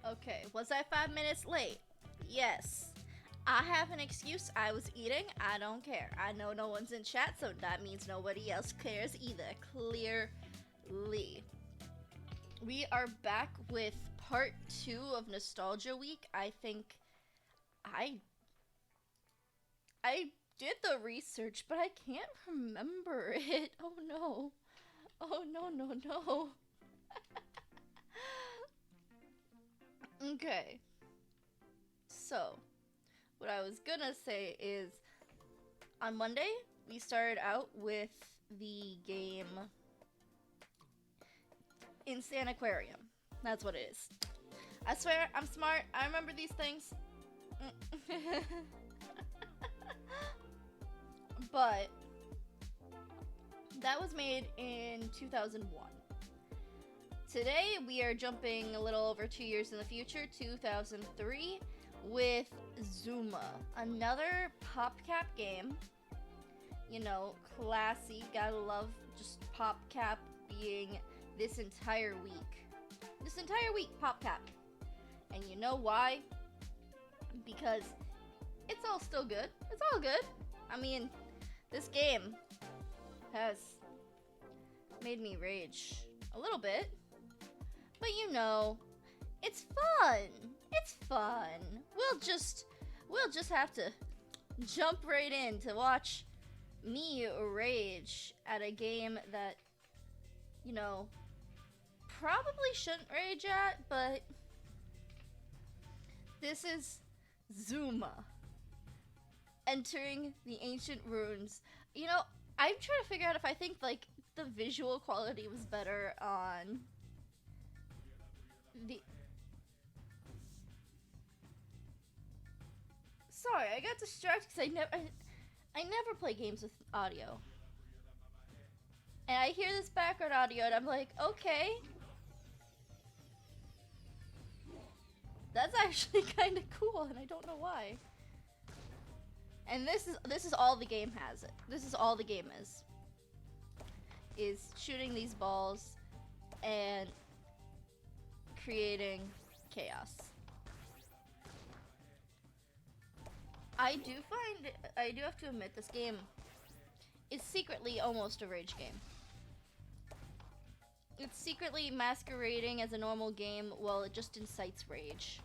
Okay, was I 5 minutes late? Yes. I have an excuse. I was eating. I don't care. I know no one's in chat, so that means nobody else cares either. Clearly. We are back with part 2 of Nostalgia Week. I think I did the research, but I can't remember it. Oh no. Oh no, no, no. Okay. So, what I was gonna say is on Monday, we started out with the game Insane Aquarium. That's what it is. I swear, I'm smart. I remember these things. But that was made in 2001. Today, we are jumping a little over 2 years in the future, 2003, with Zuma, another PopCap game. You know, classy, gotta love just PopCap being this entire week. This entire week, PopCap. And you know why? Because it's all still good. It's all good. I mean, this game has made me rage a little bit. But you know, it's fun. It's fun. We'll just have to jump right in to watch me rage at a game that, you know, probably shouldn't rage at, but this is Zuma entering the ancient ruins. You know, I'm trying to figure out if I think like the visual quality was better on the Sorry, I got distracted because I never play games with audio. And I hear this background audio and I'm like, okay. That's actually kind of cool and I don't know why. And this is all the game has. This is all the game is shooting these balls and creating chaos. I do have to admit this game is secretly almost a rage game. It's secretly masquerading as a normal game while it just incites rage.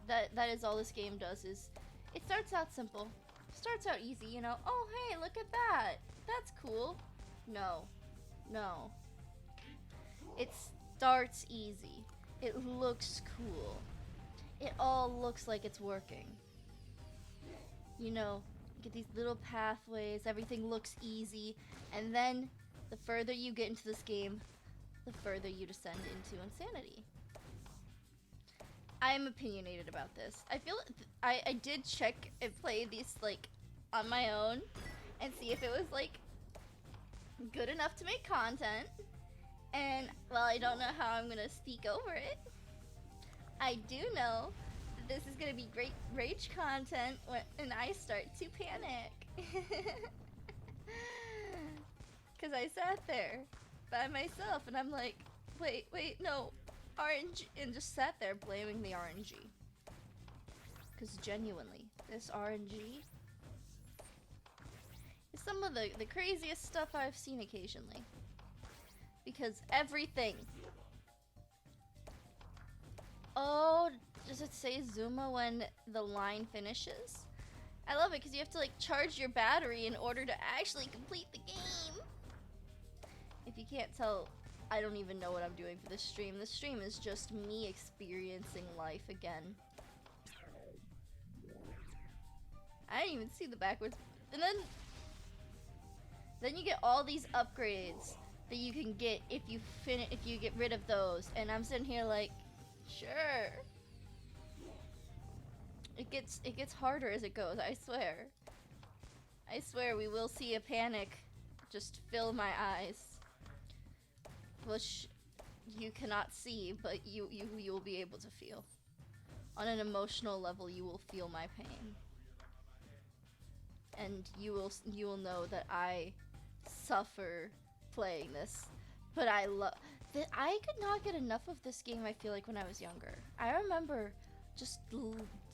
That is all this game does. Is it starts out simple. Starts out easy, you know. Oh, hey, look at that. That's cool. No. No. It starts easy. It looks cool. It all looks like it's working. You know, you get these little pathways, everything looks easy, and then the further you get into this game, the further you descend into insanity. I am opinionated about this. I feel I did check and play these like on my own and see if it was like good enough to make content. And well, I don't know how I'm gonna speak over it. I do know that this is gonna be great rage content when I start to panic. Cause I sat there by myself and I'm like, wait, no, RNG, and just sat there blaming the RNG. Cause genuinely, this RNG is some of the craziest stuff I've seen occasionally. Because everything. Oh, does it say Zuma when the line finishes? I love it because you have to like charge your battery in order to actually complete the game. If you can't tell, I don't even know what I'm doing for this stream. This stream is just me experiencing life again. I didn't even see the backwards. And then you get all these upgrades that you can get if you get rid of those. And I'm sitting here like, sure. It gets harder as it goes, I swear. I swear we will see a panic just fill my eyes. Which you cannot see, but you will be able to feel. On an emotional level, you will feel my pain. And you will know that I suffer playing this But I love that. I could not get enough of this game, I feel like, when I was younger. I remember just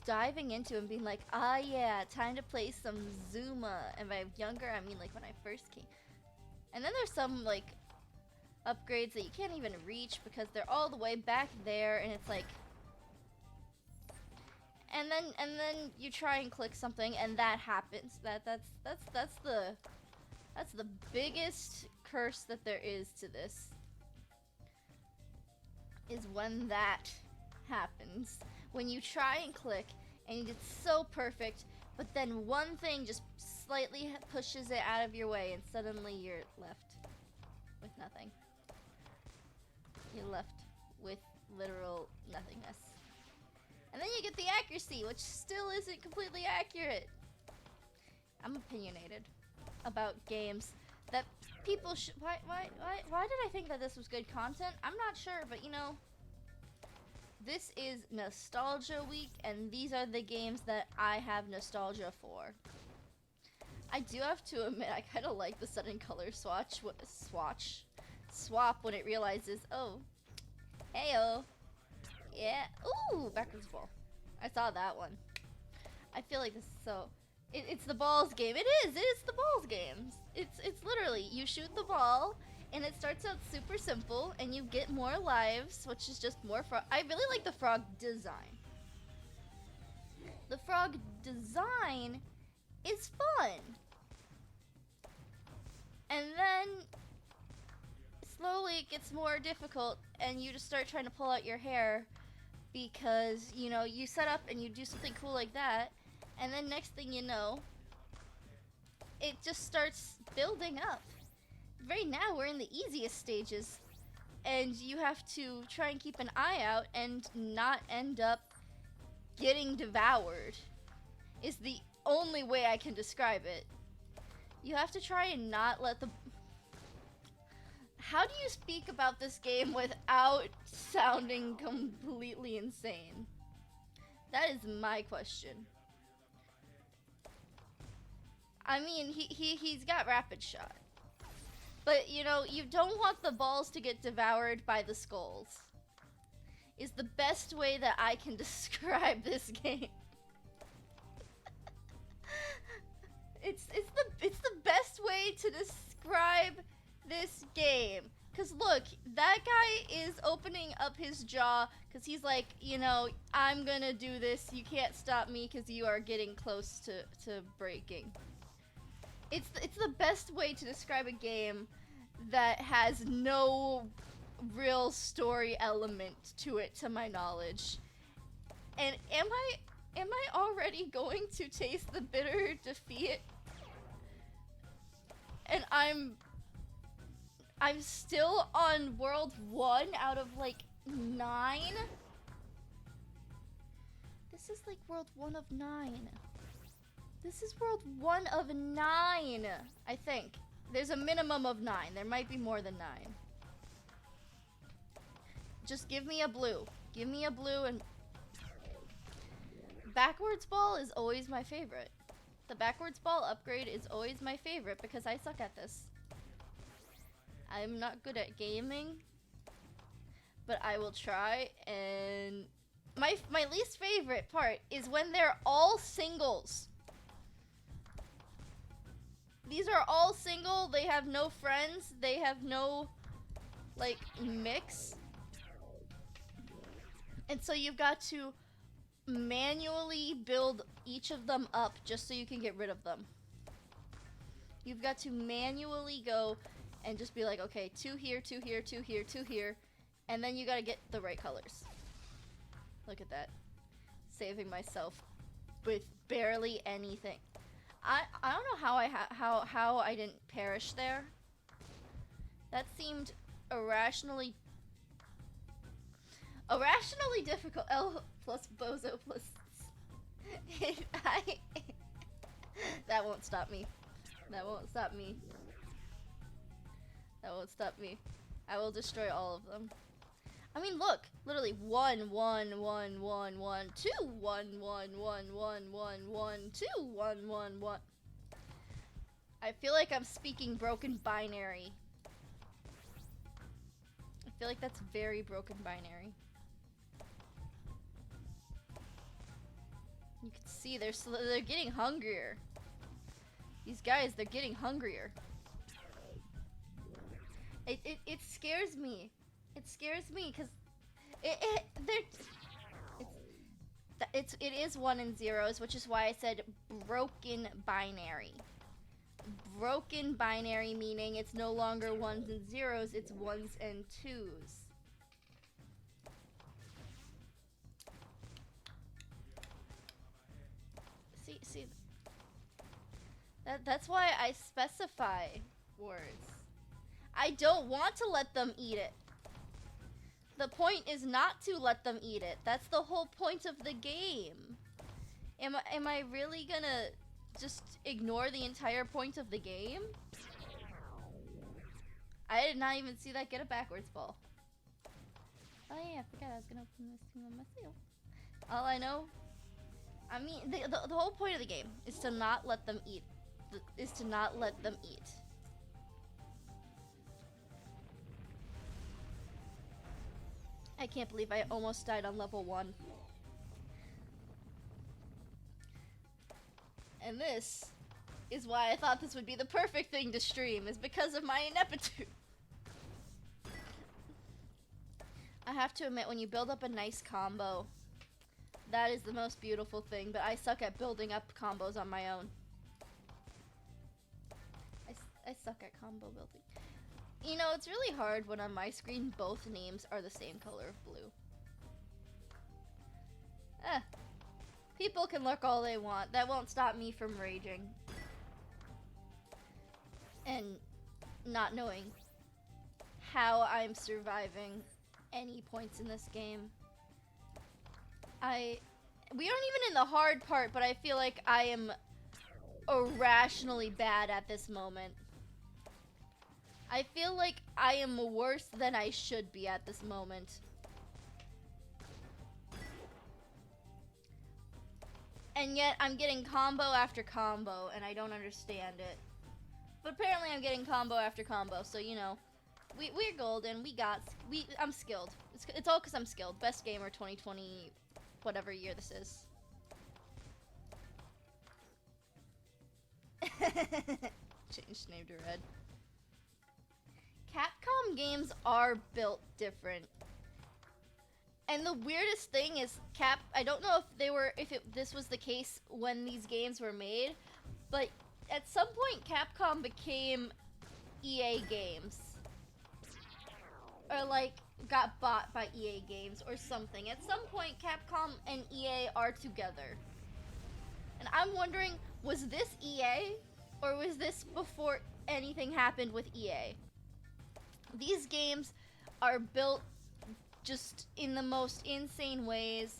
diving into it and being like, ah, yeah, time to play some Zuma. And by younger, I mean like when I first came. And then there's some like upgrades that you can't even reach because they're all the way back there, and it's like, and then you try and click something and that happens. That's the biggest curse that there is to this, is when that happens. When you try and click and it's so perfect, but then one thing just slightly pushes it out of your way and suddenly you're left with nothing. You're left with literal nothingness. And then you get the accuracy, which still isn't completely accurate. I'm opinionated about games that people should. Why did I think that this was good content? I'm not sure, but you know, this is Nostalgia Week, and these are the games that I have nostalgia for. I do have to admit, I kind of like the sudden color swap when it realizes, oh, heyo. Yeah. Ooh, backwards ball. I saw that one. I feel like this is so. It's the balls game. It is. It is the balls games. It's literally you shoot the ball, and it starts out super simple, and you get more lives, which is just more frog. I really like the frog design. The frog design is fun, and then slowly it gets more difficult, and you just start trying to pull out your hair. Because, you know, you set up and you do something cool like that, and then next thing you know, it just starts building up. Right now, we're in the easiest stages, and you have to try and keep an eye out and not end up getting devoured, is the only way I can describe it. You have to try and not let the... How do you speak about this game without sounding completely insane? That is my question. I mean, he's got rapid shot. But, you know, you don't want the balls to get devoured by the skulls. Is the best way that I can describe this game. It's the best way to describe this game. Cause look, that guy is opening up his jaw because he's like, you know, I'm gonna do this. You can't stop me because you are getting close to breaking. It's the best way to describe a game that has no real story element to it, to my knowledge. And am I already going to taste the bitter defeat? And I'm still on world 1 out of like 9. This is like world 1 of 9. This is world 1 of 9, I think. There's a minimum of 9. There might be more than 9. Just give me a blue. Give me a blue, and backwards ball is always my favorite. The backwards ball upgrade is always my favorite because I suck at this. I'm not good at gaming, but I will try. And my least favorite part is when they're all singles. These are all single. They have no friends. They have no, like, mix. And so you've got to manually build each of them up just so you can get rid of them. You've got to manually go and just be like, okay, 2 here, 2 here, 2 here, 2 here. And then you gotta get the right colors. Look at that. Saving myself with barely anything. I don't know how I didn't perish there. That seemed irrationally difficult. L plus Bozo plus that won't stop me. That won't stop me. That won't stop me. I will destroy all of them. I mean, look, literally 1 1 1 1 1 2 1 1 1 1 1 1 2 1 1 1. I feel like I'm speaking broken binary. feel like that's very broken binary. You can see they're getting hungrier. These guys, they're getting hungrier. It scares me. It scares me because it is 1 and 0s, which is why I said broken binary. Broken binary meaning it's no longer 1s and 0s, it's 1s and 2s. See, that's why I specify words. I don't want to let them eat it. The point is not to let them eat it. That's the whole point of the game. Am I really gonna just ignore the entire point of the game? I did not even see that get a backwards ball. Oh yeah, I forgot I was gonna open this thing on myself. All I know, I mean, the whole point of the game is to not let them eat. Is to not let them eat. I can't believe I almost died on level 1. And this is why I thought this would be the perfect thing to stream, is because of my ineptitude. I have to admit, when you build up a nice combo, that is the most beautiful thing, but I suck at building up combos on my own. I suck at combo building. You know, it's really hard when on my screen both names are the same color of blue. People can lurk all they want. That won't stop me from raging. And not knowing how I'm surviving any points in this game. We aren't even in the hard part, but I feel like I am irrationally bad at this moment. I feel like I am worse than I should be at this moment. And yet I'm getting combo after combo, and I don't understand it. But apparently I'm getting combo after combo, so you know, we're golden. I'm skilled. It's all because I'm skilled. Best gamer 2020, whatever year this is. Changed name to red. Capcom games are built different. And the weirdest thing is I don't know if this was the case when these games were made, but at some point Capcom became EA Games. Or like got bought by EA Games or something. At some point Capcom and EA are together. And I'm wondering, was this EA or was this before anything happened with EA? These games are built just in the most insane ways.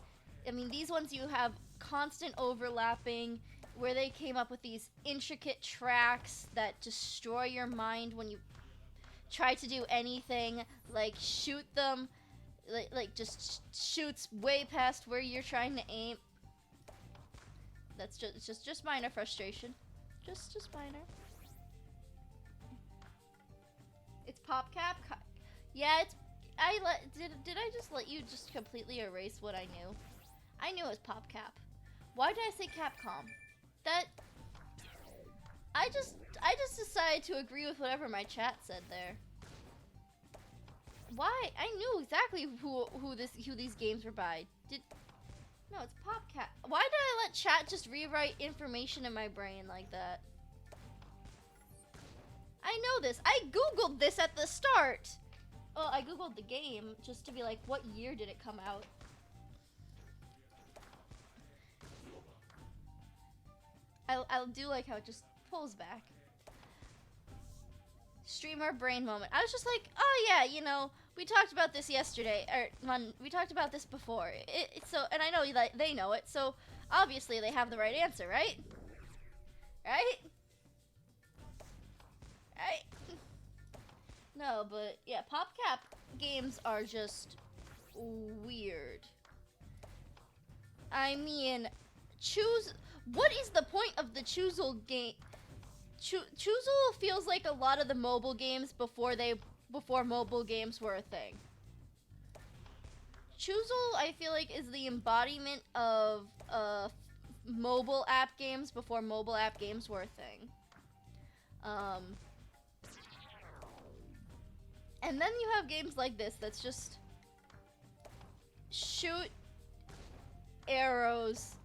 I mean, these ones you have constant overlapping, where they came up with these intricate tracks that destroy your mind when you try to do anything, like shoot them, like just shoots way past where you're trying to aim. That's just minor frustration. Just minor. It's PopCap? Yeah, it's... Did I just let you just completely erase what I knew? I knew it was PopCap. Why did I say Capcom? I just decided to agree with whatever my chat said there. Why? I knew exactly who these games were by. No, it's PopCap. Why did I let chat just rewrite information in my brain like that? I know this. I googled this at the start. Well, I googled the game just to be like, what year did it come out? I'll do like how it just pulls back. Streamer brain moment. I was just like, oh yeah, you know, we talked about this yesterday, we talked about this before. So, and I know that they know it, so obviously they have the right answer, right? Right? Right? No, but yeah, PopCap games are just weird. I mean, what is the point of the Choozle game? Choozle feels like a lot of the mobile games before mobile games were a thing. Choozle, I feel like, is the embodiment of mobile app games before mobile app games were a thing. And then you have games like this that's just shoot arrows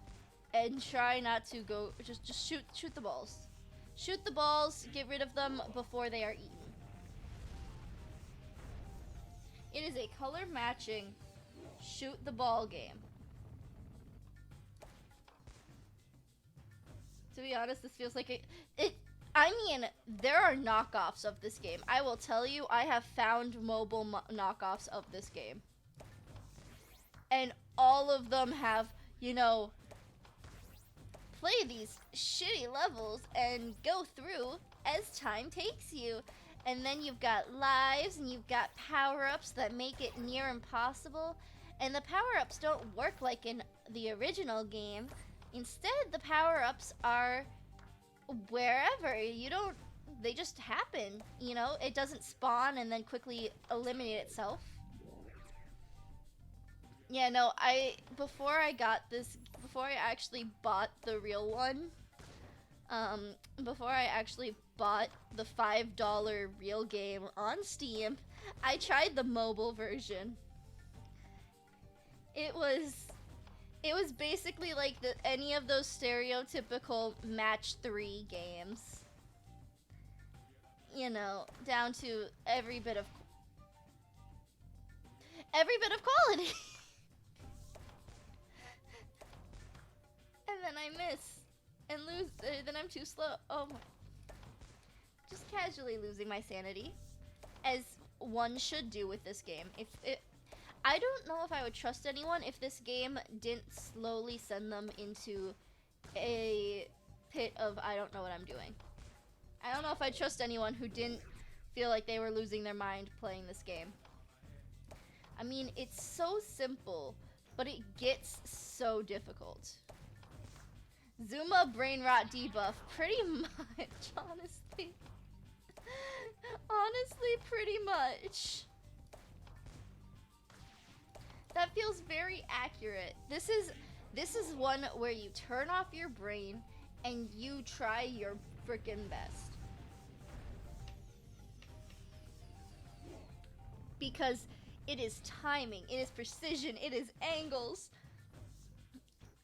and try not to go. Just shoot the balls. Shoot the balls. Get rid of them before they are eaten. It is a color matching shoot the ball game. To be honest, this feels like I mean, there are knockoffs of this game. I will tell you, I have found mobile knockoffs of this game. And all of them have, you know, play these shitty levels and go through as time takes you. And then you've got lives and you've got power-ups that make it near impossible. And the power-ups don't work like in the original game. Instead, the power-ups are wherever. They just happen, you know? It doesn't spawn and then quickly eliminate itself. Yeah, no, before I actually bought the real one, before I actually bought the $5 real game on Steam, I tried the mobile version. It was basically like any of those stereotypical match 3 games. You know, down to every bit of quality. And then I miss and lose, then I'm too slow. Oh my. Just casually losing my sanity, as one should do with this game. I don't know if I would trust anyone if this game didn't slowly send them into a pit of I don't know what I'm doing. I don't know if I'd trust anyone who didn't feel like they were losing their mind playing this game. I mean, it's so simple, but it gets so difficult. Zuma brain rot debuff, pretty much, honestly. Honestly, pretty much. That feels very accurate. This is one where you turn off your brain and you try your frickin' best. Because it is timing, it is precision, it is angles.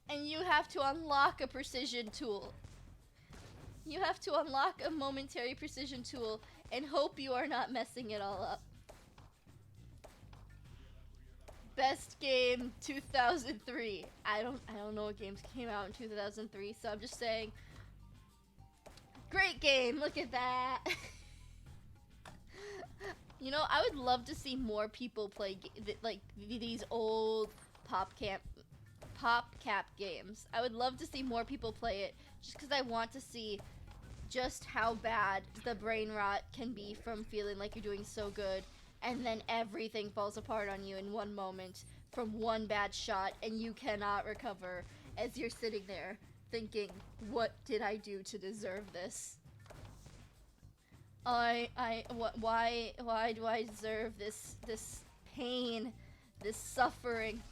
And you have to unlock a precision tool. You have to unlock a momentary precision tool and hope you are not messing it all up. Best game 2003. I don't know what games came out in 2003, so I'm just saying. Great game. Look at that. You know, I would love to see more people play like these old PopCap games. I would love to see more people play it just because I want to see just how bad the brain rot can be from feeling like you're doing so good and then everything falls apart on you in one moment from one bad shot and you cannot recover as you're sitting there thinking, what did I do to deserve this? Why do I deserve this pain, this suffering?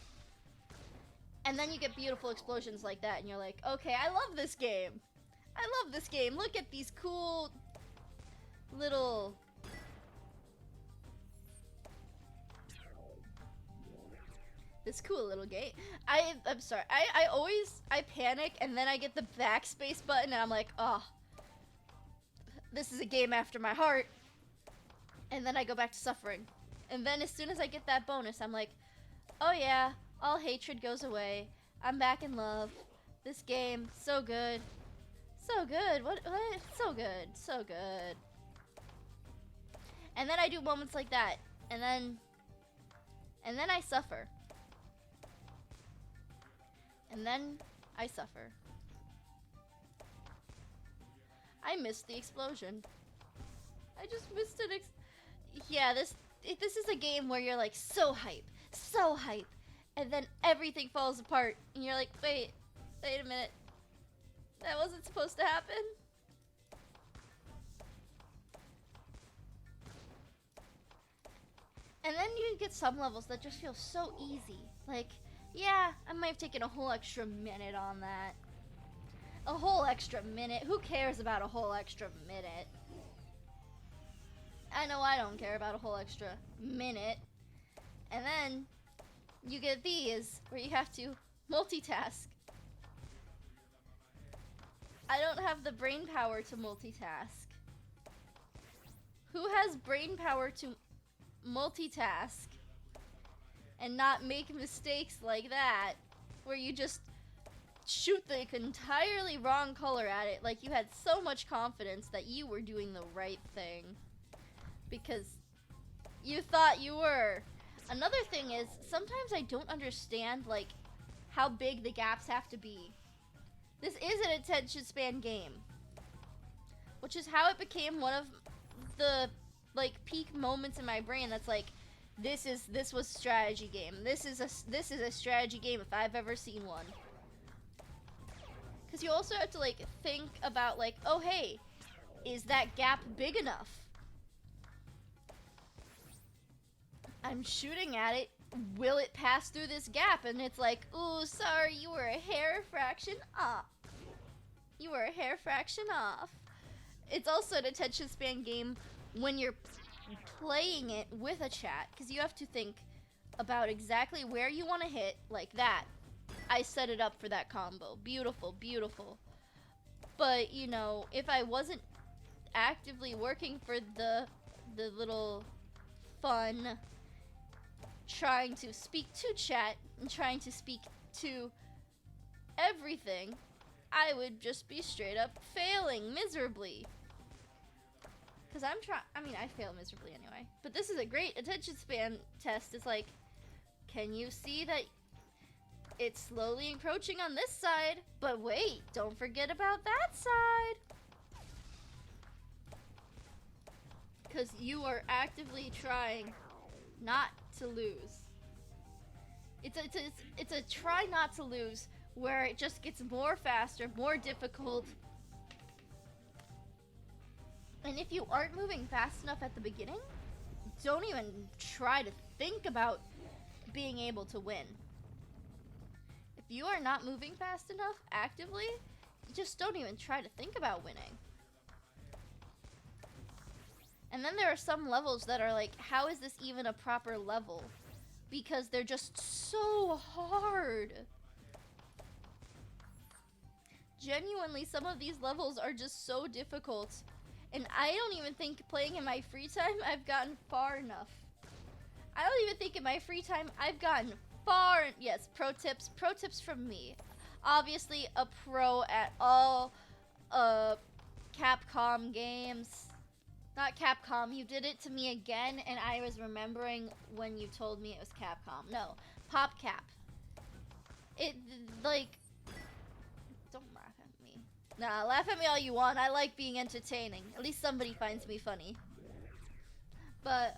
And then you get beautiful explosions like that and you're like, okay, I love this game. I love this game. Look at these cool little game. I'm sorry. I always panic and then I get the backspace button and I'm like, oh, this is a game after my heart. And then I go back to suffering. And then as soon as I get that bonus, I'm like, oh yeah, all hatred goes away. I'm back in love. This game, so good. So good. What? So good. So good. And then I do moments like that. And then I suffer. And then I suffer. I missed the explosion. I just missed it. Yeah, this is a game where you're like so hype, and then everything falls apart, and you're like, wait a minute, that wasn't supposed to happen. And then you get some levels that just feel so easy. Like, yeah, I might have taken a whole extra minute on that. A whole extra minute. Who cares about a whole extra minute? I know I don't care about a whole extra minute. And then you get these where you have to multitask. I don't have the brain power to multitask. Who has brain power to multitask and not make mistakes like that, where you just shoot the entirely wrong color at it like you had so much confidence that you were doing the right thing because you thought you were. Another thing is, sometimes I don't understand like how big the gaps have to be. This is an attention span game, which is how it became one of the like peak moments in my brain. That's like, this was strategy game. This is a strategy game if I've ever seen one. Because you also have to like think about like, oh hey, is that gap big enough? I'm shooting at it. Will it pass through this gap? And it's like, ooh, sorry, you were a hair fraction off. You were a hair fraction off. It's also an attention span game when you're playing it with a chat, because you have to think about exactly where you want to hit, like that. I set it up for that combo. Beautiful, beautiful. But, you know, if I wasn't actively working for the little fun, trying to speak to chat and trying to speak to everything, I would just be straight up failing miserably. Because I fail miserably anyway. But this is a great attention span test. It's like, can you see that it's slowly encroaching on this side? But wait, don't forget about that side. Because you are actively trying not to lose. It's a try not to lose where it just gets more faster, more difficult. And if you aren't moving fast enough at the beginning, don't even try to think about being able to win. If you are not moving fast enough actively, just don't even try to think about winning. And then there are some levels that are like, how is this even a proper level? Because they're just so hard. Genuinely, some of these levels are just so difficult. And I don't even think playing in my free time I've gotten far enough. I don't even think in my free time I've gotten far. Yes, pro tips from me. Obviously a pro at all Capcom games. Not Capcom, you did it to me again and I was remembering when you told me it was Capcom. No, PopCap. It, like, don't laugh at me. Nah, laugh at me all you want. I like being entertaining. At least somebody finds me funny. But,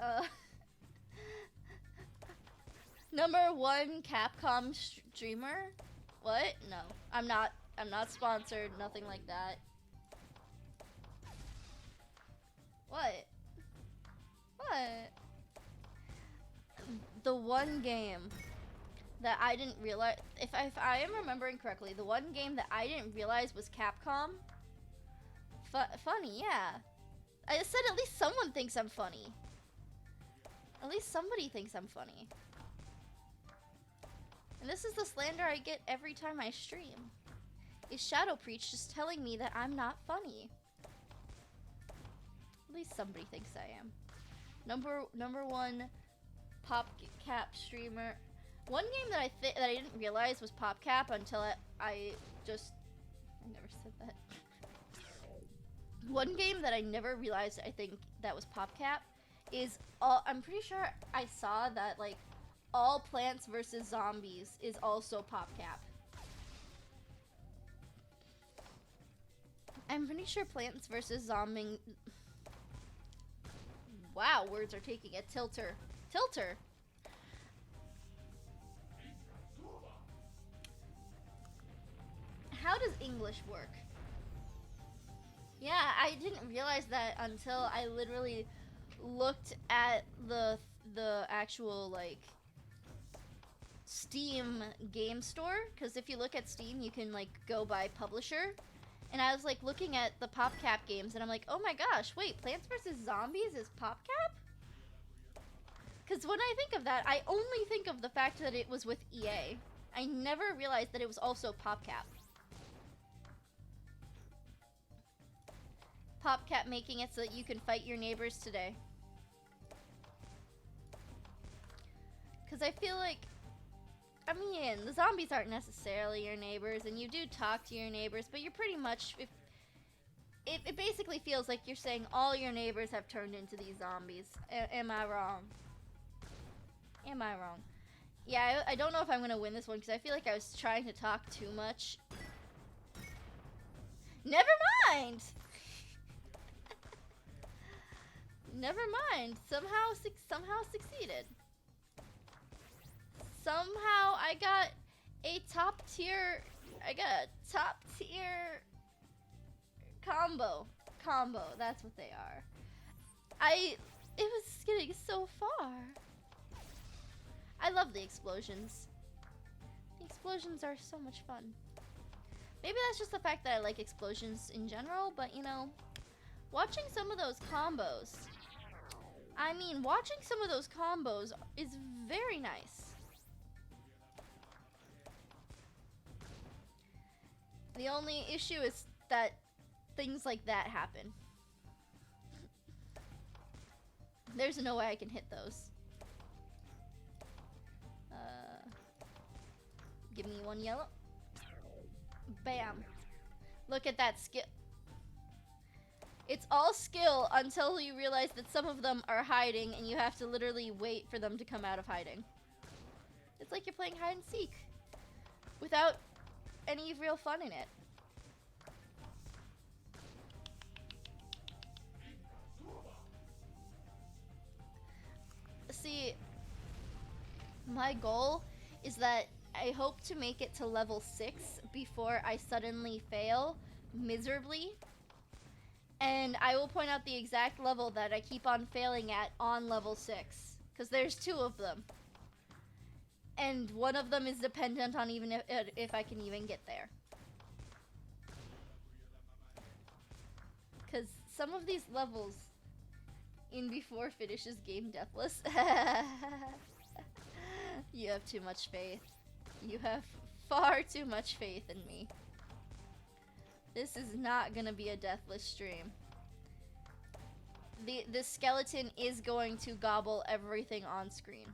#1 Capcom streamer? What? No. I'm not sponsored, nothing like that. What? What? The one game that I didn't realize, if I am remembering correctly, the one game that I didn't realize was Capcom. Funny, yeah. I said at least someone thinks I'm funny. At least somebody thinks I'm funny. And this is the slander I get every time I stream. Is Shadow Preach just telling me that I'm not funny? At least somebody thinks I am. Number 1 PopCap streamer. One game that I didn't realize was PopCap until I never said that. One game that I never realized I think that was PopCap is I'm pretty sure I saw that like All Plants vs Zombies is also PopCap. I'm pretty sure Plants vs Zombie. Wow, words are taking a tilter. Tilter. How does English work? Yeah, I didn't realize that until I literally looked at the actual like Steam game store, because if you look at Steam, you can like go by publisher. And I was like looking at the PopCap games, and I'm like, oh my gosh, wait, Plants vs. Zombies is PopCap? Because when I think of that, I only think of the fact that it was with EA. I never realized that it was also PopCap. PopCap making it so that you can fight your neighbors today. Because I feel like, I mean, the zombies aren't necessarily your neighbors, and you do talk to your neighbors, but you're pretty much, it basically feels like you're saying all your neighbors have turned into these zombies. Am I wrong? Am I wrong? Yeah, I don't know if I'm gonna win this one, because I feel like I was trying to talk too much. Never mind! Never mind. Somehow succeeded. Somehow I got a top tier combo. That's what they are. It was getting so far. I love the explosions. The explosions are so much fun. Maybe that's just the fact that I like explosions in general, but you know, watching some of those combos. I mean, watching some of those combos is very nice. The only issue is that things like that happen. There's no way I can hit those. Give me one yellow. Bam. Look at that skill. It's all skill until you realize that some of them are hiding and you have to literally wait for them to come out of hiding. It's like you're playing hide and seek without any real fun in it. See, my goal is that I hope to make it to level 6 before I suddenly fail miserably. And I will point out the exact level that I keep on failing at on level 6. Because there's 2 of them. And one of them is dependent on even if I can even get there. Because some of these levels in before finishes game deathless. You have too much faith. You have far too much faith in me. This is not gonna be a deathless stream. The skeleton is going to gobble everything on screen.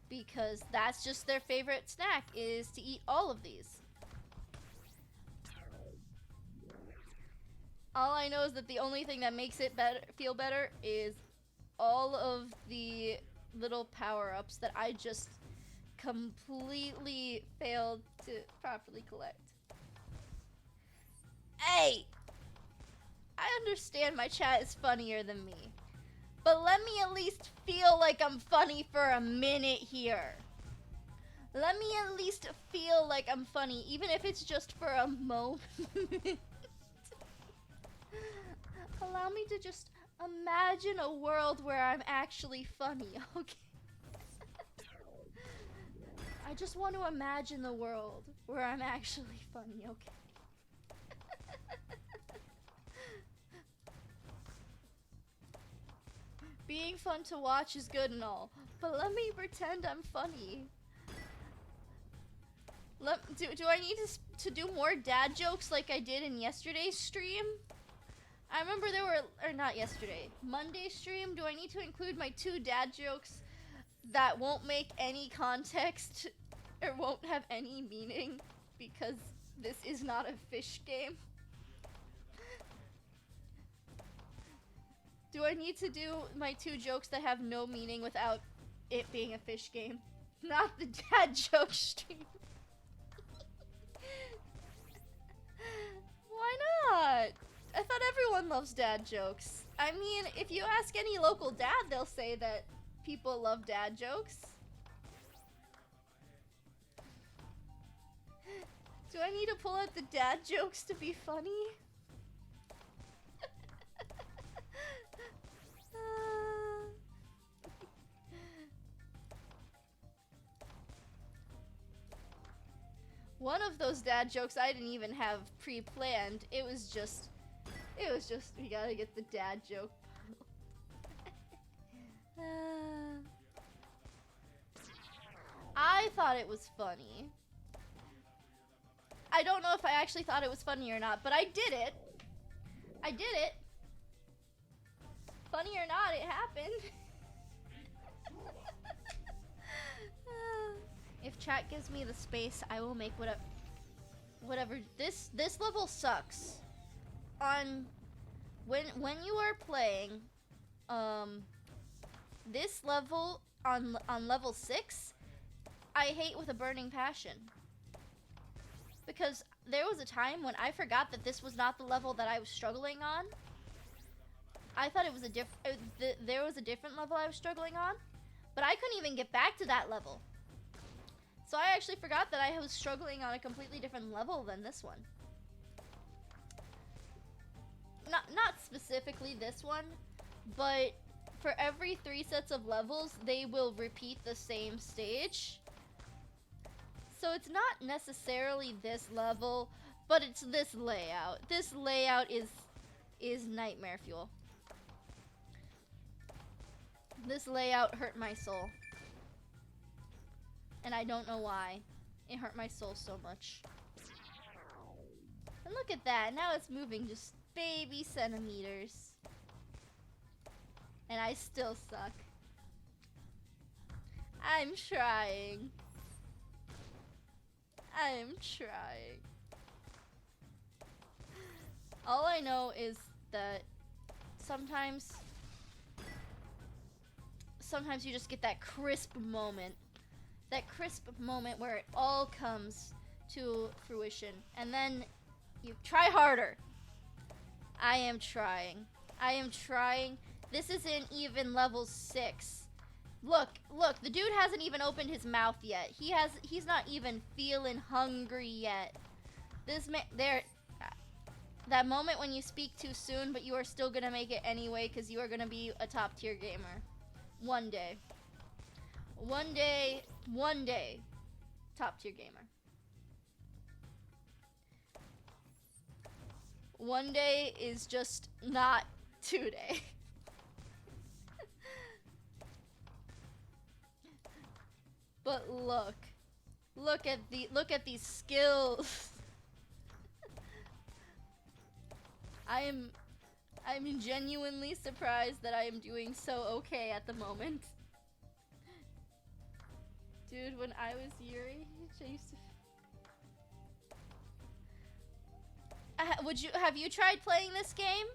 Because that's just their favorite snack, is to eat all of these. All I know is that the only thing that makes it feel better is all of the little power-ups that I just completely failed to properly collect. Hey! I understand my chat is funnier than me, but let me at least feel like I'm funny for a minute here. Let me at least feel like I'm funny, even if it's just for a moment. Allow me to just imagine a world where I'm actually funny, okay? I just want to imagine the world where I'm actually funny, okay? Being fun to watch is good and all, but let me pretend I'm funny. Do I need to do more dad jokes like I did in yesterday's stream? I remember there were, or not yesterday, Monday's stream. Do I need to include my 2 dad jokes that won't make any context or won't have any meaning because this is not a fish game? Do I need to do my 2 jokes that have no meaning without it being a fish game? Not the dad joke stream. Why not? I thought everyone loves dad jokes. I mean, if you ask any local dad, they'll say that people love dad jokes. Do I need to pull out the dad jokes to be funny? One of those dad jokes I didn't even have pre-planned. It was just, we gotta get the dad joke. I thought it was funny. I don't know if I actually thought it was funny or not, but I did it. I did it. Funny or not, it happened. If chat gives me the space, I will make whatever. This level sucks. On when you are playing this level on level 6, I hate with a burning passion. Because there was a time when I forgot that this was not the level that I was struggling on. I thought it was there was a different level I was struggling on, but I couldn't even get back to that level. So I actually forgot that I was struggling on a completely different level than this one. Not specifically this one, but for every 3 sets of levels, they will repeat the same stage. So it's not necessarily this level, but it's this layout. This layout is nightmare fuel. This layout hurt my soul. And I don't know why. It hurt my soul so much. And look at that. Now it's moving just baby centimeters. And I still suck. I'm trying. I'm trying. All I know is that sometimes you just get that crisp moment. That crisp moment where it all comes to fruition. And then you try harder. I am trying. I am trying. This isn't even level 6. Look, the dude hasn't even opened his mouth yet. He's not even feeling hungry yet. That moment when you speak too soon, but you are still gonna make it anyway because you are gonna be a top tier gamer. One day. One day, top tier gamer. One day is just not today. But look at these skills. I'm genuinely surprised that I am doing so okay at the moment. Dude, when I was Yuri, I used to... have you tried playing this game?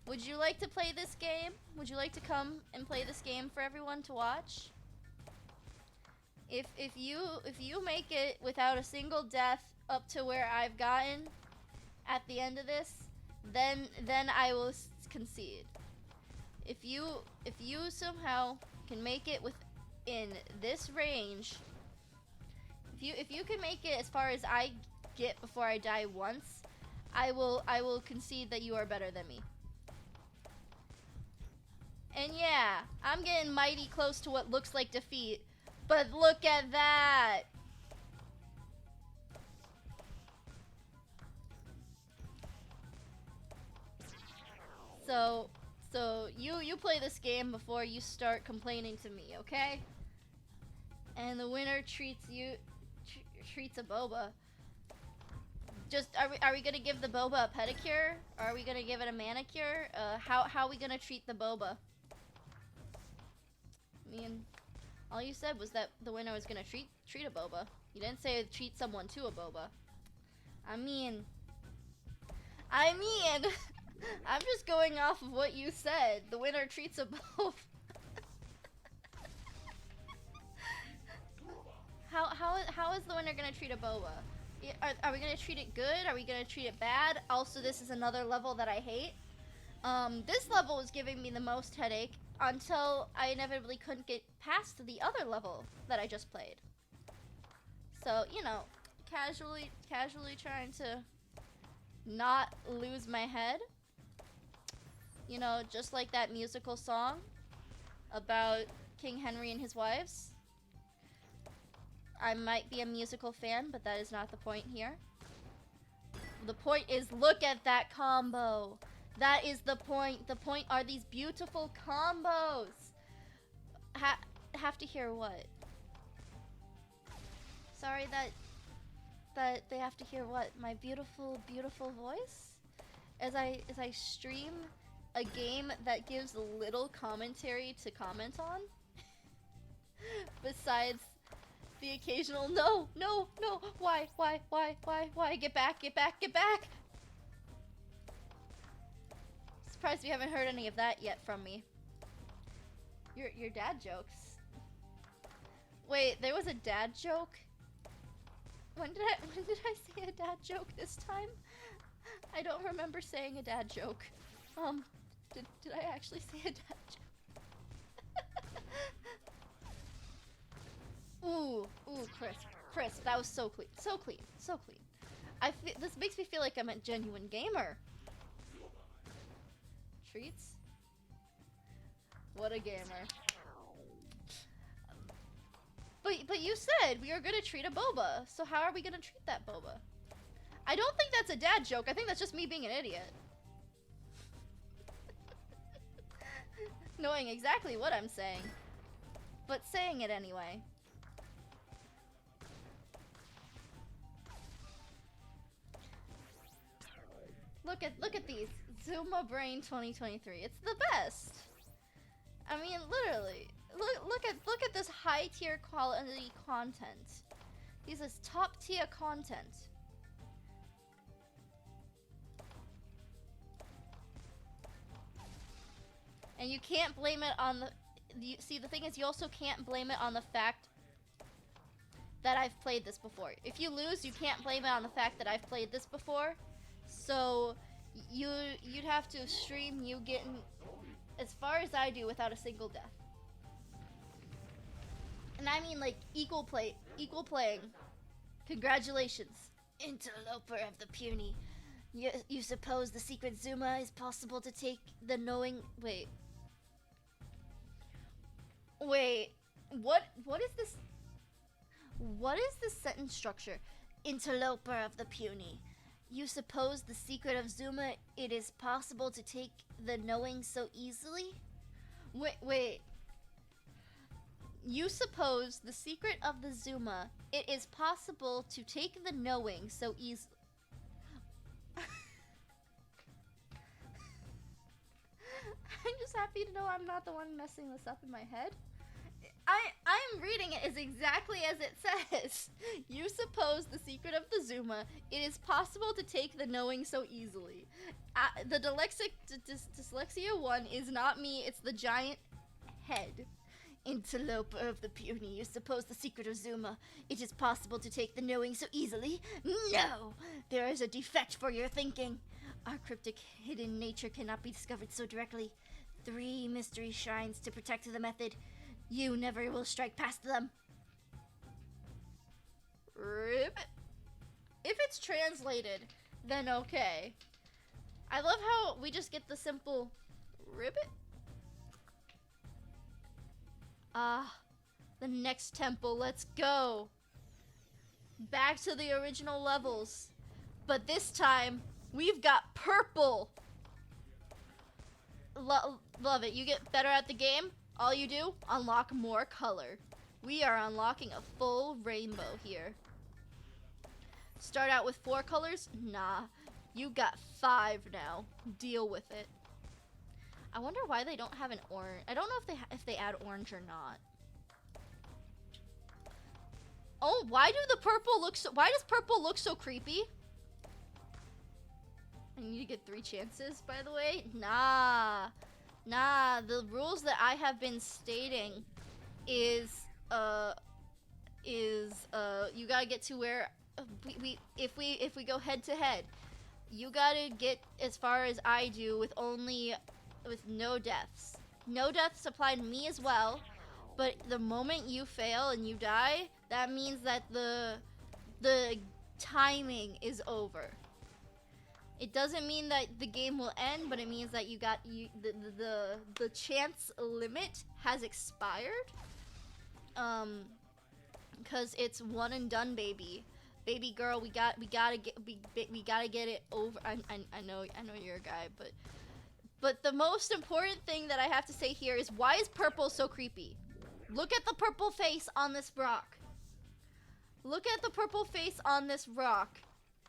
Would you like to play this game? Would you like to come and play this game for everyone to watch? If you make it without a single death up to where I've gotten at the end of this, then I will concede. If you somehow can make it within this range, if you can make it as far as I get before I die once, I will concede that you are better than me. And yeah, I'm getting mighty close to what looks like defeat, but look at that. So you play this game before you start complaining to me, okay? And the winner treats a boba. Just are we gonna give the boba a pedicure? Or are we gonna give it a manicure? How are we gonna treat the boba? I mean, all you said was that the winner was gonna treat a boba. You didn't say treat someone to a boba. I mean, I'm just going off of what you said. The winner treats a boba. How is the winner gonna treat a boba? Are we gonna treat it good? Are we gonna treat it bad? Also, this is another level that I hate. This level was giving me the most headache until I inevitably couldn't get past the other level that I just played. So, you know, casually trying to not lose my head. You know, just like that musical song about King Henry and his wives. I might be a musical fan, but that is not the point here. The point is, look at that combo. That is the point. The point are these beautiful combos. Have to hear what? Sorry that they have to hear what? My beautiful, beautiful voice? As I stream a game that gives little commentary to comment on? Besides the occasional no, why, get back. Surprised we haven't heard any of that yet from me. Your dad jokes. Wait, there was a dad joke? When did I say a dad joke this time? I don't remember saying a dad joke. Did I actually say a dad joke? Ooh, crisp. That was so clean. This makes me feel like I'm a genuine gamer. Treats? What a gamer. But you said we were gonna treat a boba, so how are we gonna treat that boba? I don't think that's a dad joke. I think that's just me being an idiot. Knowing exactly what I'm saying, but saying it anyway. Look at these. Zuma Brain 2023. It's the best. I mean, literally. Look at this high tier quality content. This is top tier content. And you can't blame it on the... see, the thing is, you also can't blame it on the fact that I've played this before. If you lose, you can't blame it on the fact that I've played this before. So, you'd have to stream you getting as far as I do without a single death. And I mean, like, equal playing. Congratulations, interloper of the puny. You suppose the secret Zuma is possible to take the knowing... Wait, what is this? What is this sentence structure? Interloper of the puny. You suppose the secret of Zuma, it is possible to take the knowing so easily? Wait. You suppose the secret of the Zuma, it is possible to take the knowing so easily. I'm just happy to know I'm not the one messing this up in my head. I'm reading it as exactly as it says. You suppose the secret of the Zuma, it is possible to take the knowing so easily. The dyslexia one is not me, it's the giant head. Interloper of the puny, you suppose the secret of Zuma, it is possible to take the knowing so easily? No! There is a defect for your thinking. Our cryptic hidden nature cannot be discovered so directly. 3 mystery shrines to protect the method. You never will strike past them. Rip. If it's translated, then okay. I love how we just get the simple ribbit. The next temple, let's go. Back to the original levels. But this time, we've got purple. Love it. You get better at the game. All you do, unlock more color. We are unlocking a full rainbow here. Start out with 4 colors? Nah. You got 5 now. Deal with it. I wonder why they don't have an orange. I don't know if they add orange or not. Oh, why does purple look so creepy? I need to get 3 chances, by the way. Nah, the rules that I have been stating is you gotta get to where if we go head to head, you gotta get as far as I do with no deaths. No deaths apply to me as well, but the moment you fail and you die, that means that the timing is over. It doesn't mean that the game will end, but it means that the chance limit has expired. Cause it's one and done, baby. Baby girl, we gotta get it over. I know you're a guy, but the most important thing that I have to say here is, why is purple so creepy? Look at the purple face on this rock. Look at the purple face on this rock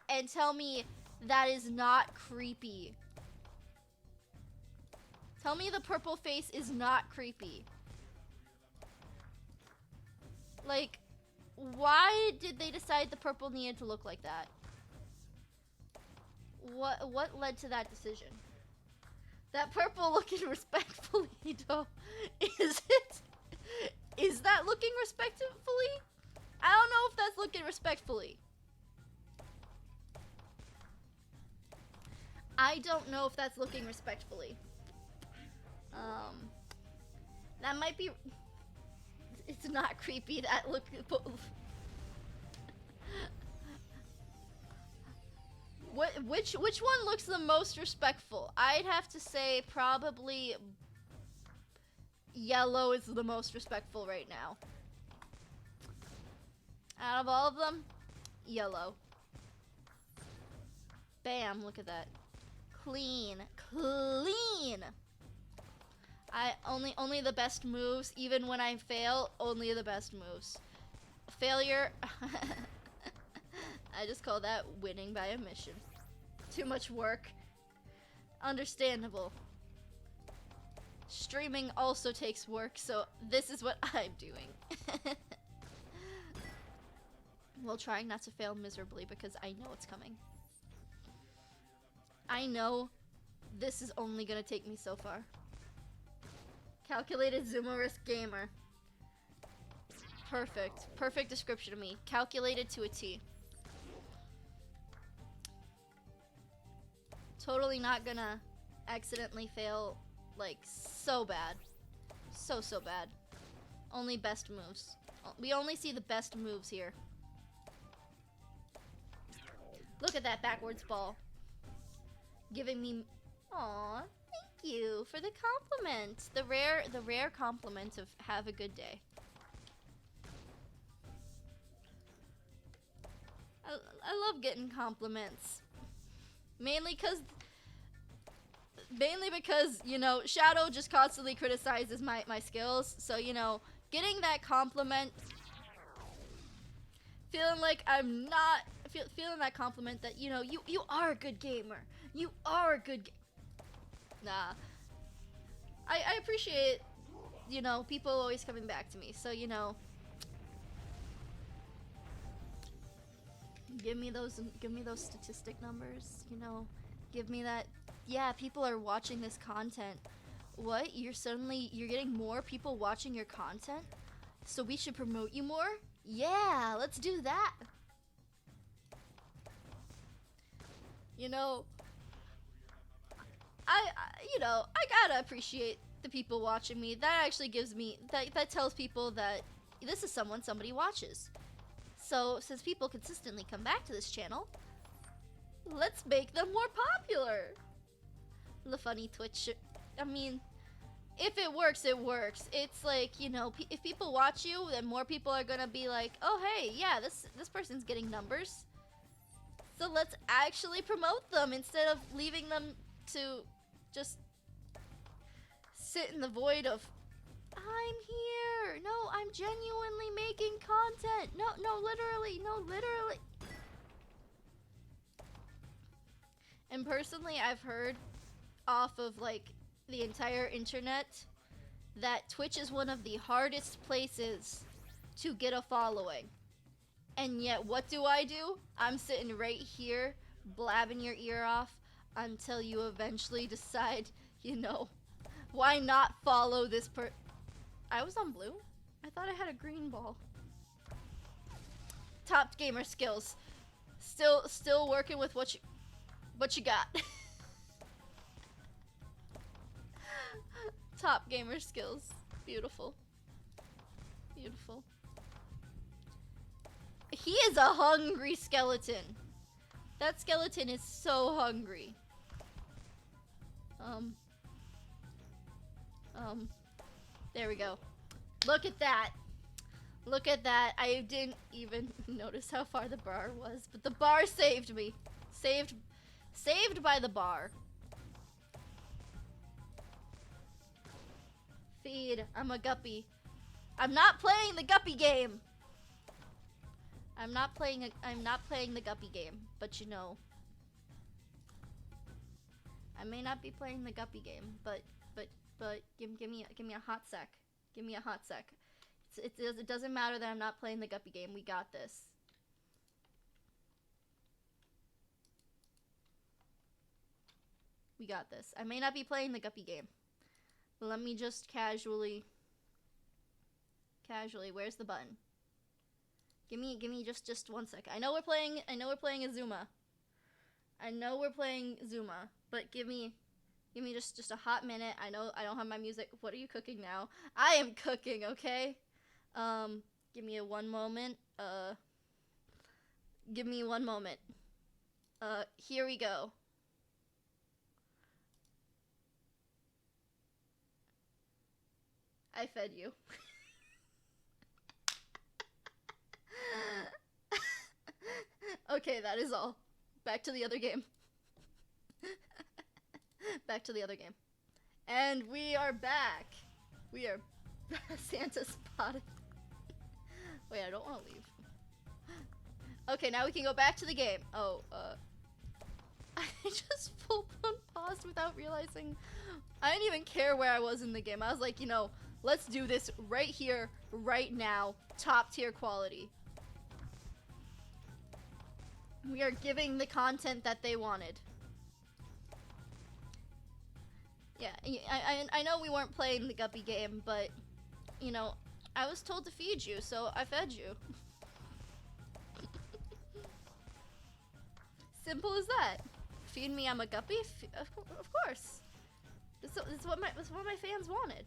and tell me that is not creepy. Tell me the purple face is not creepy. Like, why did they decide the purple needed to look like that? What led to that decision? That purple looking respectfully, though. Is that looking respectfully? I don't know if that's looking respectfully. I don't know if that's looking respectfully. That might be... It's not creepy, that look... Which one looks the most respectful? I'd have to say probably yellow is the most respectful right now. Out of all of them, yellow. Bam, look at that. Clean. Clean! Only the best moves. Even when I fail, only the best moves. Failure... I just call that winning by omission. Too much work. Understandable. Streaming also takes work, so this is what I'm doing. While trying not to fail miserably, because I know it's coming. I know this is only gonna take me so far. Calculated Zuma risk gamer. Perfect. Perfect description of me. Calculated to a T. Totally not gonna accidentally fail, like, so bad. So bad. Only best moves. We only see the best moves here. Look at that backwards ball. Giving me... Aw, thank you for the compliment. The rare compliment of have a good day. I love getting compliments. Mainly because, you know, Shadow just constantly criticizes my skills. So, you know, getting that compliment, feeling like I'm not, feeling that compliment that, you know, you are a good gamer. You are a good Nah. I appreciate, you know, people always coming back to me. So, you know, give me those statistic numbers, you know. Give me that. Yeah, people are watching this content. What? You're getting more people watching your content? So we should promote you more? Yeah, let's do that. You know, I gotta appreciate the people watching me. That actually gives me, that tells people that this is somebody watches. So, since people consistently come back to this channel, let's make them more popular. The funny Twitch. I mean, if it works, it works. It's like, you know, if people watch you, then more people are gonna be like, oh hey, yeah, this person's getting numbers. So let's actually promote them instead of leaving them to just sit in the void of, I'm here. No, I'm genuinely making content. No, literally. And personally, I've heard off of, like, the entire internet that Twitch is one of the hardest places to get a following. And yet, what do? I'm sitting right here, blabbing your ear off until you eventually decide, you know, why not follow this I was on blue? I thought I had a green ball. Top gamer skills. Still working with what you got. Top gamer skills. Beautiful. Beautiful. He is a hungry skeleton. That skeleton is so hungry. There we go. Look at that. Look at that. I didn't even notice how far the bar was, but the bar saved me. Saved by the bar. Feed. I'm a guppy. I'm not playing the guppy game. I'm not playing the guppy game, but you know. I may not be playing the guppy game, but give me a hot sec. Give me a hot sec. It doesn't matter that I'm not playing the guppy game. We got this. We got this. I may not be playing the guppy game. But let me just casually, where's the button? Give me just 1 sec. I know we're playing Azuma. I know we're playing Zuma, but give me just a hot minute. I know I don't have my music. What are you cooking now? I am cooking, okay? Give me 1 moment. Give me 1 moment. Here we go. I fed you. Okay, that is all. Back to the other game. Back to the other game. And we are back. We are Santa spotted. Wait, I don't want to leave. Okay, now we can go back to the game. Oh, I just full blown paused without realizing. I didn't even care where I was in the game. I was like, you know, let's do this right here, right now. Top tier quality. We are giving the content that they wanted. Yeah, I know we weren't playing the guppy game, but, you know, I was told to feed you, so I fed you. Simple as that. Feed me, I'm a guppy? Of course. This is what my fans wanted.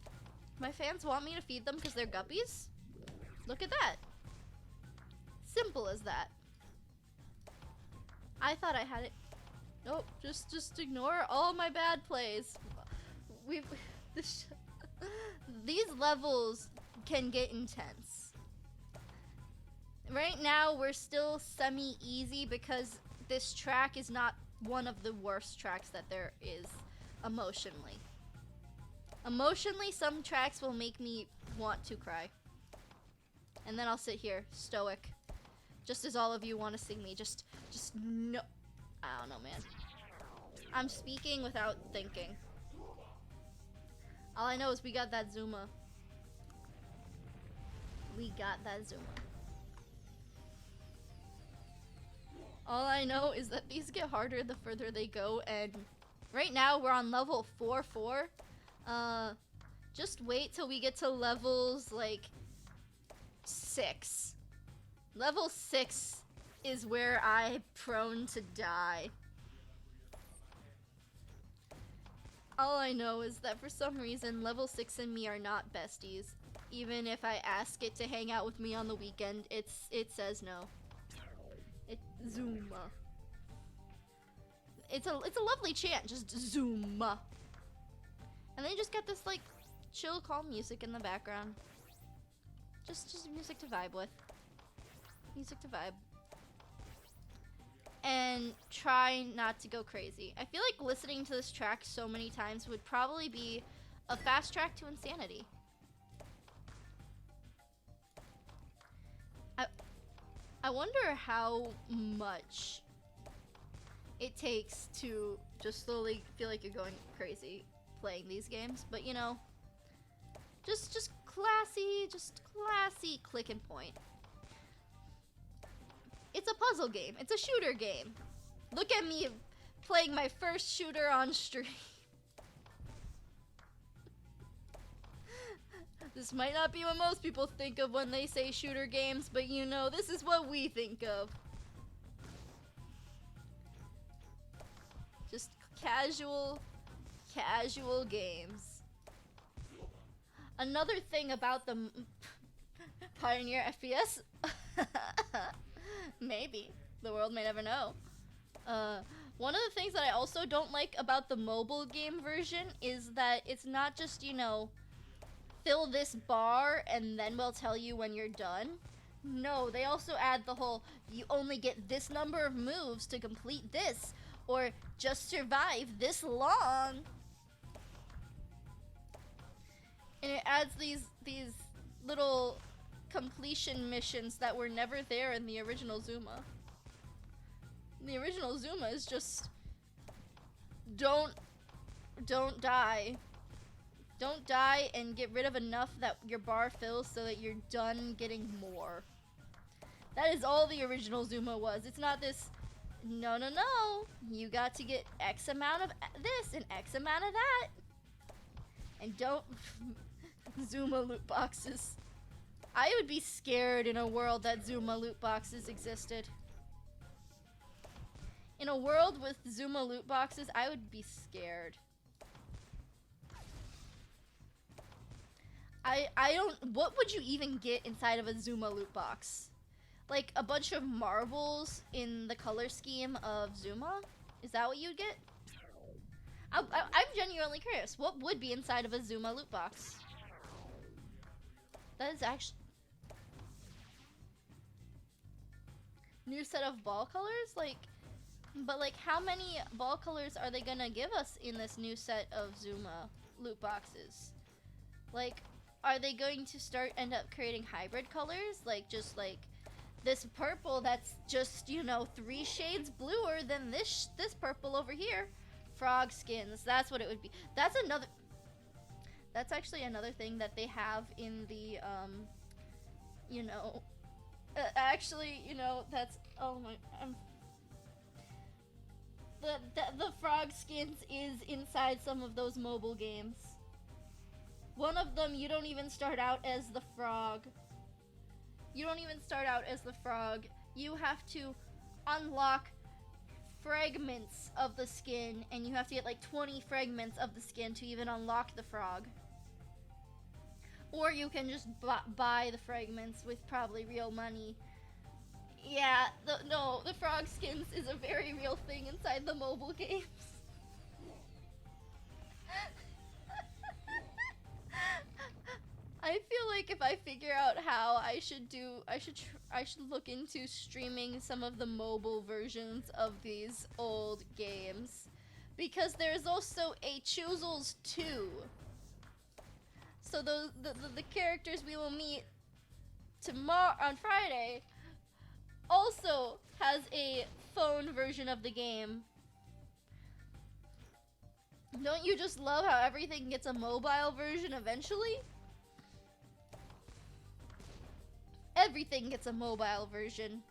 My fans want me to feed them because they're guppies? Look at that. Simple as that. I thought I had it. Nope, just ignore all my bad plays. These levels can get intense. Right now, we're still semi-easy because this track is not one of the worst tracks that there is emotionally. Emotionally, some tracks will make me want to cry. And then I'll sit here, stoic. Just as all of you want to see me. Just no. I don't know, man. I'm speaking without thinking. All I know is we got that Zuma. We got that Zuma. All I know is that these get harder the further they go, and right now we're on level 4-4. Just wait till we get to levels like 6. Level 6 is where I'm prone to die. All I know is that for some reason, level 6 and me are not besties. Even if I ask it to hang out with me on the weekend, it says no. It's Zuma. It's a lovely chant, just Zuma. And then you just got this like chill, calm music in the background. Just music to vibe with. Music to vibe. And try not to go crazy. I feel like listening to this track so many times would probably be a fast track to insanity. I wonder how much it takes to just slowly feel like you're going crazy playing these games, but you know, just classy click and point. It's a puzzle game. It's a shooter game. Look at me playing my first shooter on stream. This might not be what most people think of when they say shooter games, but you know, this is what we think of. Just casual games. Another thing about the Pioneer FPS, maybe, the world may never know. One of the things that I also don't like about the mobile game version is that it's not just, you know, fill this bar and then we'll tell you when you're done. No, they also add the whole, you only get this number of moves to complete this, or just survive this long. And it adds these little completion missions that were never there in the original Zuma. The original Zuma is just, don't die. Don't die and get rid of enough that your bar fills so that you're done getting more. That is all the original Zuma was. It's not this, no. You got to get X amount of this and X amount of that. And don't Zuma loot boxes. I would be scared in a world that Zuma loot boxes existed. In a world with Zuma loot boxes, I would be scared. I don't, what would you even get inside of a Zuma loot box? Like a bunch of marbles in the color scheme of Zuma? Is that what you'd get? I'm genuinely curious. What would be inside of a Zuma loot box? That is actually... New set of ball colors? Like, but like how many ball colors are they gonna give us in this new set of Zuma loot boxes? Like, are they going to end up creating hybrid colors? Like, just like this purple that's just, you know, 3 shades bluer than this purple over here. Frog skins, that's what it would be. That's actually another thing that they have in the, you know, actually, you know, that's, oh my, the frog skins is inside some of those mobile games. One of them, you don't even start out as the frog. You don't even start out as the frog. You have to unlock fragments of the skin, and you have to get like 20 fragments of the skin to even unlock the frog. Or you can just buy the fragments with probably real money. Yeah, the frog skins is a very real thing inside the mobile games. I feel like if I figure out how I should look into streaming some of the mobile versions of these old games, because there's also a Choozles 2. So the characters we will meet tomorrow on Friday also has a phone version of the game. Don't you just love how everything gets a mobile version eventually? Everything gets a mobile version.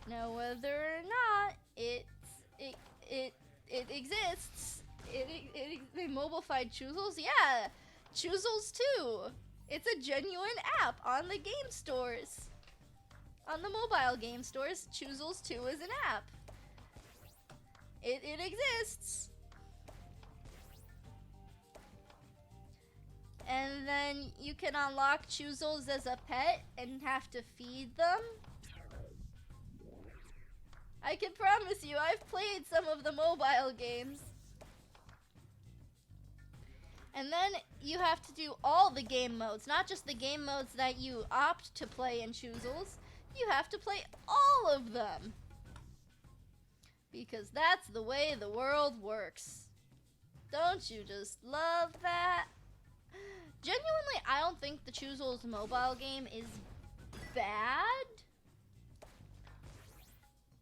Now whether or not it exists, they mobile-fied Choozles? Yeah, Choozles 2. It's a genuine app on the game stores. On the mobile game stores, Choozles 2 is an app. It exists. And then you can unlock Choozles as a pet and have to feed them. I can promise you, I've played some of the mobile games. And then you have to do all the game modes, not just the game modes that you opt to play in Choozles. You have to play all of them. Because that's the way the world works. Don't you just love that? Genuinely, I don't think the Choozles mobile game is bad.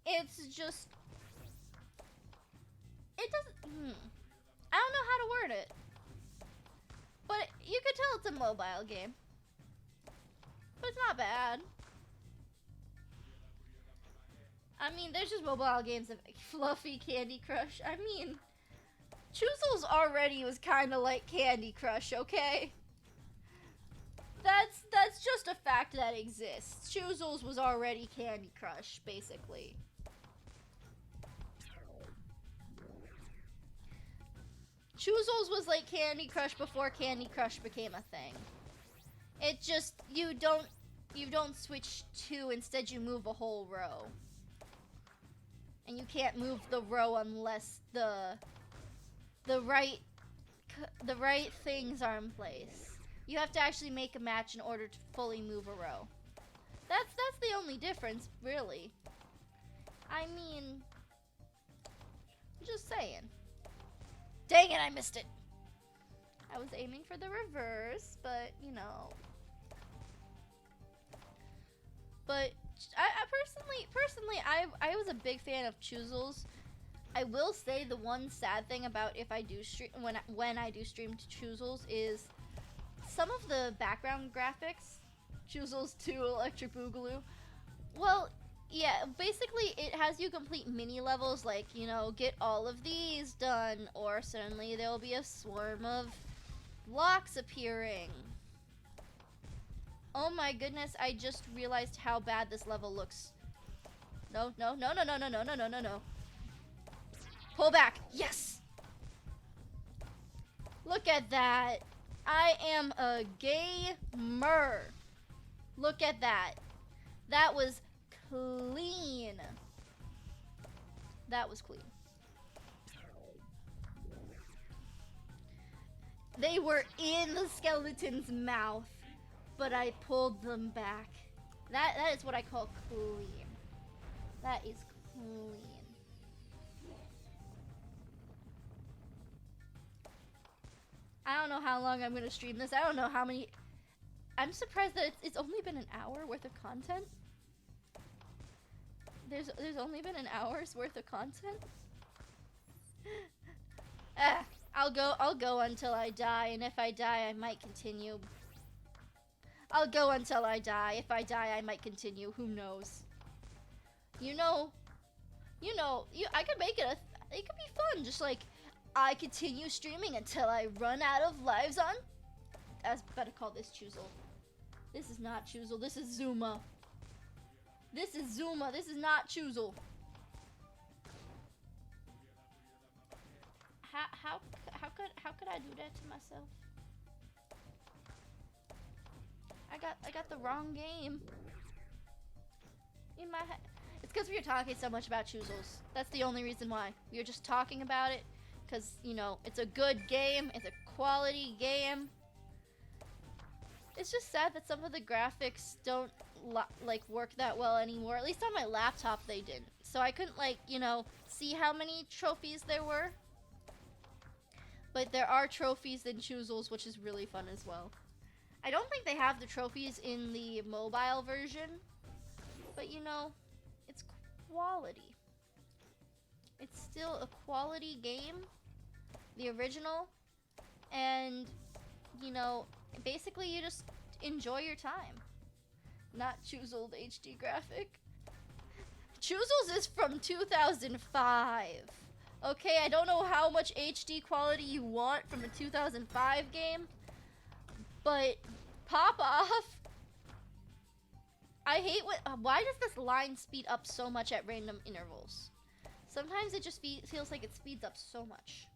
It's just... It doesn't... I don't know how to word it. But you could tell it's a mobile game. But it's not bad. I mean, there's just mobile games of Fluffy Candy Crush. I mean, Choozles already was kind of like Candy Crush, okay? That's just a fact that exists. Choozles was already Candy Crush, basically. Choozles was like Candy Crush before Candy Crush became a thing. It just, you don't switch to, instead you move a whole row. And you can't move the row unless the right the right things are in place. You have to actually make a match in order to fully move a row. That's the only difference, really. I mean, just saying. Dang it, I missed it. I was aiming for the reverse, but you know. But I personally, I was a big fan of Choozles. I will say the one sad thing about if I do stream when I do stream to Choozles is some of the background graphics. Choozles 2 Electric Boogaloo. Well, yeah, basically it has you complete mini levels like, you know, get all of these done, or suddenly there will be a swarm of blocks appearing. Oh my goodness, I just realized how bad this level looks. No. Pull back. Yes! Look at that. I am a gamer. Look at that. That was clean. That was clean. They were in the skeleton's mouth, but I pulled them back. That is what I call clean. That is clean. I don't know how long I'm gonna stream this. I don't know how many. I'm surprised that it's only been an hour worth of content. There's only been an hour's worth of content. I'll go until I die, and if I die, I might continue. I'll go until I die. If I die, I might continue. Who knows? You know, I could make it it could be fun. Just like, I continue streaming until I run out of lives on. I better call this Choozle. This is not Choozle. This is Zuma. This is Zuma. This is not Choozle. How could I do that to myself? I got the wrong game in my head. It's because we were talking so much about Choozles. That's the only reason why. We were just talking about it because, you know, it's a good game. It's a quality game. It's just sad that some of the graphics don't like work that well anymore. At least on my laptop they didn't. So I couldn't, like, you know, see how many trophies there were. But there are trophies in Choozles, which is really fun as well. I don't think they have the trophies in the mobile version, but you know, it's quality. It's still a quality game, the original, and you know, basically you just enjoy your time. Not Choozle HD graphic. Choozles is from 2005. Okay, I don't know how much HD quality you want from a 2005 game, but pop off. I hate why does this line speed up so much at random intervals? Sometimes it just feels like it speeds up so much.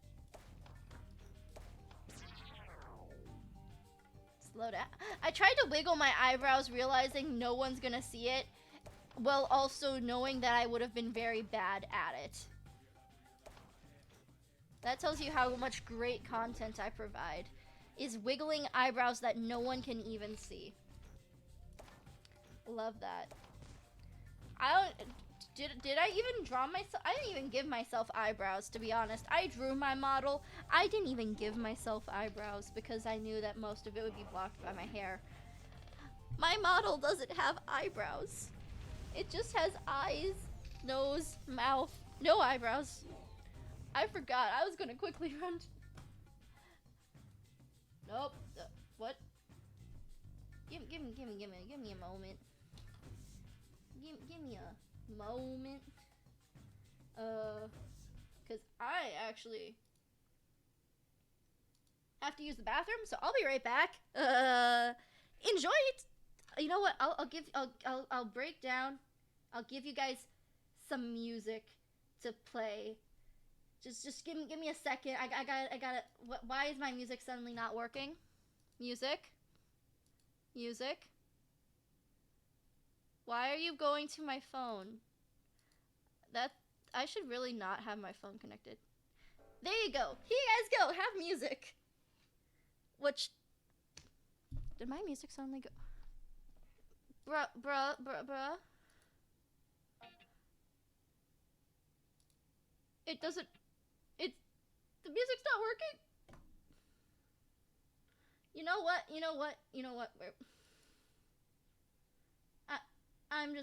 Slow down. I tried to wiggle my eyebrows, realizing no one's gonna see it, while also knowing that I would have been very bad at it. That tells you how much great content I provide. Is wiggling eyebrows that no one can even see. Love that. Did I even draw myself? I didn't even give myself eyebrows, to be honest. I drew my model. I didn't even give myself eyebrows because I knew that most of it would be blocked by my hair. My model doesn't have eyebrows. It just has eyes, nose, mouth, no eyebrows. I forgot. I was gonna quickly run. Nope. What? Give me a moment. Give me a moment. Cause I actually have to use the bathroom, so I'll be right back. Enjoy it. You know what? I'll break down. I'll give you guys some music to play. Just give me a second. I gotta. Why is my music suddenly not working? Music. Why are you going to my phone? I should really not have my phone connected. There you go. Here you guys go. Have music. Which did my music suddenly go? Bruh. It doesn't. It's the music's not working. You know what? I'm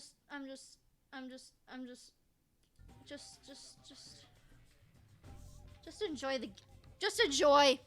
just enjoy the, just enjoy.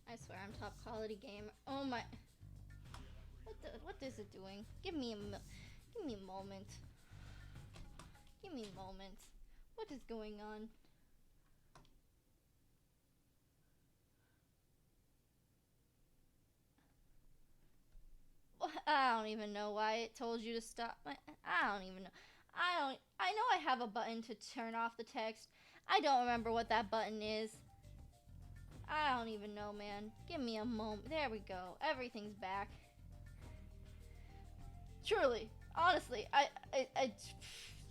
I swear I'm top quality gamer. Oh my. What is it doing? Give me a moment. Give me a moment. What is going on? I don't even know why it told you to stop. I don't even know. I know I have a button to turn off the text. I don't remember what that button is. I don't even know, man. Give me a moment. There we go. Everything's back. Truly, honestly,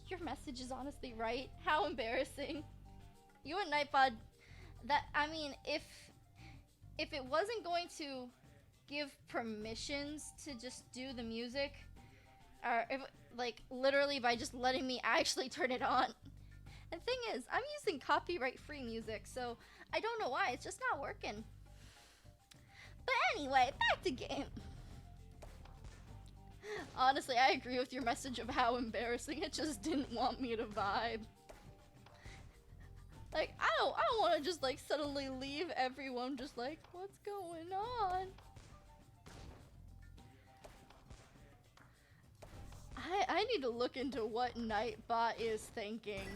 your message is honestly right. How embarrassing. You and Nightbot, I mean, if it wasn't going to give permissions to just do the music, or if, like, literally by just letting me actually turn it on. The thing is, I'm using copyright-free music, so I don't know why, it's just not working. But anyway, back to game. Honestly, I agree with your message of how embarrassing. It just didn't want me to vibe. Like, I don't want to just, like, suddenly leave everyone just like, what's going on? I need to look into what Nightbot is thinking.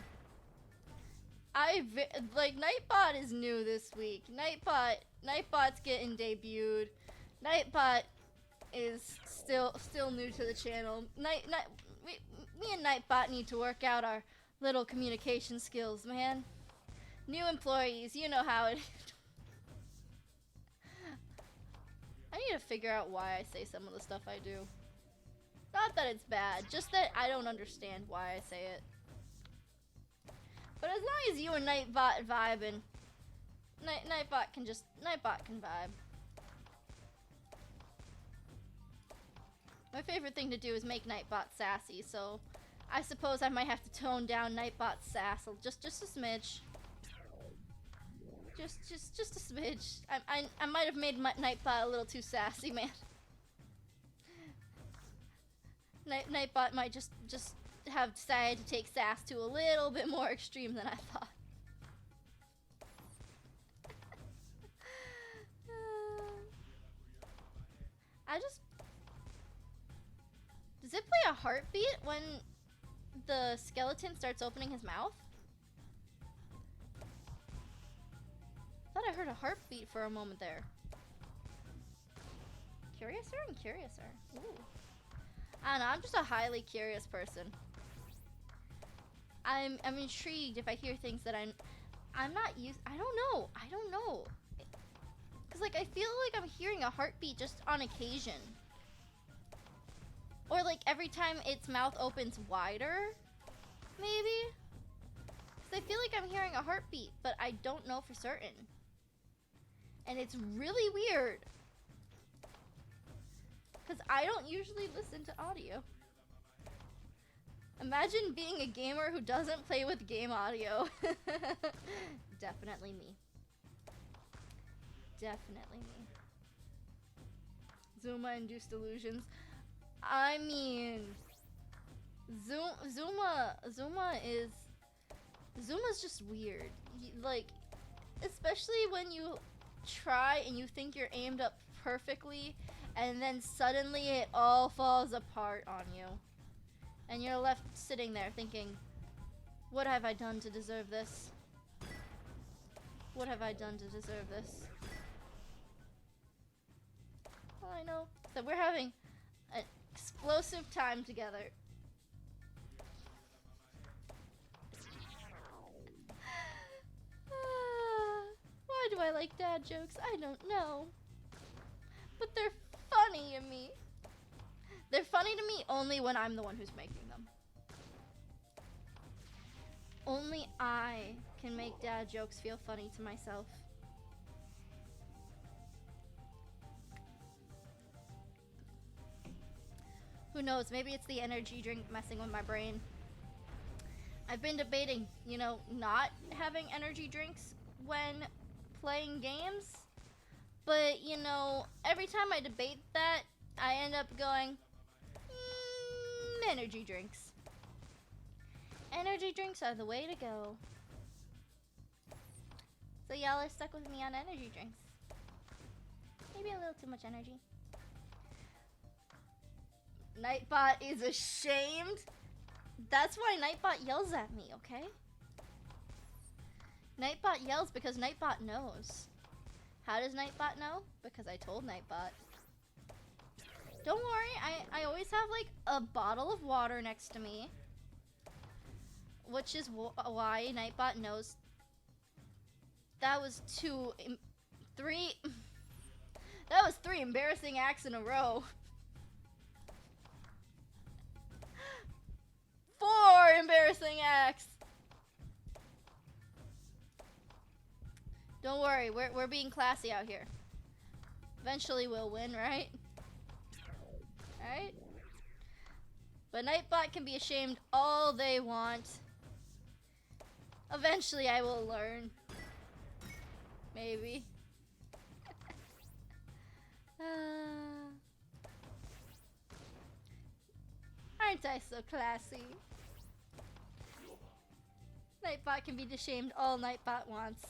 Like, Nightbot is new this week. Nightbot's getting debuted. Nightbot is still new to the channel. Me and Nightbot need to work out our little communication skills, man. New employees, you know how it is. I need to figure out why I say some of the stuff I do. Not that it's bad, just that I don't understand why I say it. But as long as you and Nightbot vibing, Nightbot can vibe. My favorite thing to do is make Nightbot sassy, so I suppose I might have to tone down Nightbot's sass just a smidge. Just a smidge. I might have made my Nightbot a little too sassy, man. Nightbot might just have decided to take sass to a little bit more extreme than I thought. Does it play a heartbeat when the skeleton starts opening his mouth? I thought I heard a heartbeat for a moment there. Curiouser and Curiouser. Ooh. I don't know, I'm just a highly curious person. I'm intrigued if I hear things that I'm not used. I don't know. Cause like I feel like I'm hearing a heartbeat just on occasion. Or like every time its mouth opens wider, maybe? Cause I feel like I'm hearing a heartbeat, but I don't know for certain. And it's really weird. Cause I don't usually listen to audio. Imagine being a gamer who doesn't play with game audio. Definitely me. Definitely me. Zuma-induced illusions. I mean, Zuma's just weird. Like, especially when you try and you think you're aimed up perfectly, and then suddenly it all falls apart on you. And you're left sitting there thinking, what have I done to deserve this? What have I done to deserve this? All I know is that we're having an explosive time together. Why do I like dad jokes? I don't know. But they're funny to me. They're funny to me only when I'm the one who's making them. Only I can make dad jokes feel funny to myself. Who knows? Maybe it's the energy drink messing with my brain. I've been debating, you know, not having energy drinks when playing games. But, you know, every time I debate that, I end up going, energy drinks. Energy drinks are the way to go. So y'all are stuck with me on energy drinks. Maybe a little too much energy. Nightbot is ashamed. That's why Nightbot yells at me, okay? Nightbot yells because Nightbot knows. How does Nightbot know? Because I told Nightbot. Don't worry, I always have like a bottle of water next to me. Which is why Nightbot knows. That was three embarrassing acts in a row. 4 embarrassing acts. Don't worry, we're being classy out here. Eventually we'll win, right? Right? But Nightbot can be ashamed all they want. Eventually I will learn. Maybe. Aren't I so classy? Nightbot can be ashamed all Nightbot wants.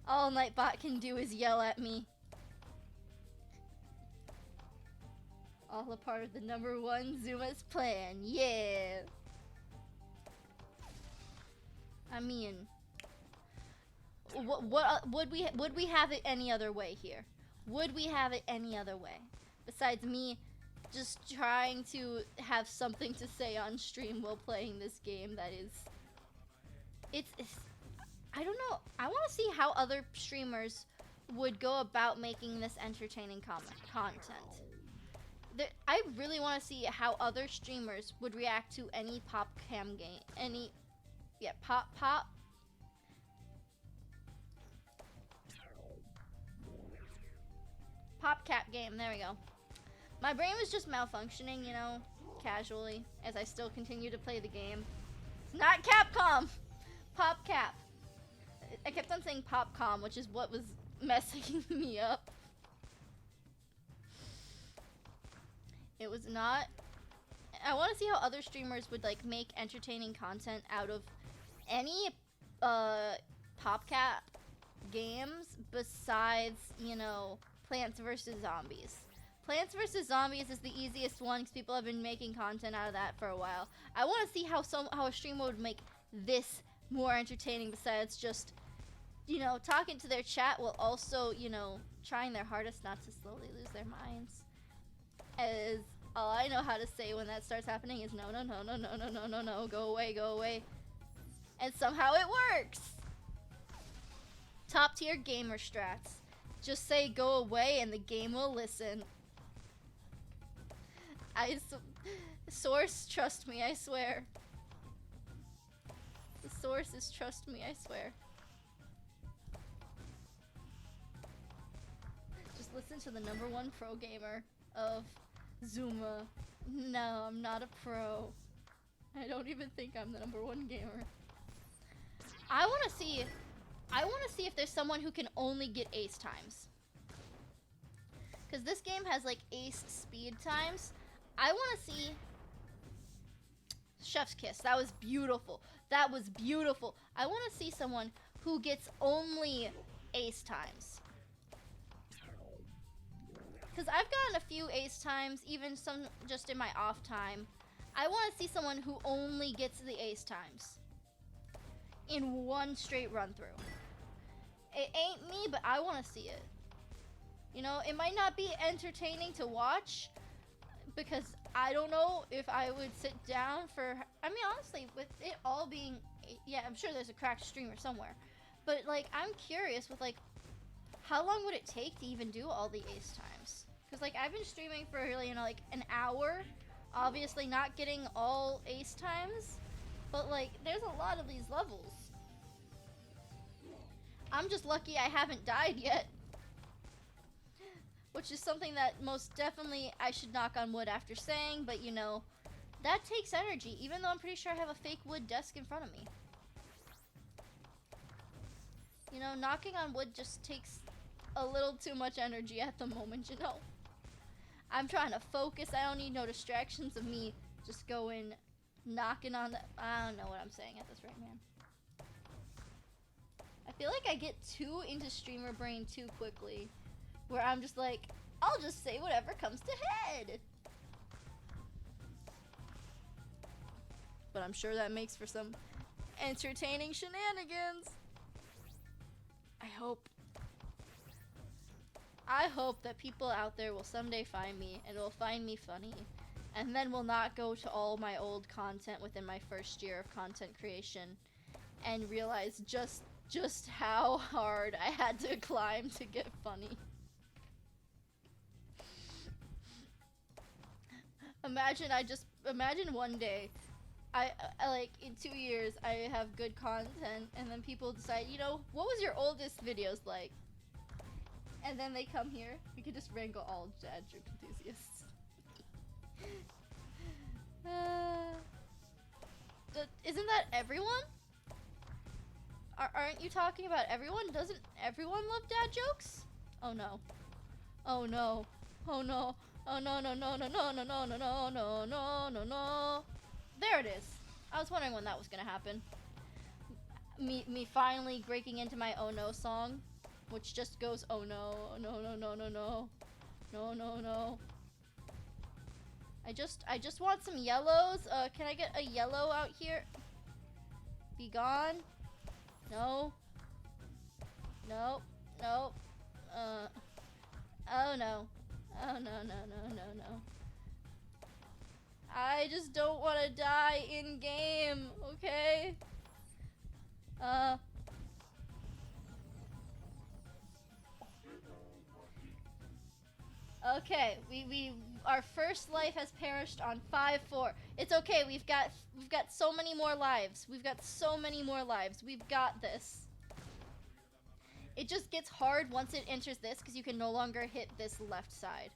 All Nightbot can do is yell at me. All a part of the #1 Zuma's plan, yeah! I mean, would we have it any other way here? Would we have it any other way? Besides me just trying to have something to say on stream while playing this game that is... It's I don't know. I want to see how other streamers would go about making this entertaining content. I really want to see how other streamers would react to any PopCap game. PopCap game, there we go. My brain was just malfunctioning, you know. casually as I still continue to play the game. It's not Capcom! PopCap. I kept on saying Popcom, which is what was messing me up. It was not. I want to see how other streamers would like make entertaining content out of any PopCap games besides, you know, Plants vs. Zombies. Plants vs. Zombies is the easiest one because people have been making content out of that for a while. I want to see how a streamer would make this more entertaining besides just, you know, talking to their chat while also, you know, trying their hardest not to slowly lose their minds. As all I know how to say when that starts happening is no, no, no, no, no, no, no, no, no, go away, go away. And somehow it works! Top tier gamer strats. Just say go away and the game will listen. Source, trust me, I swear. The source is trust me, I swear. Just listen to the #1 pro gamer of Zuma. No, I'm not a pro. I don't even think I'm the #1 gamer. I want to see if there's someone who can only get ace times. Because this game has like ace speed times. I want to see Chef's Kiss. That was beautiful. That was beautiful. I want to see someone who gets only ace times. Because I've gotten a few ace times, even some just in my off time. I want to see someone who only gets the ace times in one straight run through. It ain't me, but I want to see it. You know, it might not be entertaining to watch because I don't know if I would sit down for, I mean, honestly, with it all being, yeah, I'm sure there's a cracked streamer somewhere, but like, I'm curious with like, how long would it take to even do all the ace times? Because like, I've been streaming for, you know, like an hour, obviously not getting all ace times, but like, there's a lot of these levels. I'm just lucky I haven't died yet. Which is something that most definitely I should knock on wood after saying, but you know, that takes energy, even though I'm pretty sure I have a fake wood desk in front of me. You know, knocking on wood just takes a little too much energy at the moment, you know. I'm trying to focus, I don't need no distractions of me just going knocking on the, I don't know what I'm saying at this rate, man. I feel like I get too into streamer brain too quickly, where I'm just like, I'll just say whatever comes to head. But I'm sure that makes for some entertaining shenanigans. I hope that people out there will someday find me and will find me funny, and then will not go to all my old content within my first year of content creation and realize just how hard I had to climb to get funny. Imagine one day, I like in 2 years I have good content and then people decide, you know, what was your oldest videos like? And then they come here, we could just wrangle all dad joke enthusiasts. Isn't that everyone? Aren't you talking about everyone? Doesn't everyone love dad jokes? Oh no. Oh no. Oh no. Oh no no no no no no no no no no no no no. There it is. I was wondering when that was gonna happen. Me finally breaking into my oh no song, which just goes oh no no no no no no no no no. I just want some yellows. Can I get a yellow out here? Be gone. No. Nope. Nope. Oh no. Oh no no no no no. I just don't want to die in game, okay? Okay, our first life has perished on 5-4. It's okay, we've got so many more lives. We've got so many more lives. We've got this. It just gets hard once it enters this because you can no longer hit this left side.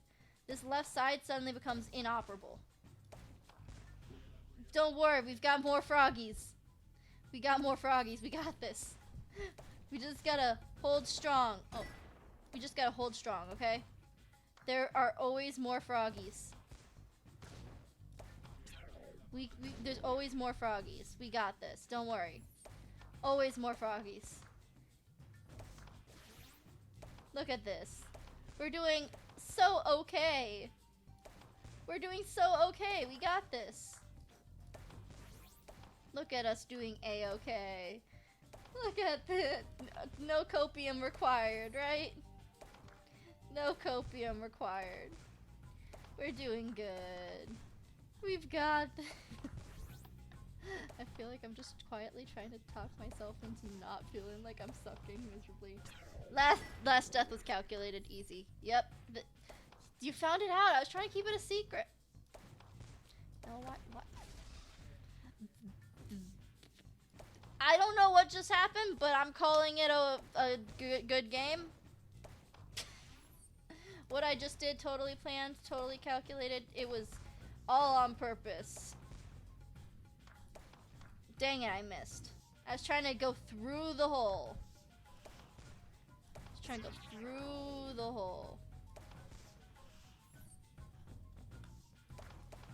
This left side suddenly becomes inoperable. Don't worry, we've got more froggies. We got more froggies. We got this. We just gotta hold strong. Oh, we just gotta hold strong, okay? There are always more froggies. There's always more froggies. We got this. Don't worry. Always more froggies. Look at this. We're doing so okay. We're doing so okay. We got this. Look at us doing a-okay. Look at this. No copium required, right? No copium required. We're doing good. We've got this. I feel like I'm just quietly trying to talk myself into not feeling like I'm sucking miserably. Last death was calculated easy. Yep. You found it out. I was trying to keep it a secret. No, what? I don't know what just happened, but I'm calling it a good game. What I just did, totally planned, totally calculated. It was all on purpose. Dang it, I missed. I was trying to go through the hole. Trying to go through the hole.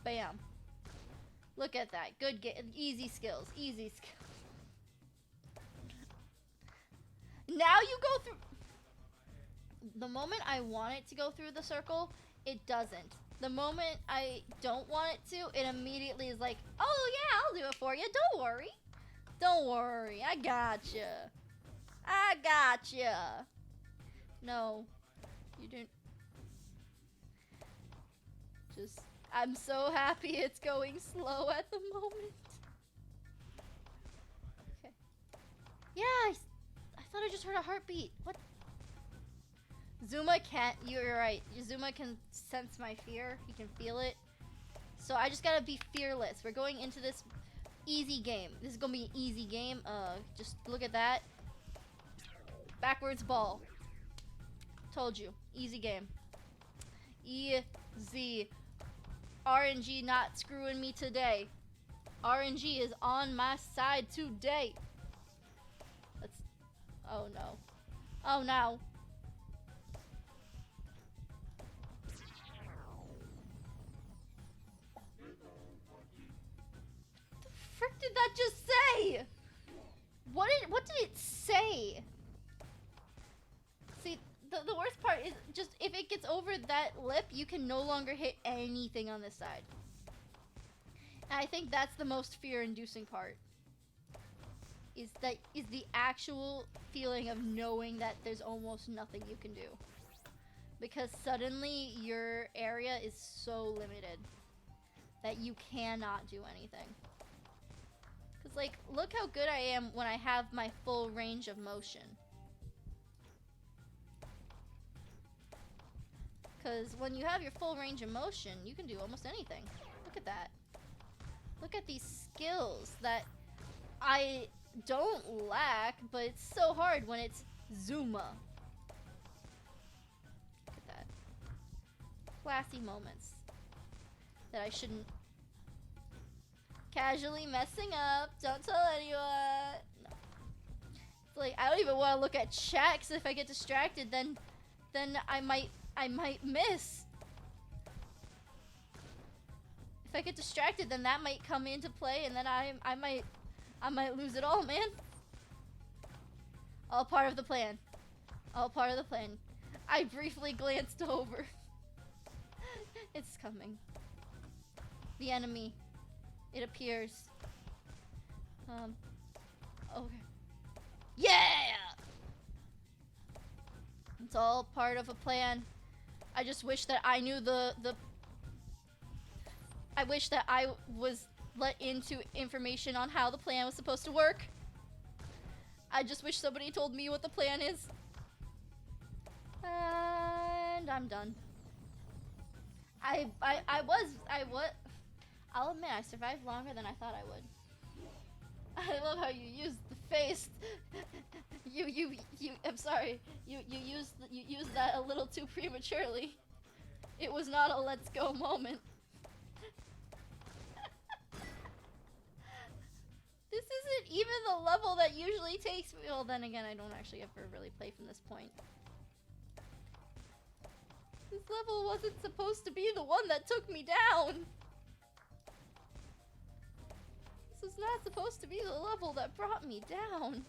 Bam. Look at that. Good easy skills. Easy skills. Now you go through. The moment I want it to go through the circle, it doesn't. The moment I don't want it to, it immediately is like, oh yeah, I'll do it for you. Don't worry. Don't worry. I gotcha. I gotcha. No, you didn't. Just, I'm so happy it's going slow at the moment. Okay. Yeah, I thought I just heard a heartbeat. What? Zuma can't, you're right. Zuma can sense my fear. He can feel it. So I just gotta be fearless. We're going into this easy game. This is gonna be an easy game. Just look at that. Backwards ball. Told you. Easy game. Easy. RNG not screwing me today. RNG is on my side today. Let's... Oh no. Oh no. What the frick did that just say? What did it say? See, the worst part is just if it gets over that lip, you can no longer hit anything on this side. And I think that's the most fear-inducing part. Is the actual feeling of knowing that there's almost nothing you can do. Because suddenly your area is so limited that you cannot do anything. Because like, look how good I am when I have my full range of motion. Because when you have your full range of motion, you can do almost anything. Look at that. Look at these skills that I don't lack, but it's so hard when it's Zuma. Look at that. Classy moments that I shouldn't. Casually messing up. Don't tell anyone. No. It's like, I don't even want to look at chat, 'cause if I get distracted, then I might miss. If I get distracted, then that might come into play, and then I might lose it all, man. All part of the plan. All part of the plan. I briefly glanced over. It's coming. The enemy. It appears. Okay. Yeah! It's all part of a plan. I just wish that I knew I wish that I was let into information on how the plan was supposed to work. I just wish somebody told me what the plan is. And I'm done. I'll admit, I survived longer than I thought I would. I love how you used the face. I'm sorry. You used that a little too prematurely. It was not a let's go moment. even the level that usually takes me. Well, then again, I don't actually ever really play from this point. This level wasn't supposed to be the one that took me down. This was not supposed to be the level that brought me down.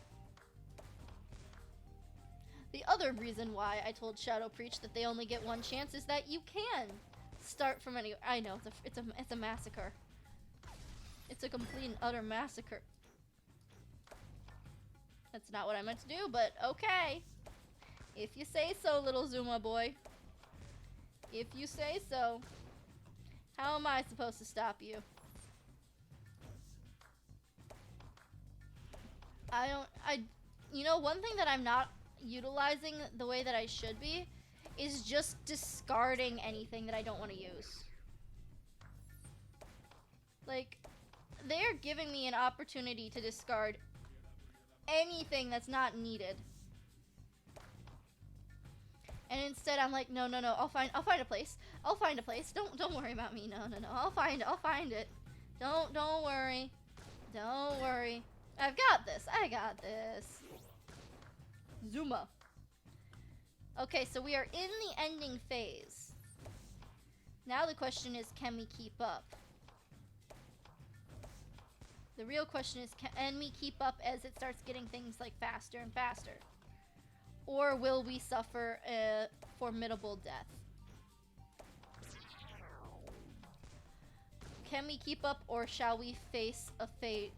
The other reason why I told Shadow Preach that they only get one chance is that you can start from any. I know it's a massacre. It's a complete and utter massacre. That's not what I meant to do, but okay. If you say so, little Zuma boy. If you say so. How am I supposed to stop you? You know, one thing that I'm not utilizing the way that I should be is just discarding anything that I don't want to use. Like, they're giving me an opportunity to discard anything that's not needed. And instead I'm like, no, I'll find a place. I'll find a place. Don't worry about me. No. I'll find it. Don't worry. Don't worry. I've got this. I got this. Zuma. Okay, so we are in the ending phase. Now the question is, can we keep up? The real question is, can we keep up as it starts getting things like faster and faster? Or will we suffer a formidable death? Can we keep up, or shall we face a fate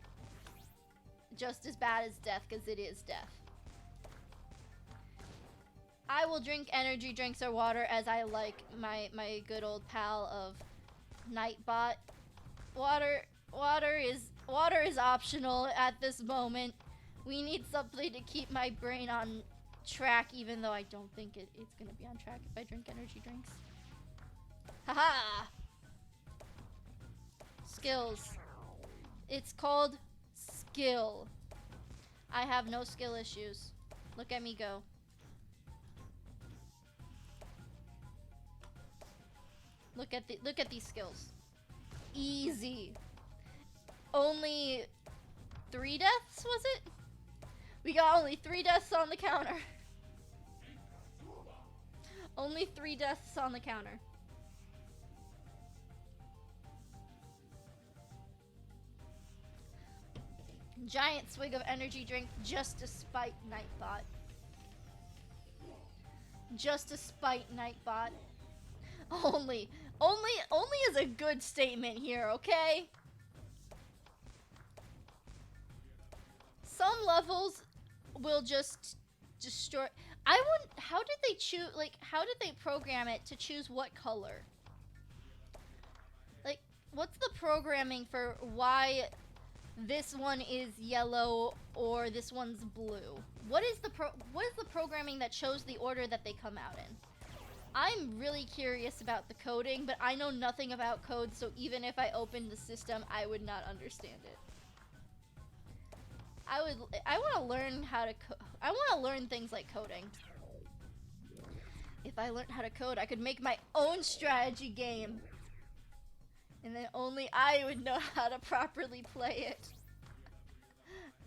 just as bad as death, because it is death? I will drink energy drinks or water as I like my good old pal of Nightbot. Water is optional at this moment. We need something to keep my brain on track, even though I don't think it's gonna be on track if I drink energy drinks. Haha! Skills. It's called skill. I have no skill issues. Look at me go. Look at these skills. Easy. Only 3 deaths, was it? We got only 3 deaths on the counter. Only 3 deaths on the counter. Giant swig of energy drink just to spite Nightbot. Just to spite Nightbot. Only is a good statement here, okay? Some levels will just destroy. How did they choose, like, how did they program it to choose what color? Like, what's the programming for why this one is yellow or this one's blue? What is the programming that chose the order that they come out in? I'm really curious about the coding, but I know nothing about code, so even if I opened the system, I would not understand it. I want to learn how to I want to learn things like coding. If I learned how to code, I could make my own strategy game. And then only I would know how to properly play it.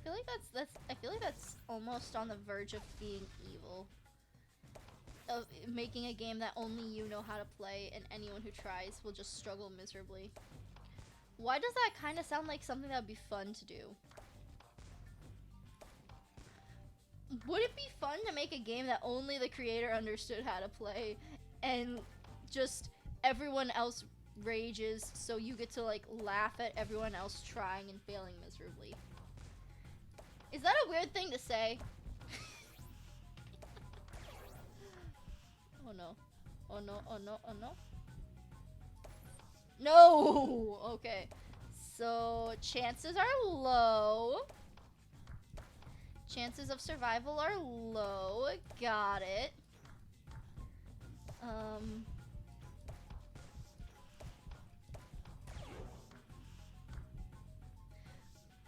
I feel like that's almost on the verge of being evil. Of making a game that only you know how to play, and anyone who tries will just struggle miserably. Why does that kind of sound like something that would be fun to do? Would it be fun to make a game that only the creator understood how to play, and just everyone else rages, so you get to like laugh at everyone else trying and failing miserably? Is that a weird thing to say? Oh no. Oh no, oh no, oh no. No! Okay. So, chances are low. Chances of survival are low. Got it.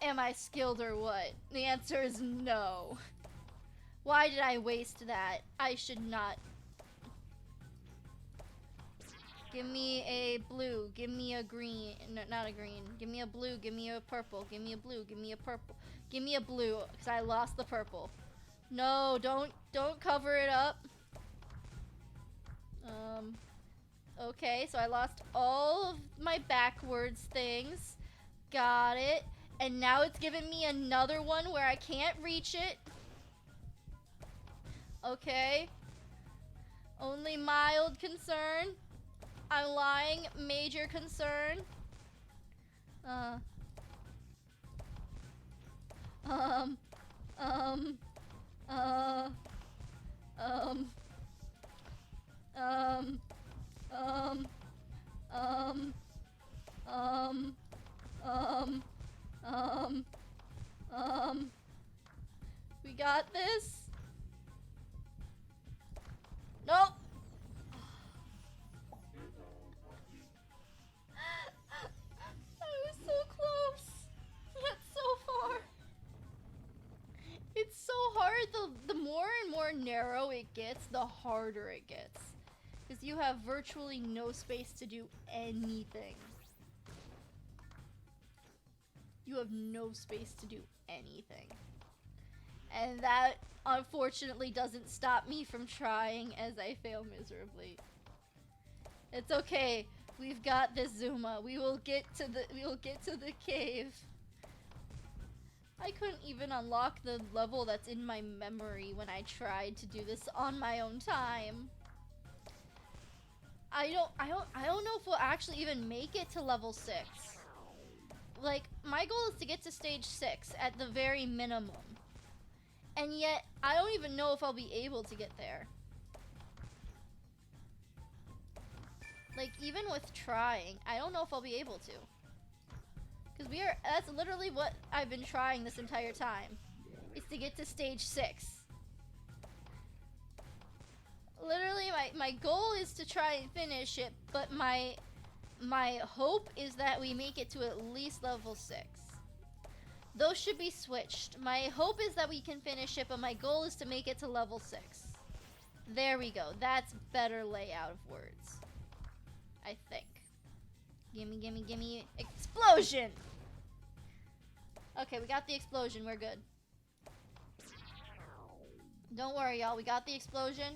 Am I skilled or what? The answer is no. Why did I waste that? I should not. Give me a blue. Give me a green. No, not a green. Give me a blue. Give me a purple. Give me a blue. Give me a purple. Give me a blue, because I lost the purple. No, don't cover it up. Okay, so I lost all of my backwards things. Got it. And now it's giving me another one where I can't reach it. Okay. Only mild concern. I'm lying. Major concern. Um. Um. Um. We got this. Nope. I was so close, yet so far. It's so hard. The more and more narrow it gets, the harder it gets. Because you have virtually no space to do anything. You have no space to do anything. And that, unfortunately, doesn't stop me from trying as I fail miserably. It's okay. We've got this, Zuma. We will get to the cave. I couldn't even unlock the level that's in my memory when I tried to do this on my own time. I don't know if we'll actually even make it to level 6. Like, my goal is to get to stage 6 at the very minimum. And yet, I don't even know if I'll be able to get there. Like, even with trying, I don't know if I'll be able to. Because that's literally what I've been trying this entire time. Is to get to stage 6. Literally, my goal is to try and finish it, but my hope is that we make it to at least level 6. Those should be switched. My hope is that we can finish it, but my goal is to make it to level 6. There we go. That's better layout of words, I think. Gimme, gimme, gimme. Explosion! Okay, we got the explosion. We're good. Don't worry, y'all. We got the explosion.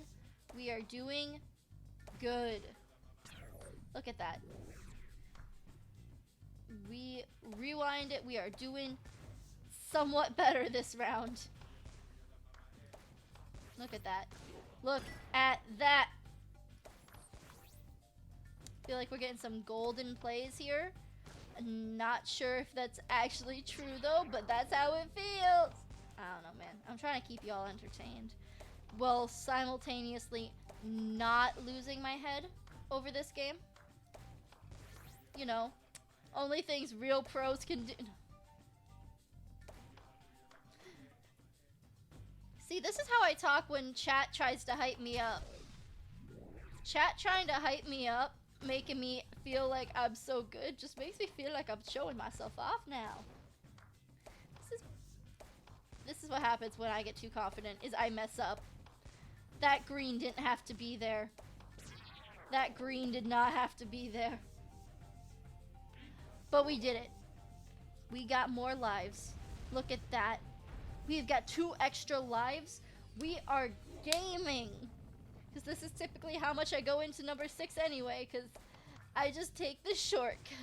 We are doing good. Look at that. We rewind it. We are doing somewhat better this round. Look at that. Look at that. Feel like we're getting some golden plays here. Not sure if that's actually true though, but that's how it feels. I don't know, man. I'm trying to keep y'all entertained while simultaneously not losing my head over this game. You know, only things real pros can do. See, this is how I talk when chat tries to hype me up. Chat trying to hype me up, making me feel like I'm so good, just makes me feel like I'm showing myself off now. This is what happens when I get too confident, is I mess up. That green didn't have to be there. That green did not have to be there. But we did it. We got more lives. Look at that. We've got 2 extra lives. We are gaming. Because this is typically how much I go into number 6 anyway, because I just take the shortcut.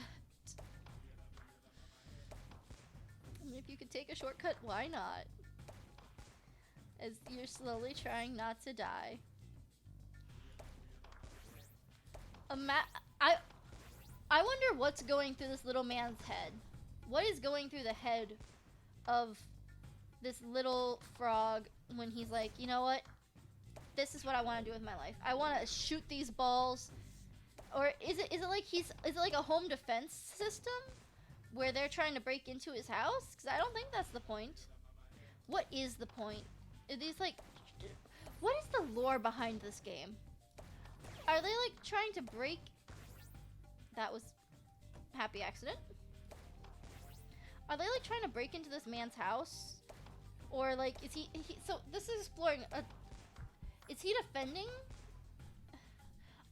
And if you could take a shortcut, why not? As you're slowly trying not to die. I wonder what's going through this little man's head. What is going through the head of this little frog when he's like, you know what? This is what I want to do with my life. I want to shoot these balls. Or is it like a home defense system where they're trying to break into his house? Because I don't think that's the point. What is the point? Are these like, what is the lore behind this game? Are they like trying to break? That was happy accident. Are they like trying to break into this man's house? Or like, is he so this is exploring is he defending?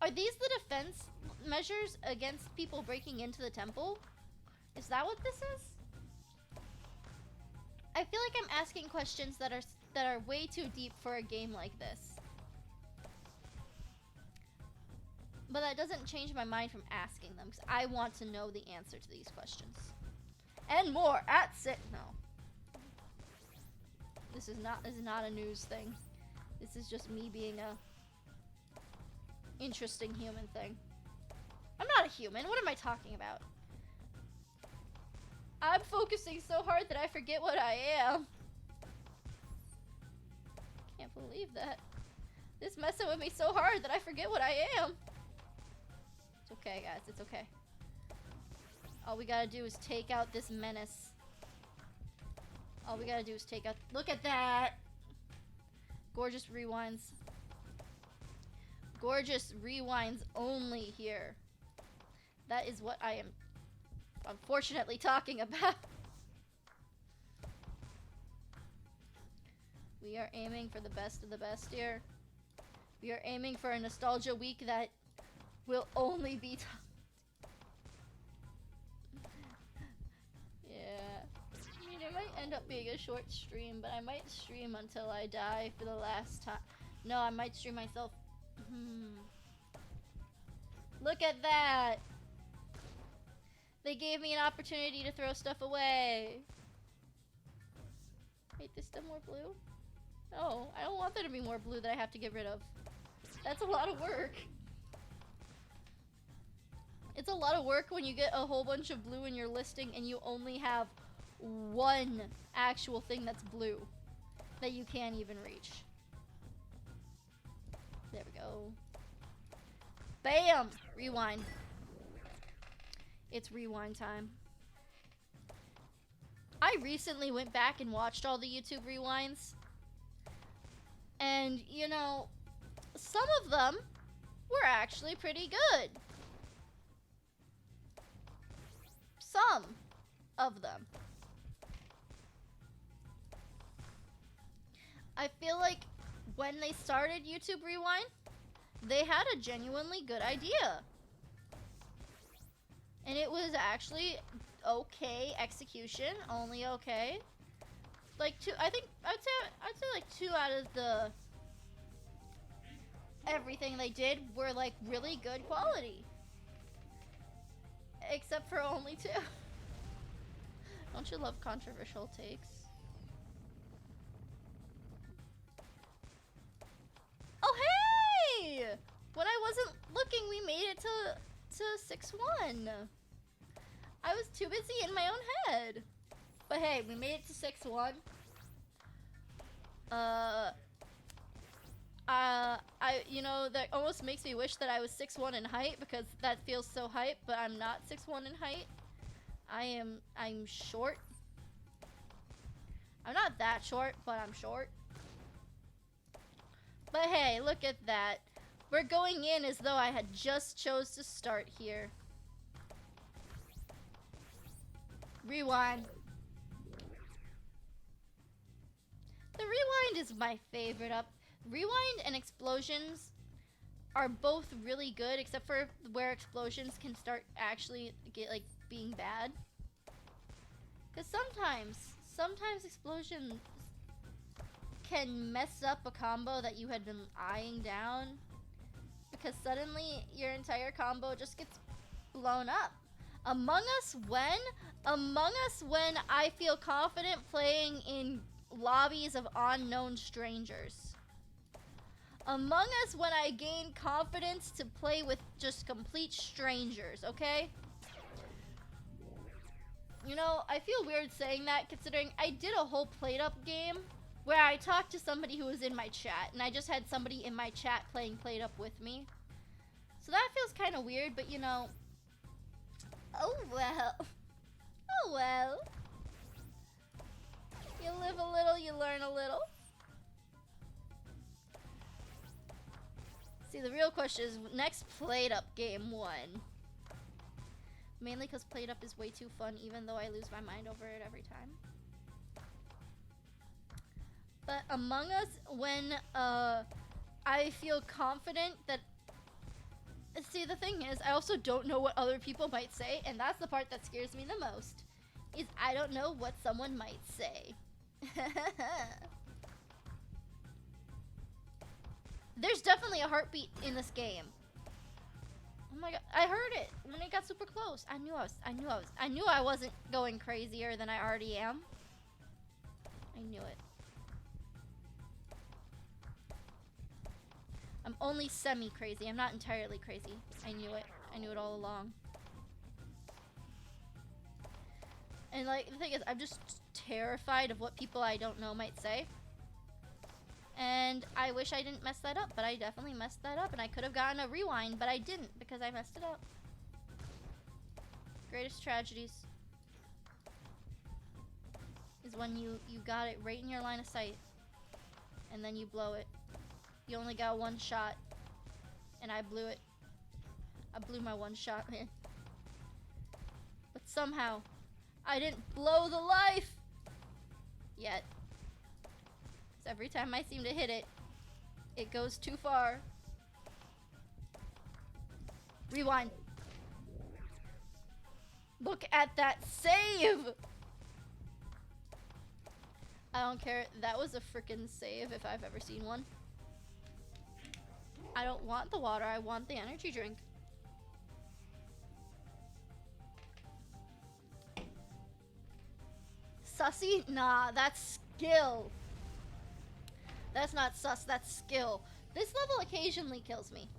Are these the defense measures against people breaking into the temple? Is that what this is? I feel like I'm asking questions that are way too deep for a game like this. But that doesn't change my mind from asking them, because I want to know the answer to these questions. And more at no. This is not a news thing. This is just me being a interesting human thing. I'm not a human. What am I talking about? I'm focusing so hard that I forget what I am. Can't believe that. This messing with me so hard that I forget what I am. It's okay, guys. It's okay. All we gotta do is take out this menace. All we gotta do is take out... Look at that! Gorgeous rewinds. Gorgeous rewinds only here. That is what I am unfortunately talking about. We are aiming for the best of the best here. We are aiming for a nostalgia week that will only be yeah. I mean, it might end up being a short stream, but I might stream until I die for the last time. No, I might stream myself. Look at that! They gave me an opportunity to throw stuff away. Wait, there's still more blue? No, I don't want there to be more blue that I have to get rid of. That's a lot of work. It's a lot of work when you get a whole bunch of blue in your listing and you only have one actual thing that's blue that you can't even reach. There we go. Bam! Rewind. It's rewind time. I recently went back and watched all the YouTube rewinds. And, you know, some of them were actually pretty good. Some of them. I feel like when they started YouTube Rewind, they had a genuinely good idea. And it was actually okay execution, only okay. Like I'd say like 2 out of the everything they did were like really good quality. Except for only 2. Don't you love controversial takes? Oh hey! When I wasn't looking, we made it to 6-1. I was too busy in my own head. But hey, we made it to 6-1. You know, that almost makes me wish that I was 6'1" in height, because that feels so hype, but I'm not 6'1" in height. I'm short. I'm not that short, but I'm short. But hey, look at that. We're going in as though I had just chose to start here. Rewind. The rewind is my favorite up. Rewind and explosions are both really good, except for where explosions can start actually like being bad. Because sometimes explosions can mess up a combo that you had been eyeing down, because suddenly your entire combo just gets blown up. Among Us when I feel confident playing in lobbies of unknown strangers. Among Us when I gain confidence to play with just complete strangers, okay? You know, I feel weird saying that, considering I did a whole Played Up game where I talked to somebody who was in my chat, and I just had somebody in my chat playing Played Up with me. So that feels kind of weird, but you know, oh well. Oh well. You live a little, you learn a little. See, the real question is, next Played Up game 1. Mainly because Played Up is way too fun, even though I lose my mind over it every time. But Among Us, when I feel confident that See, the thing is, I also don't know what other people might say, and that's the part that scares me the most. Is I don't know what someone might say. There's definitely a heartbeat in this game. Oh my god, I heard it when it got super close. I knew I wasn't going crazier than I already am. I knew it. I'm only semi-crazy. I'm not entirely crazy. I knew it. I knew it all along. And like, the thing is, I'm just terrified of what people I don't know might say. And I wish I didn't mess that up, but I definitely messed that up. And I could have gotten a rewind, but I didn't because I messed it up. Greatest tragedies is when you got it right in your line of sight and then you blow it. You only got one shot and I blew it. I blew my one shot, man. But somehow I didn't blow the life yet. Because every time I seem to hit it, it goes too far. Rewind. Look at that save! I don't care. That was a freaking save if I've ever seen one. I don't want the water. I want the energy drink. Sussy? Nah, that's skill. That's not sus, that's skill. This level occasionally kills me.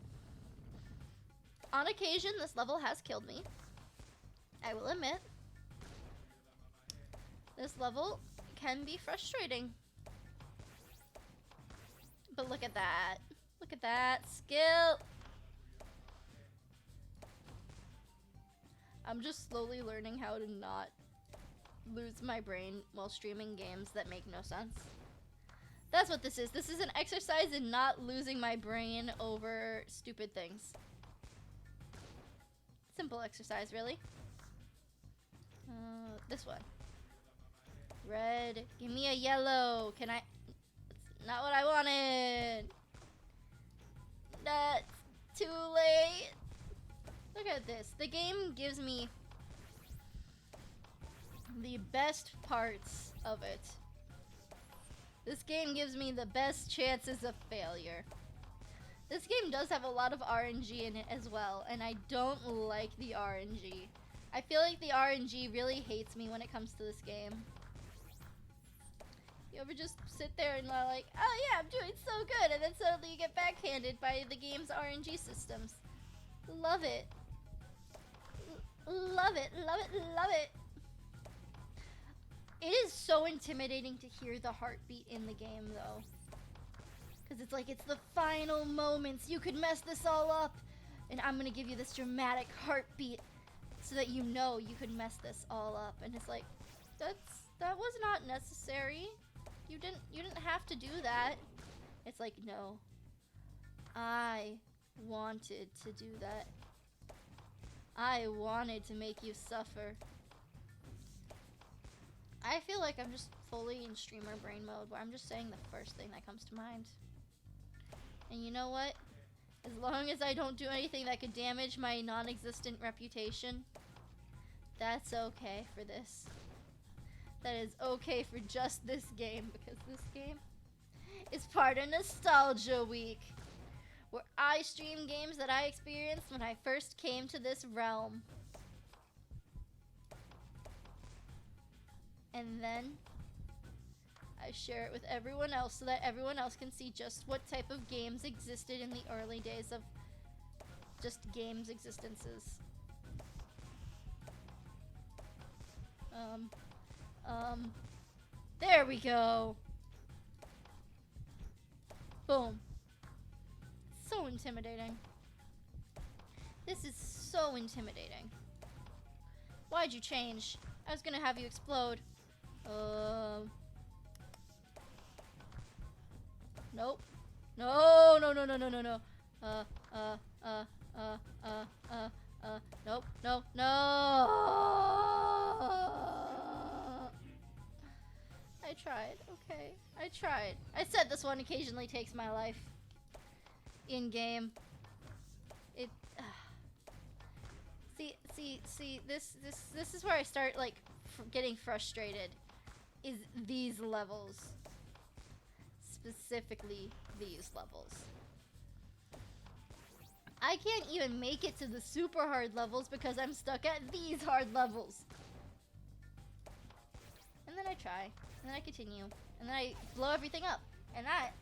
On occasion, this level has killed me. I will admit. This level can be frustrating. But look at that. Look at that skill. I'm just slowly learning how to not lose my brain while streaming games that make no sense. That's what this is. This is an exercise in not losing my brain over stupid things. Simple exercise, really. This one. Red. Give me a yellow. Can I? That's not what I wanted. That's too late. Look at this. The game gives me the best parts of it. This game gives me the best chances of failure. This game does have a lot of RNG in it as well, and I don't like the RNG. I feel like the RNG really hates me when it comes to this game. You ever just sit there and like, oh yeah, I'm doing so good, and then suddenly you get backhanded by the game's RNG systems. Love it. Love it, love it, love it. It is so intimidating to hear the heartbeat in the game, though. Because it's like, it's the final moments. You could mess this all up. And I'm going to give you this dramatic heartbeat so that you know you could mess this all up. And it's like, that was not necessary. You didn't have to do that. It's like, no. I wanted to do that. I wanted to make you suffer. I feel like I'm just fully in streamer brain mode where I'm just saying the first thing that comes to mind. And you know what? As long as I don't do anything that could damage my non-existent reputation, that's okay for this. That is okay for just this game, because this game is part of Nostalgia Week, where I stream games that I experienced when I first came to this realm. And then I share it with everyone else so that everyone else can see just what type of games existed in the early days of just games existences. There we go. Boom. So intimidating. This is so intimidating. Why'd you change? I was gonna have you explode. Nope. No, no, no, no, no, no, no. Nope, no, no. I tried, okay. I tried. I said this one occasionally takes my life. In game. It, See, this is where I start like getting frustrated. Is these levels, specifically these levels. I can't even make it to the super hard levels because I'm stuck at these hard levels. And then I try, and then I continue, and then I blow everything up, and that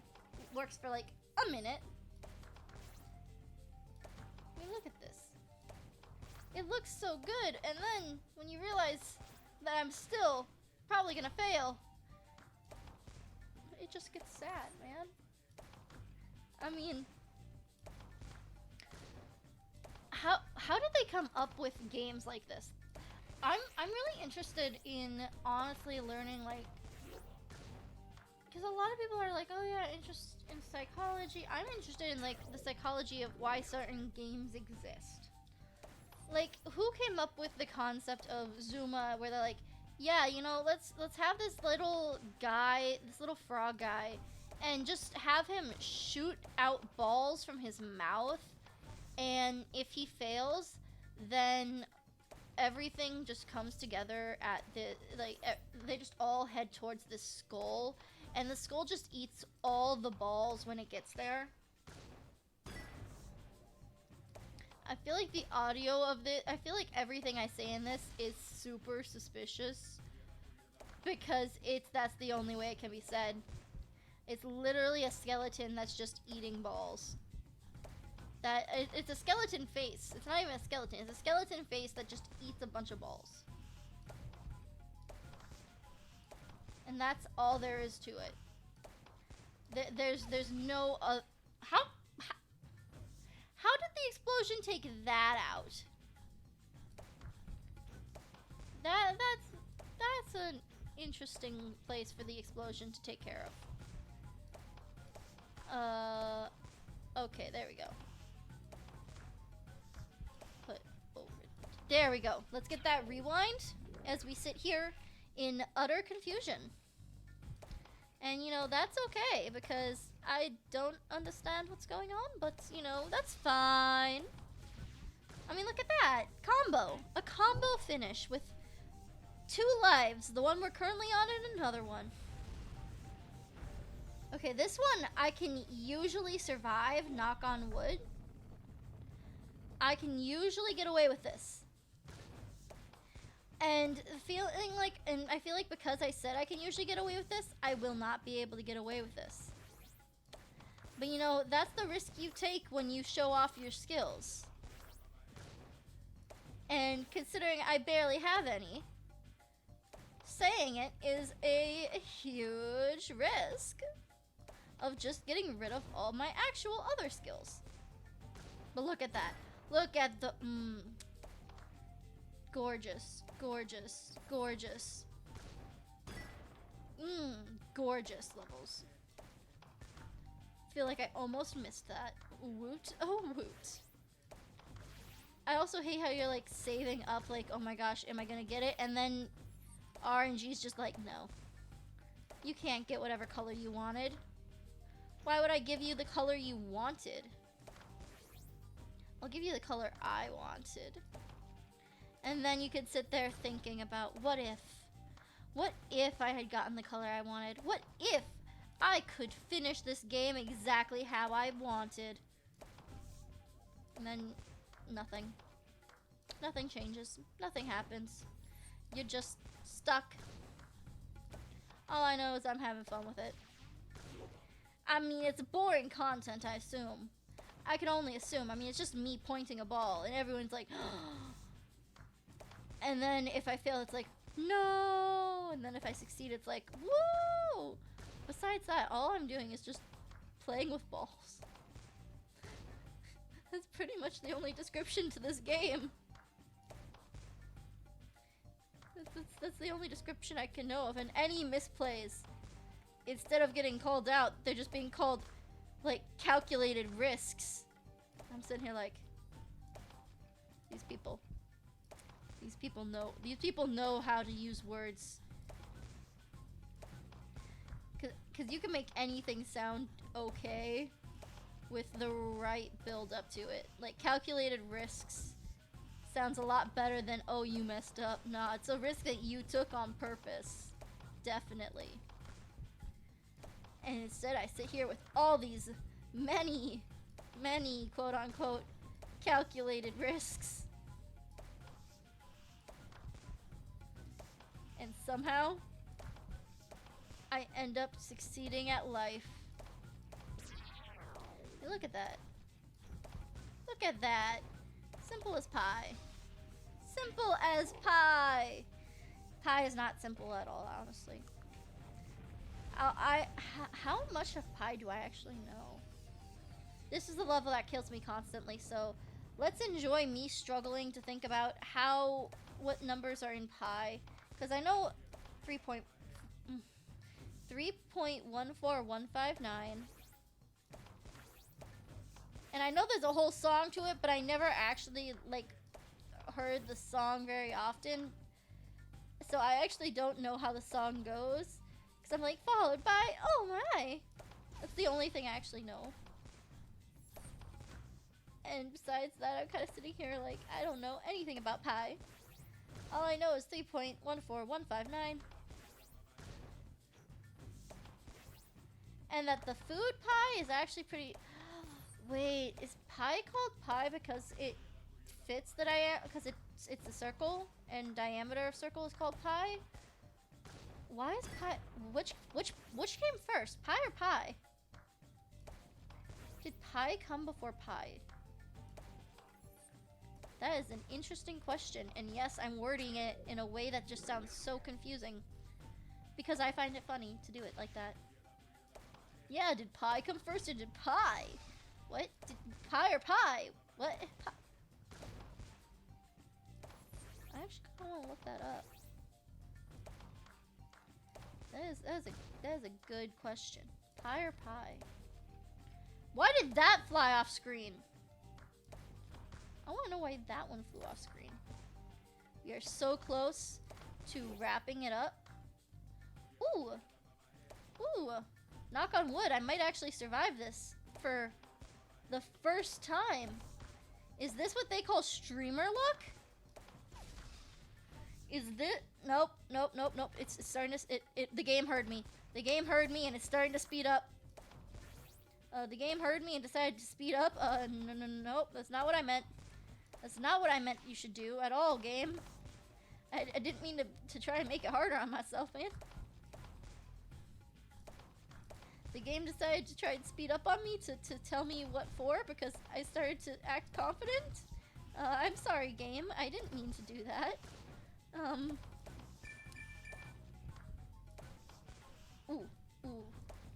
works for like a minute. I mean, look at this. It looks so good, and then when you realize that I'm still probably gonna fail, it just gets sad, man. I mean, how did they come up with games like this? I'm really interested in honestly learning, like, because a lot of people are like, oh yeah, interest in psychology. I'm interested in like the psychology of why certain games exist. Like, who came up with the concept of Zuma, where they're like, yeah, you know, let's have this little guy, this little frog guy, and just have him shoot out balls from his mouth, and if he fails, then everything just comes together at the, like, they just all head towards this skull, and the skull just eats all the balls when it gets there. I feel like the audio of this, I feel like everything I say in this is super suspicious because that's the only way it can be said. It's literally a skeleton that's just eating balls. It's a skeleton face. It's not even a skeleton. It's a skeleton face that just eats a bunch of balls. And that's all there is to it. There's no how did the explosion take that out? That's an interesting place for the explosion to take care of. Okay, there we go. Put over. There we go. Let's get that rewind as we sit here in utter confusion. And, you know, that's okay, because I don't understand what's going on, but, you know, that's fine. I mean, look at that. Combo. A combo finish with 2 lives. The one we're currently on and another one. Okay, this one I can usually survive, knock on wood. I can usually get away with this. And I feel like because I said I can usually get away with this, I will not be able to get away with this. But you know, that's the risk you take when you show off your skills. And considering I barely have any, saying it is a huge risk of just getting rid of all my actual other skills. But look at that. Look at the, gorgeous, gorgeous, gorgeous. Gorgeous levels. Feel like I almost missed that. Woot. Oh, woot. I also hate how you're like saving up, like, oh my gosh, am I gonna get it? And then RNG's just like, no. You can't get whatever color you wanted. Why would I give you the color you wanted? I'll give you the color I wanted. And then you could sit there thinking about, what if I had gotten the color I wanted? What if I could finish this game exactly how I wanted? And then nothing. Nothing changes. Nothing happens. You're just stuck. All I know is I'm having fun with it. I mean, it's boring content, I assume. I can only assume. I mean, it's just me pointing a ball, and everyone's like, and then if I fail, it's like, no. And then if I succeed, it's like, woo. Besides that, all I'm doing is just playing with balls. That's pretty much the only description to this game. That's the only description I can know of. And any misplays, instead of getting called out, they're just being called, like, calculated risks. I'm sitting here like, these people know how to use words. Cause you can make anything sound okay with the right build up to it. Like, calculated risks sounds a lot better than, oh, you messed up. Nah, it's a risk that you took on purpose. Definitely. And instead I sit here with all these many quote-unquote calculated risks. And somehow, I end up succeeding at life. Hey, look at that. Look at that. Simple as pie. Simple as pie. Pie is not simple at all, honestly. How much of pie do I actually know? This is the level that kills me constantly, so let's enjoy me struggling to think about what numbers are in pi. Because I know 3.14159. And I know there's a whole song to it, but I never actually, like, heard the song very often. So I actually don't know how the song goes. Because I'm like, followed by, oh my. That's the only thing I actually know. And besides that, I'm kind of sitting here like, I don't know anything about pi. All I know is 3.14159. And that the food pie is actually pretty... Wait, is pi called pi because it fits the because it's a circle and diameter of circle is called pi? Why is pi... Which came first, pi or pi? Did pi come before pi? That is an interesting question, and yes, I'm wording it in a way that just sounds so confusing. Because I find it funny to do it like that. Yeah, did pi come first or did pi? What? Did pi or pie? What? I actually kind of want to look that up. That is a good question. Pi or pie? Why did that fly off screen? I want to know why that one flew off screen. We are so close to wrapping it up. Ooh. Ooh. Knock on wood, I might actually survive this for the first time. Is this what they call streamer luck? Is this... Nope. It's starting to... The game heard me. The game heard me and it's starting to speed up. The game heard me and decided to speed up. Nope. That's not what I meant. That's not what I meant you should do at all, game. I didn't mean to try and make it harder on myself, man. The game decided to try and speed up on me to tell me what for because I started to act confident. I'm sorry, game. I didn't mean to do that. Ooh.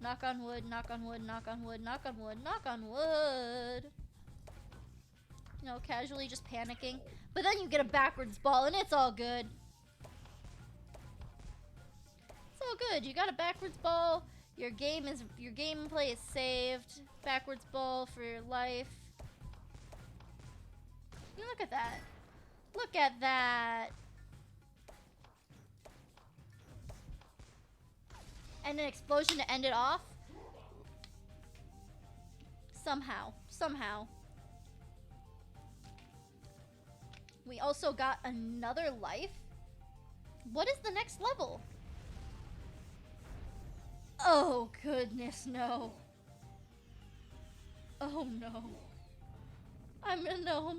Knock on wood, knock on wood, knock on wood, knock on wood, knock on wood. You know, casually just panicking. But then you get a backwards ball and it's all good. It's all good. You got a backwards ball. Your gameplay is saved. Backwards ball for your life. Look at that. Look at that. And an explosion to end it off. Somehow. We also got another life. What is the next level? Oh, goodness, no. Oh, no. No.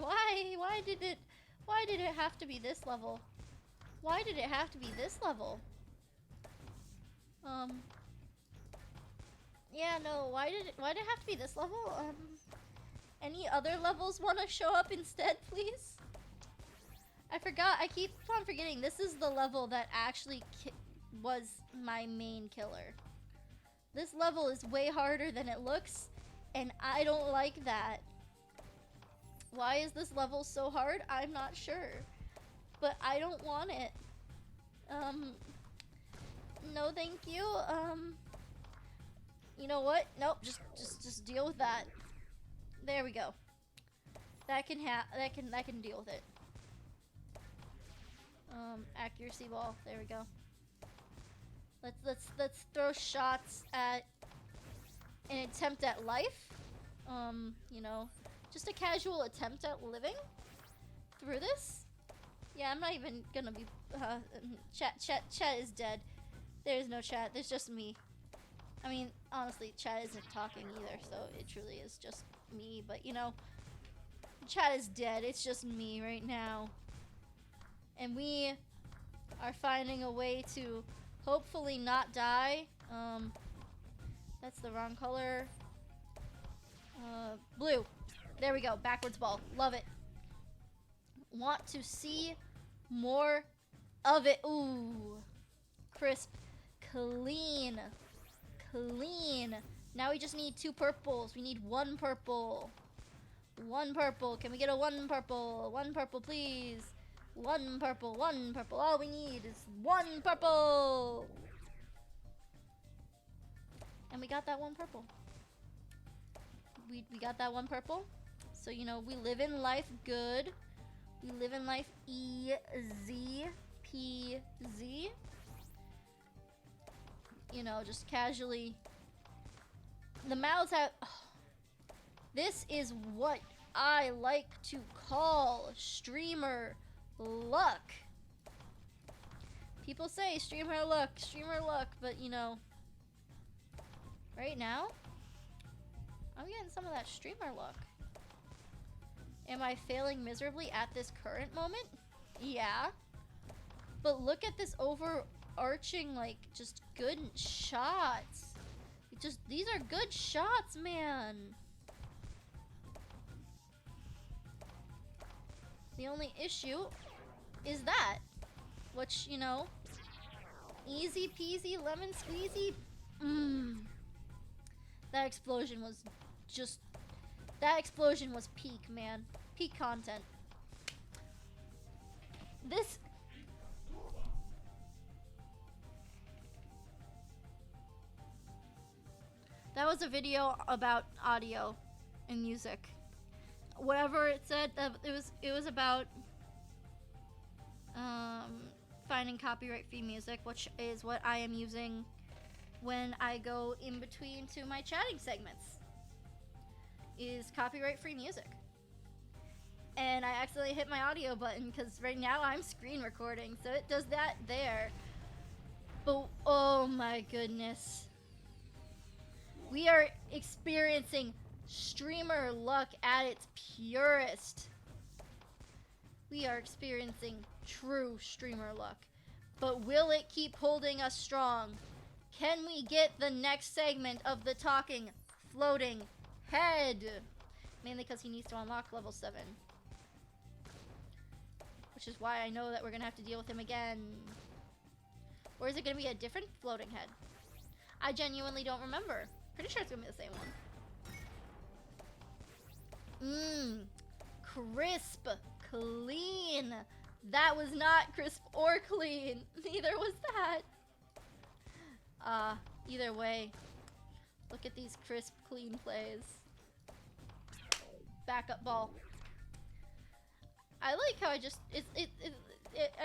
Why did it have to be this level? Why did it have to be this level? Yeah, no, why did it have to be this level? Any other levels want to show up instead, please? I forgot, I keep on forgetting, this is the level that actually was my main killer. This level is way harder than it looks, and I don't like that. Why is this level so hard? I'm not sure. But I don't want it. No thank you. You know what? Nope, just deal with that. There we go. That can deal with it. Accuracy ball. There we go. Let's throw shots at an attempt at life. You know, just a casual attempt at living. through this? Yeah, I'm not even gonna be, chat is dead. There's no chat, there's just me. I mean, honestly, chat isn't talking either, so it truly is just me, but you know, chat is dead, it's just me right now. And we are finding a way to hopefully not die. That's the wrong color. Blue. There we go, backwards ball, love it. Want to see more of it. Ooh, crisp, clean, clean. Now we just need 2 purples. We need 1 purple. 1 purple. Can we get a 1 purple? 1 purple, please. 1 purple, 1 purple. All we need is 1 purple. And we got that 1 purple. We got that 1 purple. So, you know, we live in life good. We live in life easy peasy. You know, just casually. The mouths have... Oh, this is what I like to call streamer luck. People say streamer luck, but you know, right now, I'm getting some of that streamer luck. Am I failing miserably at this current moment? Yeah. But look at this overarching, like, just good shots. These are good shots, man. The only issue is that, which, you know, easy peasy, lemon squeezy. That explosion was just, that explosion was peak, man. Peak content. This... That was a video about audio and music. Whatever it said, it was about finding copyright-free music, which is what I am using when I go in between to my chatting segments. Is copyright-free music. And I accidentally hit my audio button because right now I'm screen recording, so it does that there. But oh my goodness. We are experiencing streamer luck at its purest. We are experiencing true streamer luck. But will it keep holding us strong? Can we get the next segment of the talking, floating head? Mainly because he needs to unlock level 7. Which is why I know that we're going to have to deal with him again. Or is it going to be a different floating head? I genuinely don't remember. Pretty sure it's going to be the same one. Crisp, clean. That was not crisp or clean. Neither was that. Either way. Look at these crisp, clean plays. Backup ball. I like how I just I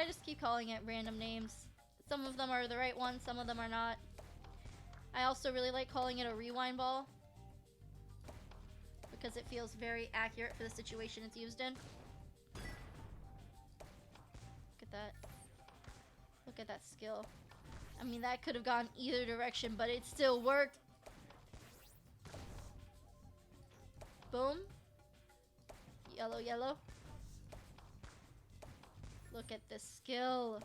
just keep calling it random names. Some of them are the right ones, some of them are not. I also really like calling it a rewind ball because it feels very accurate for the situation it's used in. Look at that. Look at that skill. I mean, that could have gone either direction, but it still worked. Boom. Yellow, yellow. Look at this skill.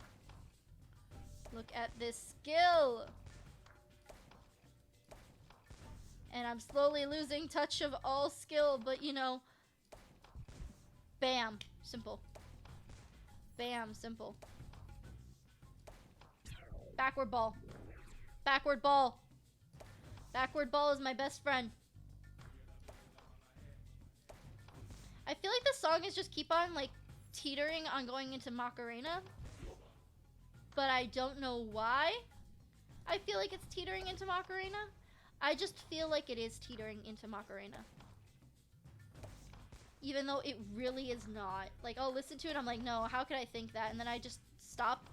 Look at this skill. And I'm slowly losing touch of all skill, but you know, bam, simple. Bam, simple. Backward ball. Backward ball. Backward ball is my best friend. I feel like the song is just keep on like teetering on going into Macarena, but I don't know why I feel like it's teetering into Macarena. I just feel like it is teetering into Macarena, even though it really is not. Like, I'll listen to it, I'm like, no, how could I think that? And then I just stop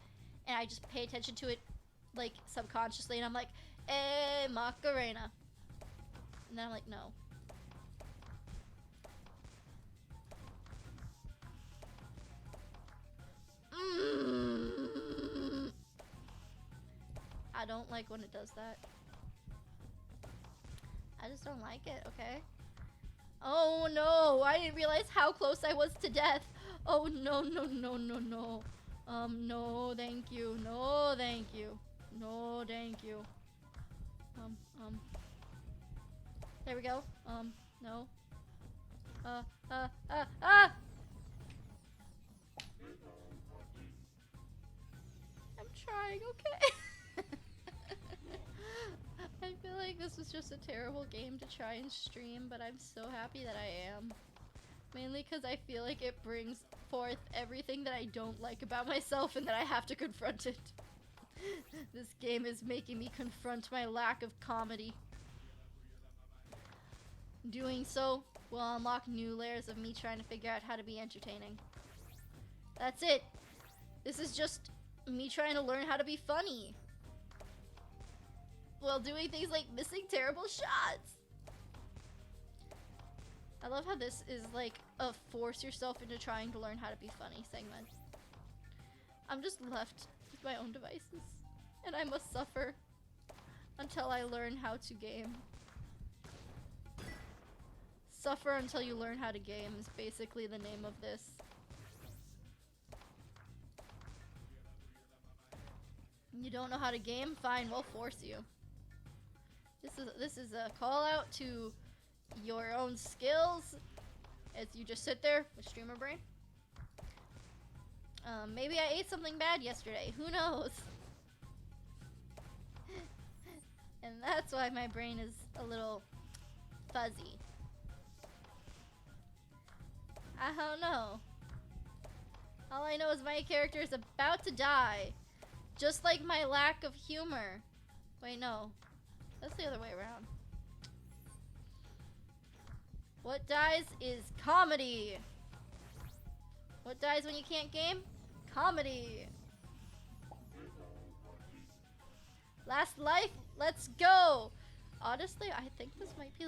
and I just pay attention to it like subconsciously, and I'm like, Macarena. And then I'm like, no. I don't like when it does that. I just don't like it, okay? Oh no, I didn't realize how close I was to death. Oh no, no, no, no, no. No, thank you. No, thank you. No, thank you. There we go. No. Ah! I'm trying, okay? I feel like this was just a terrible game to try and stream, but I'm so happy that I am. Mainly because I feel like it brings forth everything that I don't like about myself and that I have to confront it. This game is making me confront my lack of comedy. Doing so will unlock new layers of me trying to figure out how to be entertaining. That's it. This is just me trying to learn how to be funny. While doing things like missing terrible shots. I love how this is like a force yourself into trying to learn how to be funny segment. I'm just left with my own devices. And I must suffer until I learn how to game. Suffer until you learn how to game is basically the name of this. You don't know how to game? Fine, we'll force you. This is a call out to your own skills as you just sit there with streamer brain. Maybe I ate something bad yesterday. Who knows? And that's why my brain is a little fuzzy. I don't know. All I know is my character is about to die. Just like my lack of humor. Wait, no. That's the other way around. What dies is comedy. What dies when you can't game? Comedy. Last life, let's go. Honestly, I think this might be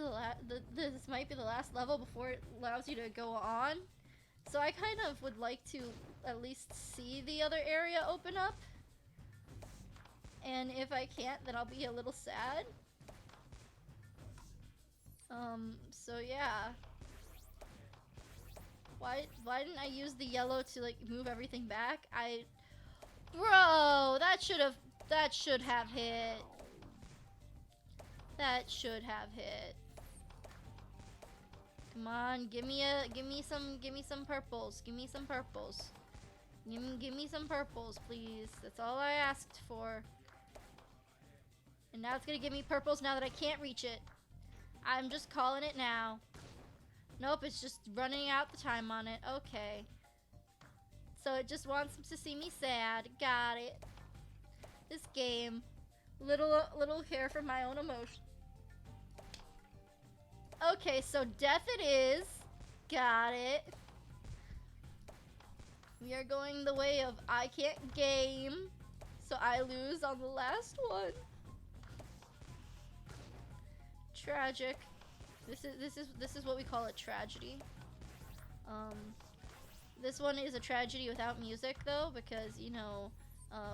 the last level before it allows you to go on. So I kind of would like to at least see the other area open up. And if I can't, then I'll be a little sad. So yeah. Why didn't I use the yellow to like move everything back? Bro, that should have hit. That should have hit. Come on, give me some purples. Give me some purples. Give me some purples, please. That's all I asked for. And now it's gonna give me purples now that I can't reach it. I'm just calling it now. Nope, it's just running out the time on it. Okay. So it just wants to see me sad. Got it. This game. Little care for my own emotion. Okay, so death it is. Got it. We are going the way of I can't game. So I lose on the last one. Tragic. This is what we call a tragedy. This one is a tragedy without music though, because you know,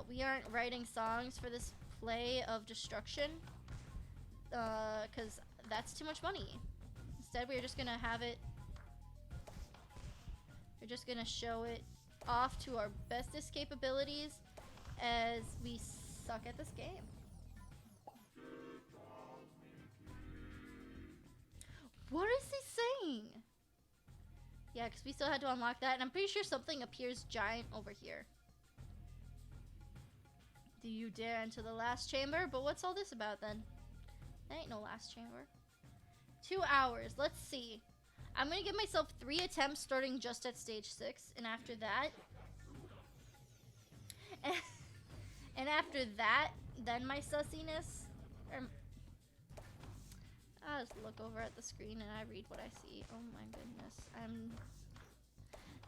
we aren't writing songs for this play of destruction, because that's too much money. Instead, we're just gonna have it. We're just gonna show it off to our bestest capabilities, as we suck at this game. What is he saying? Yeah, because we still had to unlock that, and I'm pretty sure something appears giant over here. Do you dare enter the last chamber? But what's all this about then? That ain't no last chamber. 2 hours. Let's see. I'm gonna give myself 3 attempts starting just at stage 6, and after that... and after that, then my sussiness... I just look over at the screen and I read what I see. Oh my goodness.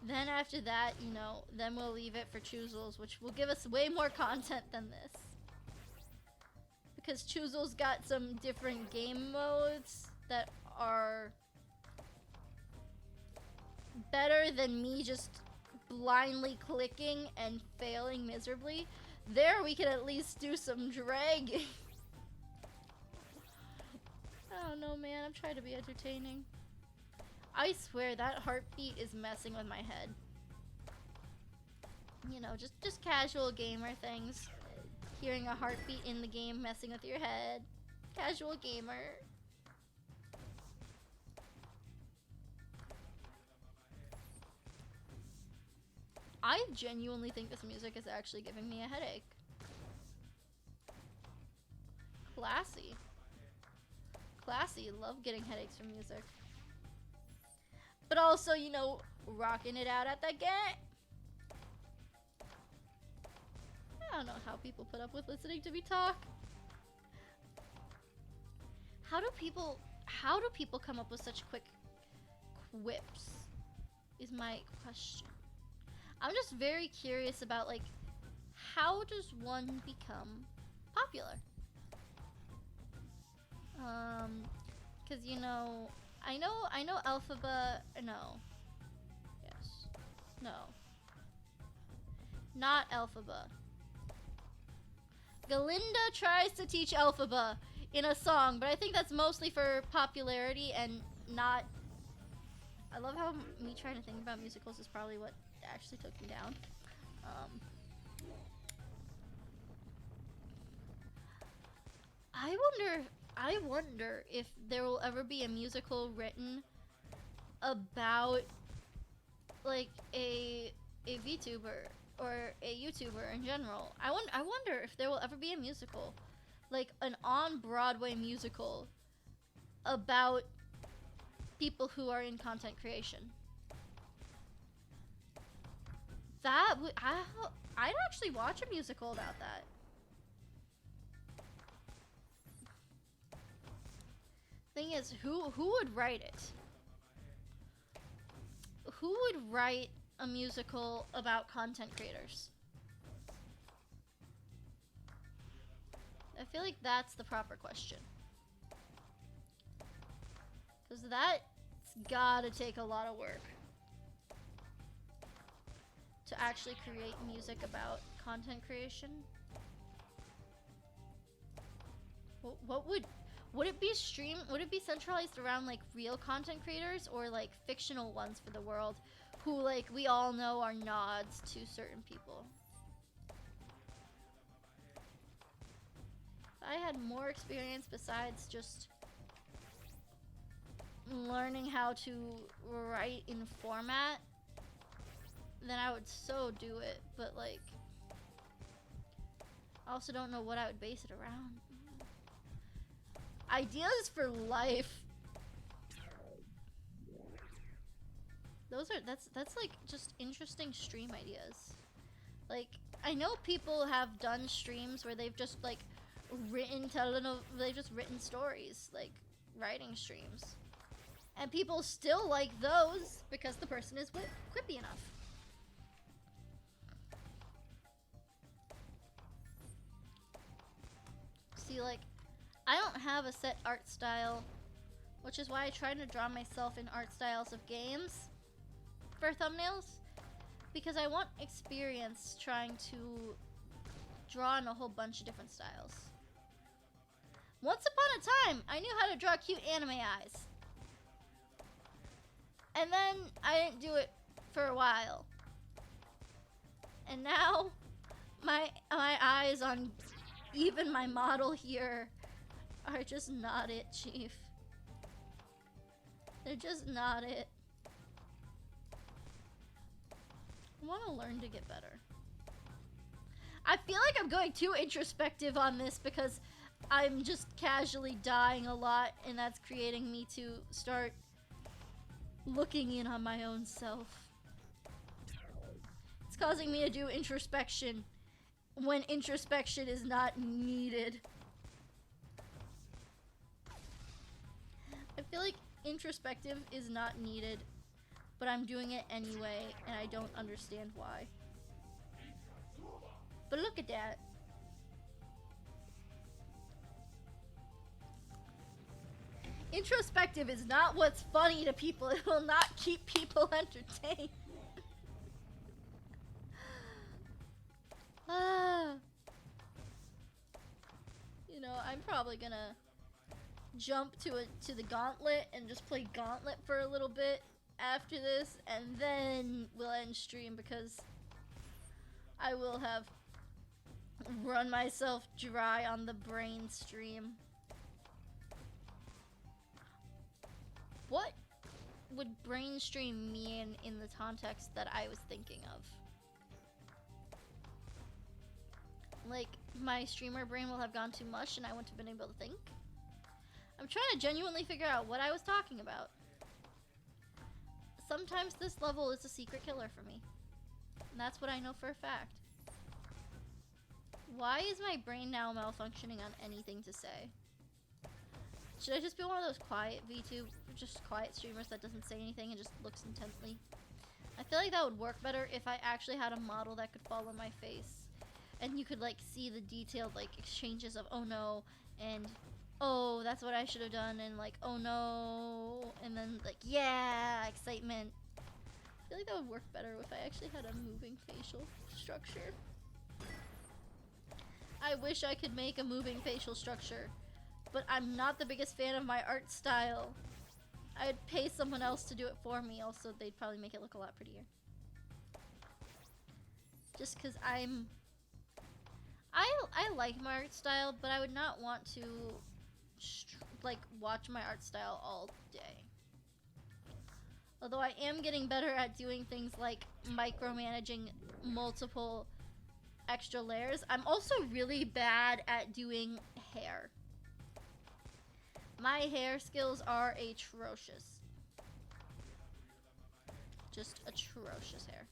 Then after that, you know, then we'll leave it for Choozles, which will give us way more content than this. Because Choozles got some different game modes that are better than me just blindly clicking and failing miserably. There we can at least do some dragging. I don't know, man. I'm trying to be entertaining. I swear that heartbeat is messing with my head. You know, just casual gamer things. Hearing a heartbeat in the game messing with your head. Casual gamer. I genuinely think this music is actually giving me a headache. Classy. Classy. Love getting headaches from music. But also, you know, rocking it out at the gate. I don't know how people put up with listening to me talk. How do people come up with such quick quips? Is my question. I'm just very curious about, like, how does one become popular? Cause you know, I know Elphaba, no. Yes. No. Not Elphaba. Galinda tries to teach Elphaba in a song, but I think that's mostly for popularity and not... I love how me trying to think about musicals is probably what actually took me down. I wonder if there will ever be a musical written about, like, a VTuber or a YouTuber in general. I wonder if there will ever be a musical, like an on-Broadway musical about people who are in content creation. That would, I'd actually watch a musical about that. Thing is, who would write it? Who would write a musical about content creators? I feel like that's the proper question. Because that's gotta take a lot of work to actually create music about content creation. What would it be streamed? Would it be centralized around, like, real content creators or, like, fictional ones for the world who, like, we all know are nods to certain people? If I had more experience besides just learning how to write in format, then I would so do it, but, like, I also don't know what I would base it around. Ideas for life. That's like just interesting stream ideas. Like, I know people have done streams where they've just, like, they've just written stories, like writing streams. And people still like those because the person is quippy enough. See, like, I don't have a set art style, which is why I try to draw myself in art styles of games for thumbnails, because I want experience trying to draw in a whole bunch of different styles. Once upon a time, I knew how to draw cute anime eyes. And then I didn't do it for a while. And now, my eyes on even my model here are just not it, Chief. They're just not it. I want to learn to get better. I feel like I'm going too introspective on this because I'm just casually dying a lot, and that's creating me to start looking in on my own self. It's causing me to do introspection when introspection is not needed. I feel like introspective is not needed, but I'm doing it anyway, and I don't understand why. But look at that. Introspective is not what's funny to people. It will not keep people entertained. I'm probably gonna jump to the Gauntlet and just play Gauntlet for a little bit after this, and then we'll end stream because I will have run myself dry on the brain stream. What would brain stream mean in the context that I was thinking of? Like, my streamer brain will have gone too much and I wouldn't have been able to think? I'm trying to genuinely figure out what I was talking about. Sometimes this level is a secret killer for me. And that's what I know for a fact. Why is my brain now malfunctioning on anything to say? Should I just be one of those quiet VTube, just quiet streamers that doesn't say anything and just looks intently? I feel like that would work better if I actually had a model that could follow my face. And you could like see the detailed like exchanges of oh no and oh that's what I should have done and like oh no and then like yeah excitement. I feel like that would work better if I actually had a moving facial structure. I wish I could make a moving facial structure, but I'm not the biggest fan of my art style. I'd pay someone else to do it for me. Also, they'd probably make it look a lot prettier. Just because I like my art style, but I would not want to like watch my art style all day. Although I am getting better at doing things like micromanaging multiple extra layers. I'm also really bad at doing hair. My hair skills are atrocious. Just atrocious hair.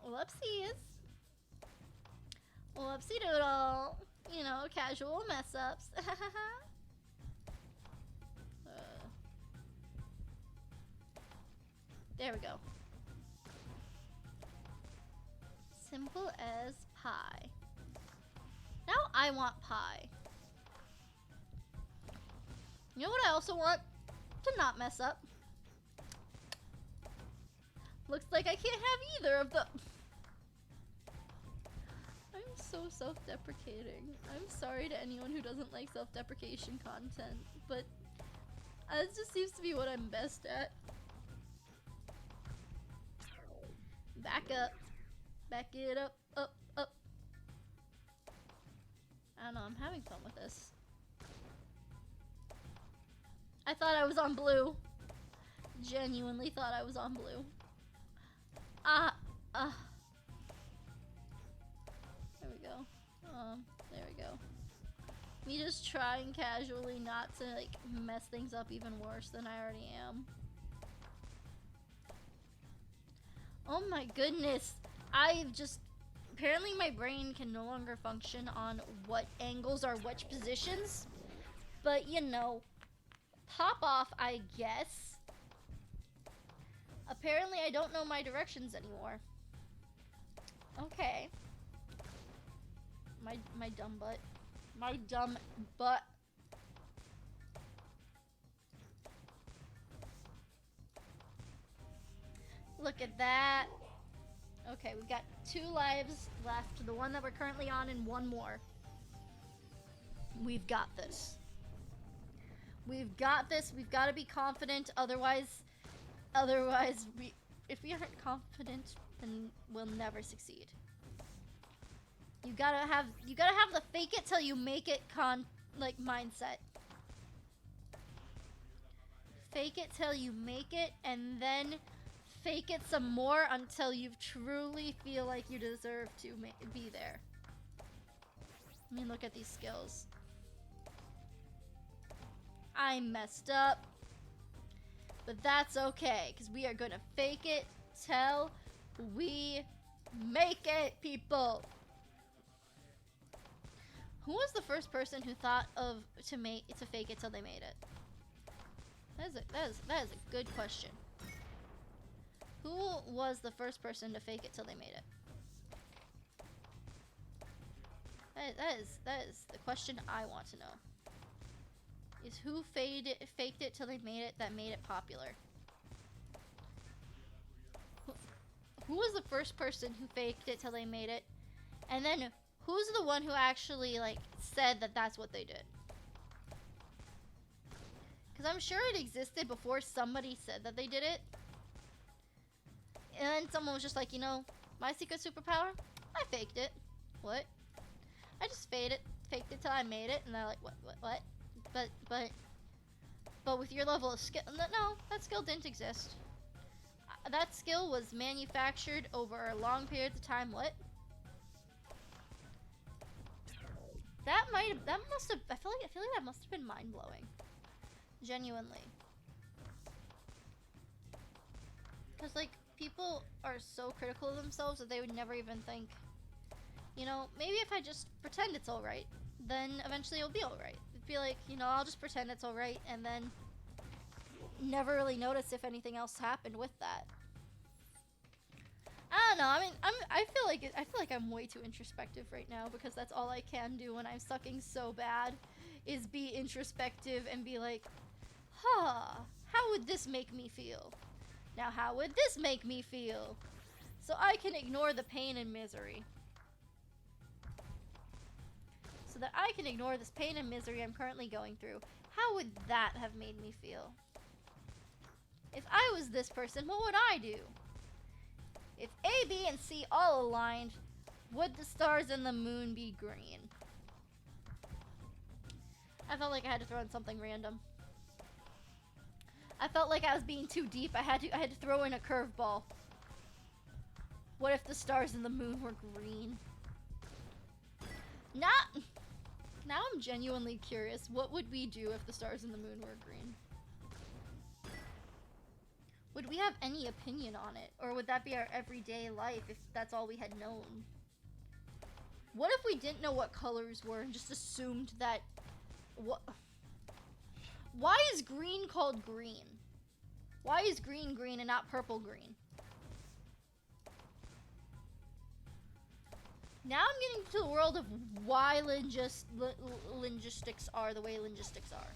Whoopsies. Whoopsie doodle. You know, casual mess ups. There we go. Simple as pie. Now I want pie. You know what I also want? To not mess up. Looks like I can't have either of them. I'm so self-deprecating. I'm sorry to anyone who doesn't like self-deprecation content, but this just seems to be what I'm best at. Back up. Back it up, up, up. I don't know, I'm having fun with this. I thought I was on blue. Genuinely thought I was on blue. There we go. There we go. Me just trying casually not to like mess things up even worse than I already am. Oh my goodness. I've just... Apparently my brain can no longer function on what angles are which positions. But, you know, pop off, I guess. Apparently I don't know my directions anymore. Okay. My dumb butt. My dumb butt. Look at that. Okay, we've got 2 lives left. The one that we're currently on and 1 more. We've got this. We've got this. We've got to be confident. Otherwise, if we aren't confident, then we'll never succeed. You gotta have the fake it till you make it mindset. Fake it till you make it, and then fake it some more until you truly feel like you deserve to be there. I mean, look at these skills. I messed up. But that's okay, because we are gonna fake it till we make it, people. Who was the first person who thought of to fake it till they made it? That is a good question. Who was the first person to fake it till they made it? That is the question I want to know. Is who faked it till they made it that made it popular? Who was the first person who faked it till they made it? And then Who's the one who actually, like, said that that's what they did? Because I'm sure it existed before somebody said that they did it. And then someone was just like, you know, my secret superpower? I faked it. What? I just faked it till I made it. And they're like, what? But with your level of skill, no, that skill didn't exist. That skill was manufactured over long periods of time. What? That must have, I feel like that must have been mind-blowing. Genuinely. Because, like, people are so critical of themselves that they would never even think, you know, maybe if I just pretend it's alright, then eventually it'll be alright. It'd be like, you know, I'll just pretend it's alright and then never really notice if anything else happened with that. I don't know. I mean, I feel like I'm way too introspective right now because that's all I can do when I'm sucking so bad, is be introspective and be like, huh, how would this make me feel? Now, how would this make me feel? So I can ignore the pain and misery. So that I can ignore this pain and misery I'm currently going through. How would that have made me feel? If I was this person, what would I do? If A, B, and C all aligned, would the stars and the moon be green? I felt like I had to throw in something random. I felt like I was being too deep. I had to throw in a curveball. What if the stars and the moon were green? Now I'm genuinely curious. What would we do if the stars and the moon were green? Would we have any opinion on it? Or would that be our everyday life if that's all we had known? What if we didn't know what colors were and just assumed that... What? Why is green called green? Why is green green and not purple green? Now I'm getting to the world of why linguistics are the way linguistics are.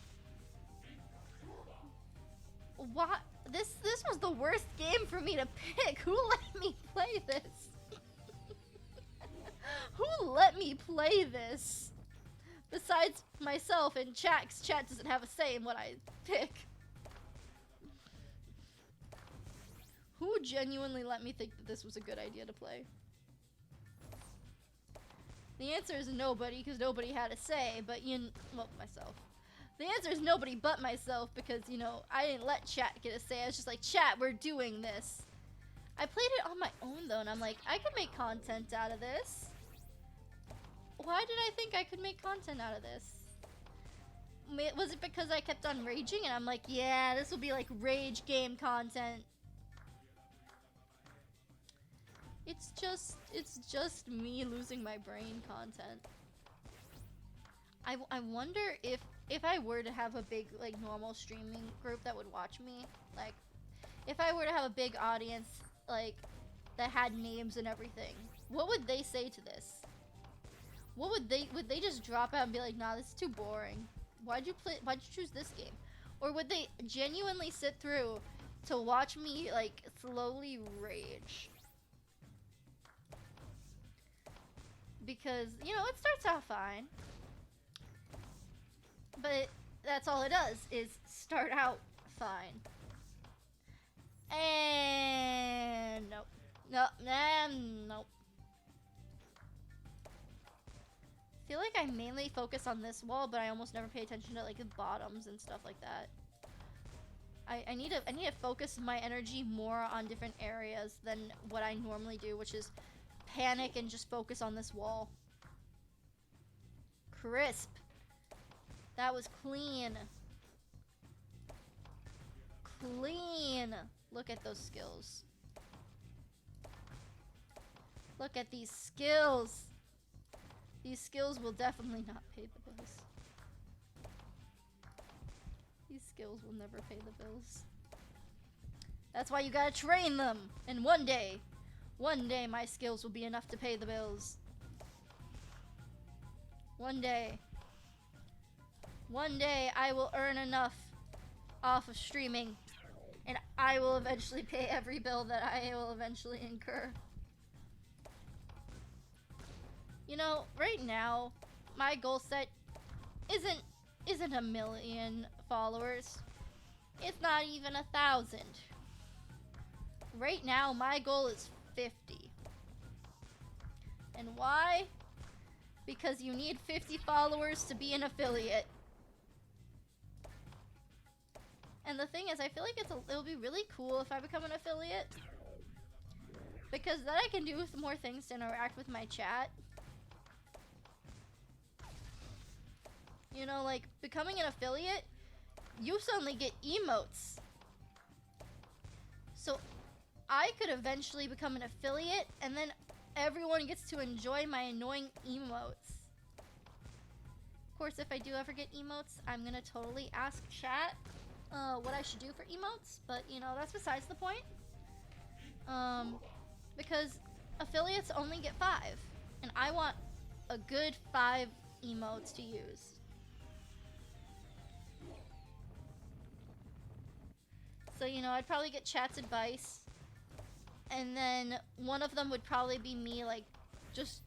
Why? This was the worst game for me to pick. Who let me play this? Who let me play this? Besides myself and chat, 'cause chat doesn't have a say in what I pick. Who genuinely let me think that this was a good idea to play? The answer is nobody, because nobody had a say, but well, myself. The answer is nobody but myself, because, you know, I didn't let chat get a say. I was just like, chat, we're doing this. I played it on my own, though, and I'm like, I could make content out of this. Why did I think I could make content out of this? Was it because I kept on raging, and I'm like, yeah, this will be like rage game content. It's just me losing my brain content. I wonder if I were to have a big, like, normal streaming group that would watch me, like, if I were to have a big audience, like, that had names and everything, what would they say to this? What would they just drop out and be like, nah, this is too boring. Why'd you choose this game? Or would they genuinely sit through to watch me, like, slowly rage? Because, you know, it starts out fine. But that's all it does, is start out fine. And nope. Nope. Nope. I feel like I mainly focus on this wall, but I almost never pay attention to, like, the bottoms and stuff like that. I need to focus my energy more on different areas than what I normally do, which is panic and just focus on this wall. Crisp. That was clean. Clean. Look at those skills. Look at these skills. These skills will definitely not pay the bills. These skills will never pay the bills. That's why you gotta train them. And one day my skills will be enough to pay the bills. One day I will earn enough off of streaming, and I will eventually pay every bill that I will eventually incur. You know, right now, my goal set isn't a million followers. It's not even 1,000. Right now, my goal is 50. And why? Because you need 50 followers to be an affiliate. And the thing is, I feel like it'll be really cool if I become an affiliate. Because then I can do more things to interact with my chat. You know, like, becoming an affiliate, you suddenly get emotes. So, I could eventually become an affiliate, and then everyone gets to enjoy my annoying emotes. Of course, if I do ever get emotes, I'm gonna totally ask chat what I should do for emotes, but, you know, that's besides the point. Because affiliates only get 5, and I want a good 5 emotes to use. So, you know, I'd probably get chat's advice, and then one of them would probably be me, like, just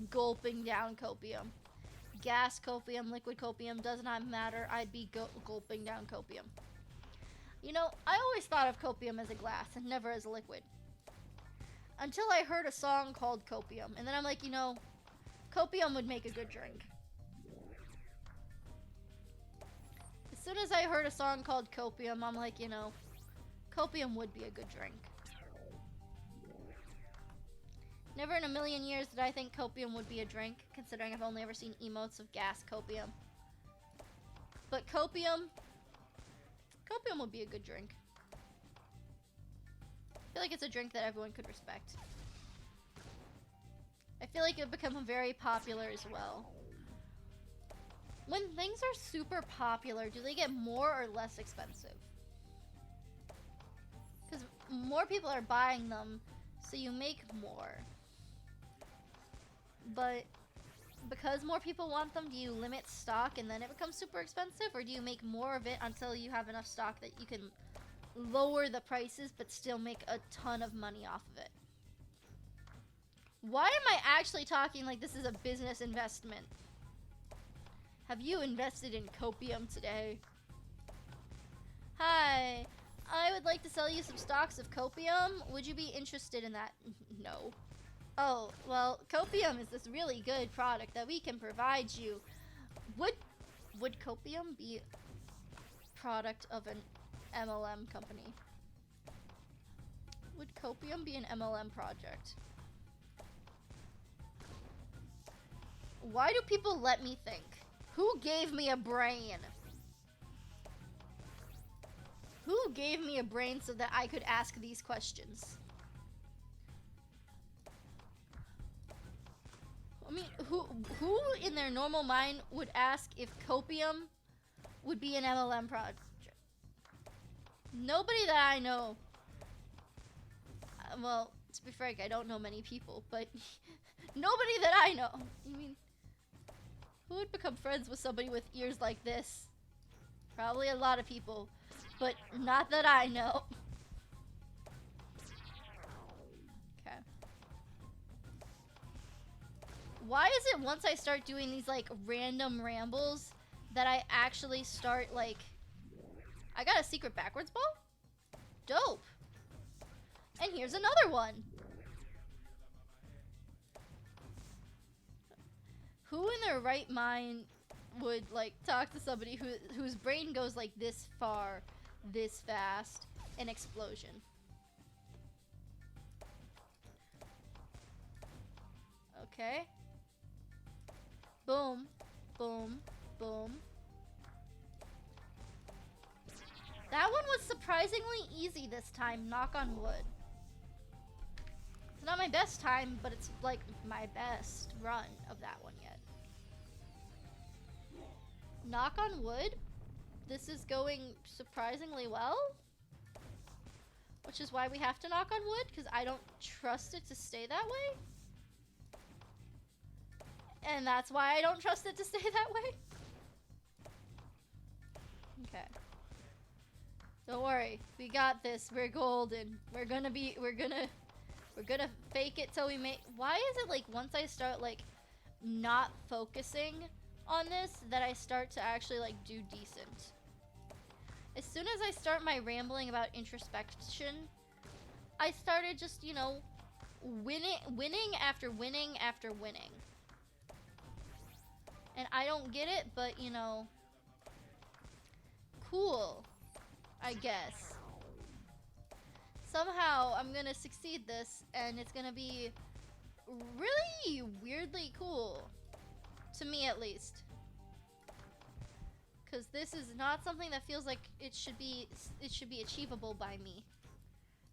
gulping down copium. Gas copium, liquid copium, does not matter. I'd be gulping down copium. You know, I always thought of copium as a glass and never as a liquid. Until I heard a song called Copium, and then I'm like, you know, copium would make a good drink. As soon as I heard a song called Copium, I'm like, you know, copium would be a good drink. Never in a million years did I think copium would be a drink, considering I've only ever seen emotes of gas copium. But copium would be a good drink. I feel like it's a drink that everyone could respect. I feel like it would become very popular as well. When things are super popular, do they get more or less expensive? Because more people are buying them, so you make more. But because more people want them, do you limit stock and then it becomes super expensive? Or do you make more of it until you have enough stock that you can lower the prices but still make a ton of money off of it? Why am I actually talking like this is a business investment? Have you invested in copium today? Hi, I would like to sell you some stocks of copium. Would you be interested in that? No. Oh, well, copium is this really good product that we can provide you. Would copium be a product of an MLM company? Would copium be an MLM project? Why do people let me think? Who gave me a brain? Who gave me a brain so that I could ask these questions? I mean, who in their normal mind would ask if copium would be an MLM project? Nobody that I know. Well, to be frank, I don't know many people, but nobody that I know. You mean, who would become friends with somebody with ears like this? Probably a lot of people, but not that I know. Okay. Why is it once I start doing these, like, random rambles that I actually start, like... I got a secret backwards ball? Dope. And here's another one. Who in their right mind would, like, talk to somebody whose brain goes, like, this far, this fast? An explosion. Okay. Boom. Boom. Boom. That one was surprisingly easy this time, knock on wood. It's not my best time, but it's like my best run of that one yet. Knock on wood, this is going surprisingly well. Which is why we have to knock on wood, because I don't trust it to stay that way. And that's why I don't trust it to stay that way. Okay. Don't worry, we got this. We're golden. We're gonna fake it till we make. Why is it like once I start like not focusing on this that I start to actually like do decent. As soon as I start my rambling about introspection, I started just, you know, winning after winning after winning. And I don't get it, but you know, cool, I guess. Somehow I'm gonna succeed this, and it's gonna be really weirdly cool. To me, at least. Because this is not something that feels like it should be achievable by me.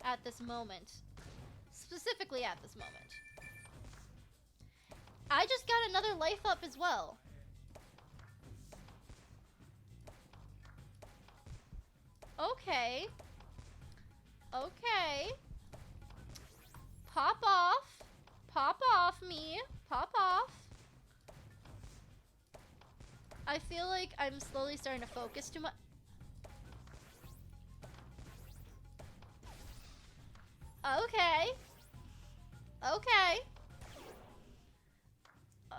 At this moment. Specifically at this moment. I just got another life up as well. Okay. Okay. Pop off. Pop off, me. Pop off. I feel like I'm slowly starting to focus too much. Okay. Okay.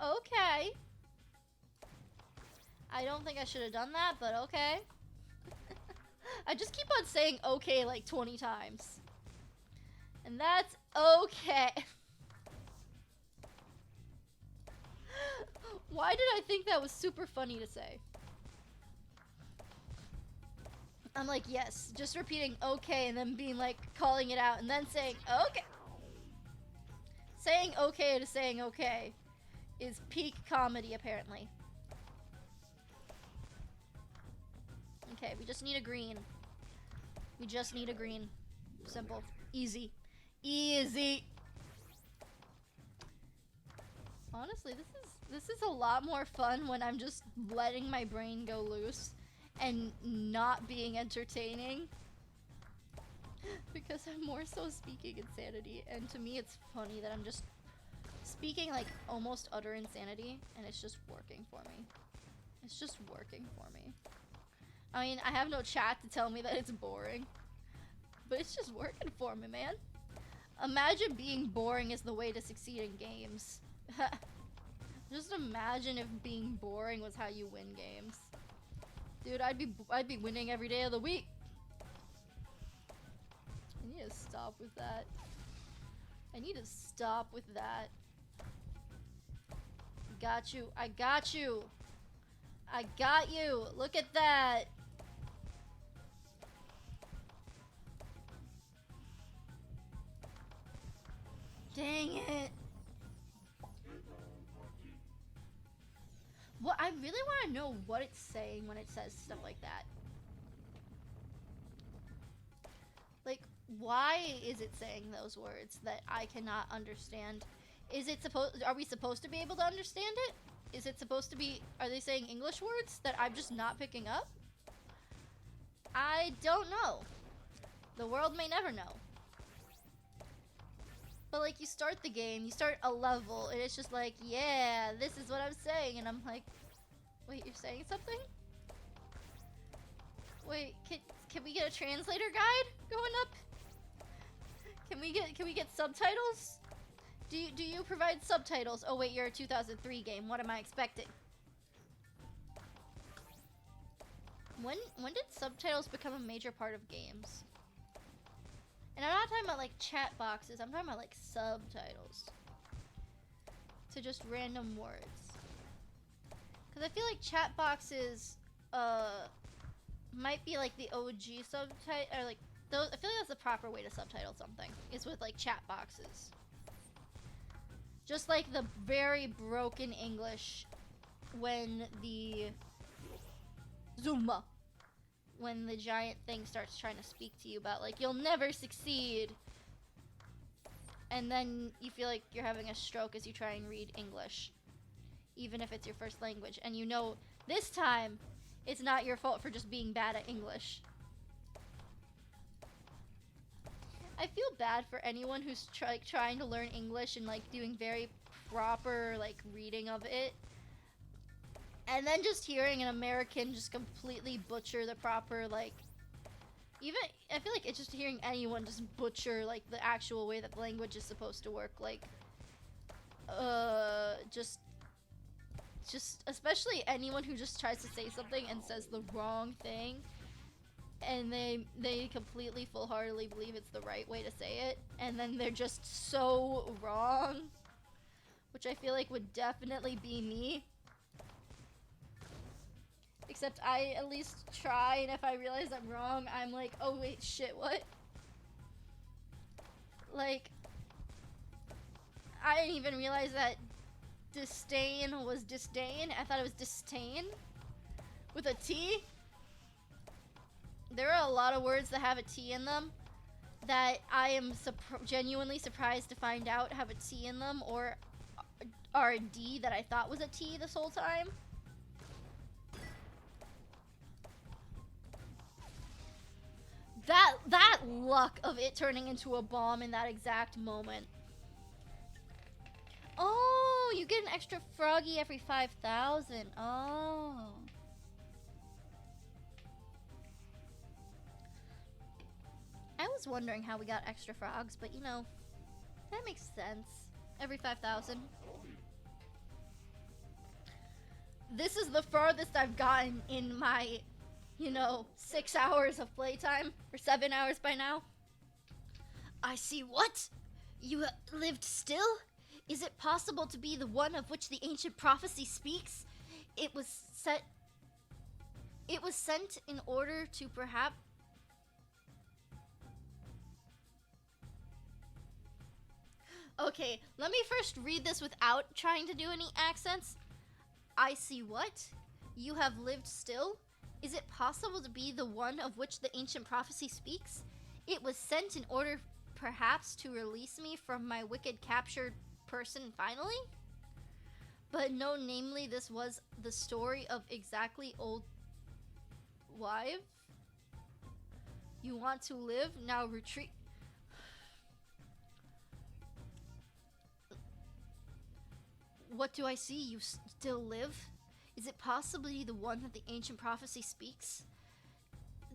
Okay. I don't think I should have done that, but okay. I just keep on saying okay like 20 times. And that's okay. Why did I think that was super funny to say? I'm like, yes, just repeating okay and then being like, calling it out and then saying okay. Saying okay to saying okay is peak comedy, apparently. Okay, we just need a green. We just need a green. Simple. Easy. Easy. Honestly, this is a lot more fun when I'm just letting my brain go loose and not being entertaining. Because I'm more so speaking insanity, and to me it's funny that I'm just speaking like almost utter insanity, and it's just working for me. It's just working for me. I mean, I have no chat to tell me that it's boring, but it's just working for me, man. Imagine being boring is the way to succeed in games. Just imagine if being boring was how you win games. Dude, I'd be winning every day of the week. I need to stop with that. I need to stop with that. Got you. I got you. I got you. Look at that. Dang it. Well, I really want to know what it's saying when it says stuff like that. Like, why is it saying those words that I cannot understand? Is it are we supposed to be able to understand it? Is it supposed to be, are they saying English words that I'm just not picking up? I don't know. The world may never know. But like, you start the game, you start a level, and it's just like, yeah, this is what I'm saying, and I'm like, wait, you're saying something? Wait, can we get a translator guide going up? Can we get subtitles? Do you provide subtitles? Oh wait, you're a 2003 game. What am I expecting? When did subtitles become a major part of games? And I'm not talking about like chat boxes, I'm talking about like subtitles. To just random words. Cause I feel like chat boxes might be like the OG subtitle, or like those. I feel like that's the proper way to subtitle something, is with like chat boxes. Just like the very broken English when the Zuma, when the giant thing starts trying to speak to you about like, you'll never succeed, and then you feel like you're having a stroke as you try and read English, even if it's your first language, and you know this time it's not your fault for just being bad at English. I feel bad for anyone who's trying to learn English and like doing very proper like reading of it, and then just hearing an American just completely butcher the proper like, even I feel like it's just hearing anyone just butcher like the actual way that the language is supposed to work, like just just, especially anyone who just tries to say something and says the wrong thing, and they completely full-heartedly believe it's the right way to say it, and then they're just so wrong, which I feel like would definitely be me. Except I at least try, and if I realize I'm wrong, I'm like, oh wait, shit, what? Like, I didn't even realize that disdain was disdain. I thought it was disdain with a T. There are a lot of words that have a T in them that I am genuinely surprised to find out have a T in them, or are a D that I thought was a T this whole time. That luck of it turning into a bomb in that exact moment. Oh, you get an extra froggy every 5,000. Oh. I was wondering how we got extra frogs, but you know, that makes sense. Every 5,000. This is the farthest I've gotten in my, you know, 6 hours of playtime, or 7 hours by now. I see what? You lived still? Is it possible to be the one of which the ancient prophecy speaks? It was sent in order to perhaps... Okay, let me first read this without trying to do any accents. I see what? You have lived still? Is it possible to be the one of which the ancient prophecy speaks? It was sent in order perhaps to release me from my wicked captured person finally? But no, namely this was the story of exactly old wife. You want to live? Now retreat. What do I see? You still live? Is it possibly the one that the ancient prophecy speaks?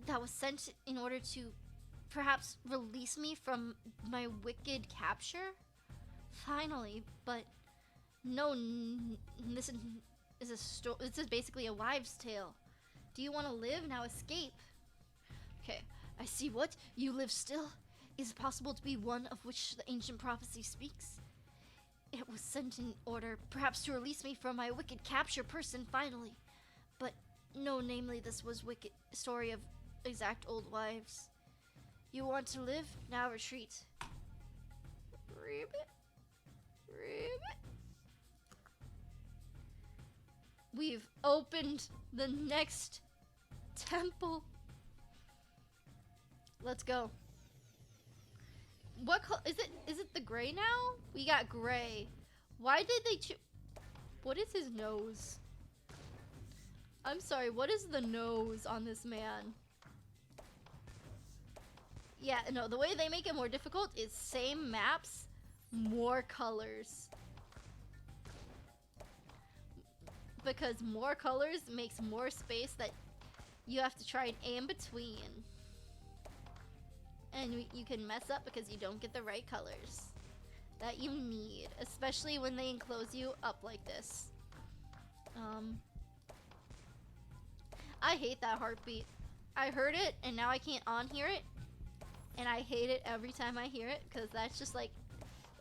That was sent in order to perhaps release me from my wicked capture? Finally, but no, this is basically a wives' tale. Do you want to live? Now escape. Okay, I see what? You live still? Is it possible to be one of which the ancient prophecy speaks? It was sent in order perhaps to release me from my wicked capture person finally. But no, namely this was wicked story of exact old wives. You want to live? Now retreat. Ribbit. Ribbit. We've opened the next temple. Let's go. What color is it? Is it the gray now? We got gray. Why did they choose? What is his nose? I'm sorry, what is the nose on this man? Yeah, no, the way they make it more difficult is same maps, more colors. Because more colors makes more space that you have to try and aim between. And you can mess up because you don't get the right colors that you need, especially when they enclose you up like this. I hate that heartbeat. I heard it and now I can't unhear it, and I hate it every time I hear it because that's just like,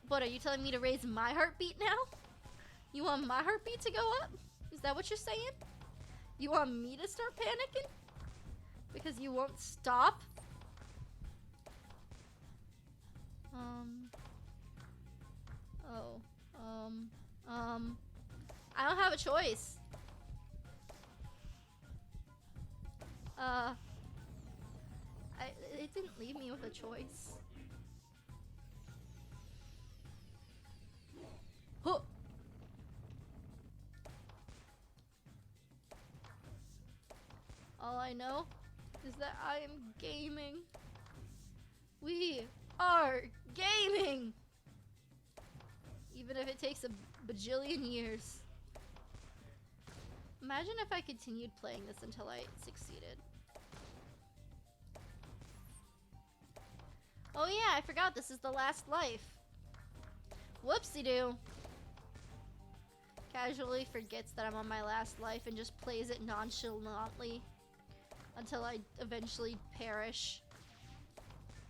what, are you telling me to raise my heartbeat now? You want my heartbeat to go up? Is that what you're saying? You want me to start panicking because you won't stop? I don't have a choice. It didn't leave me with a choice. Huh. All I know is that I am gaming. We are gaming! Even if it takes a bajillion years. Imagine if I continued playing this until I succeeded. Oh yeah, I forgot this is the last life. Whoopsie-doo. casually forgets that I'm on my last life and just plays it nonchalantly until I eventually perish.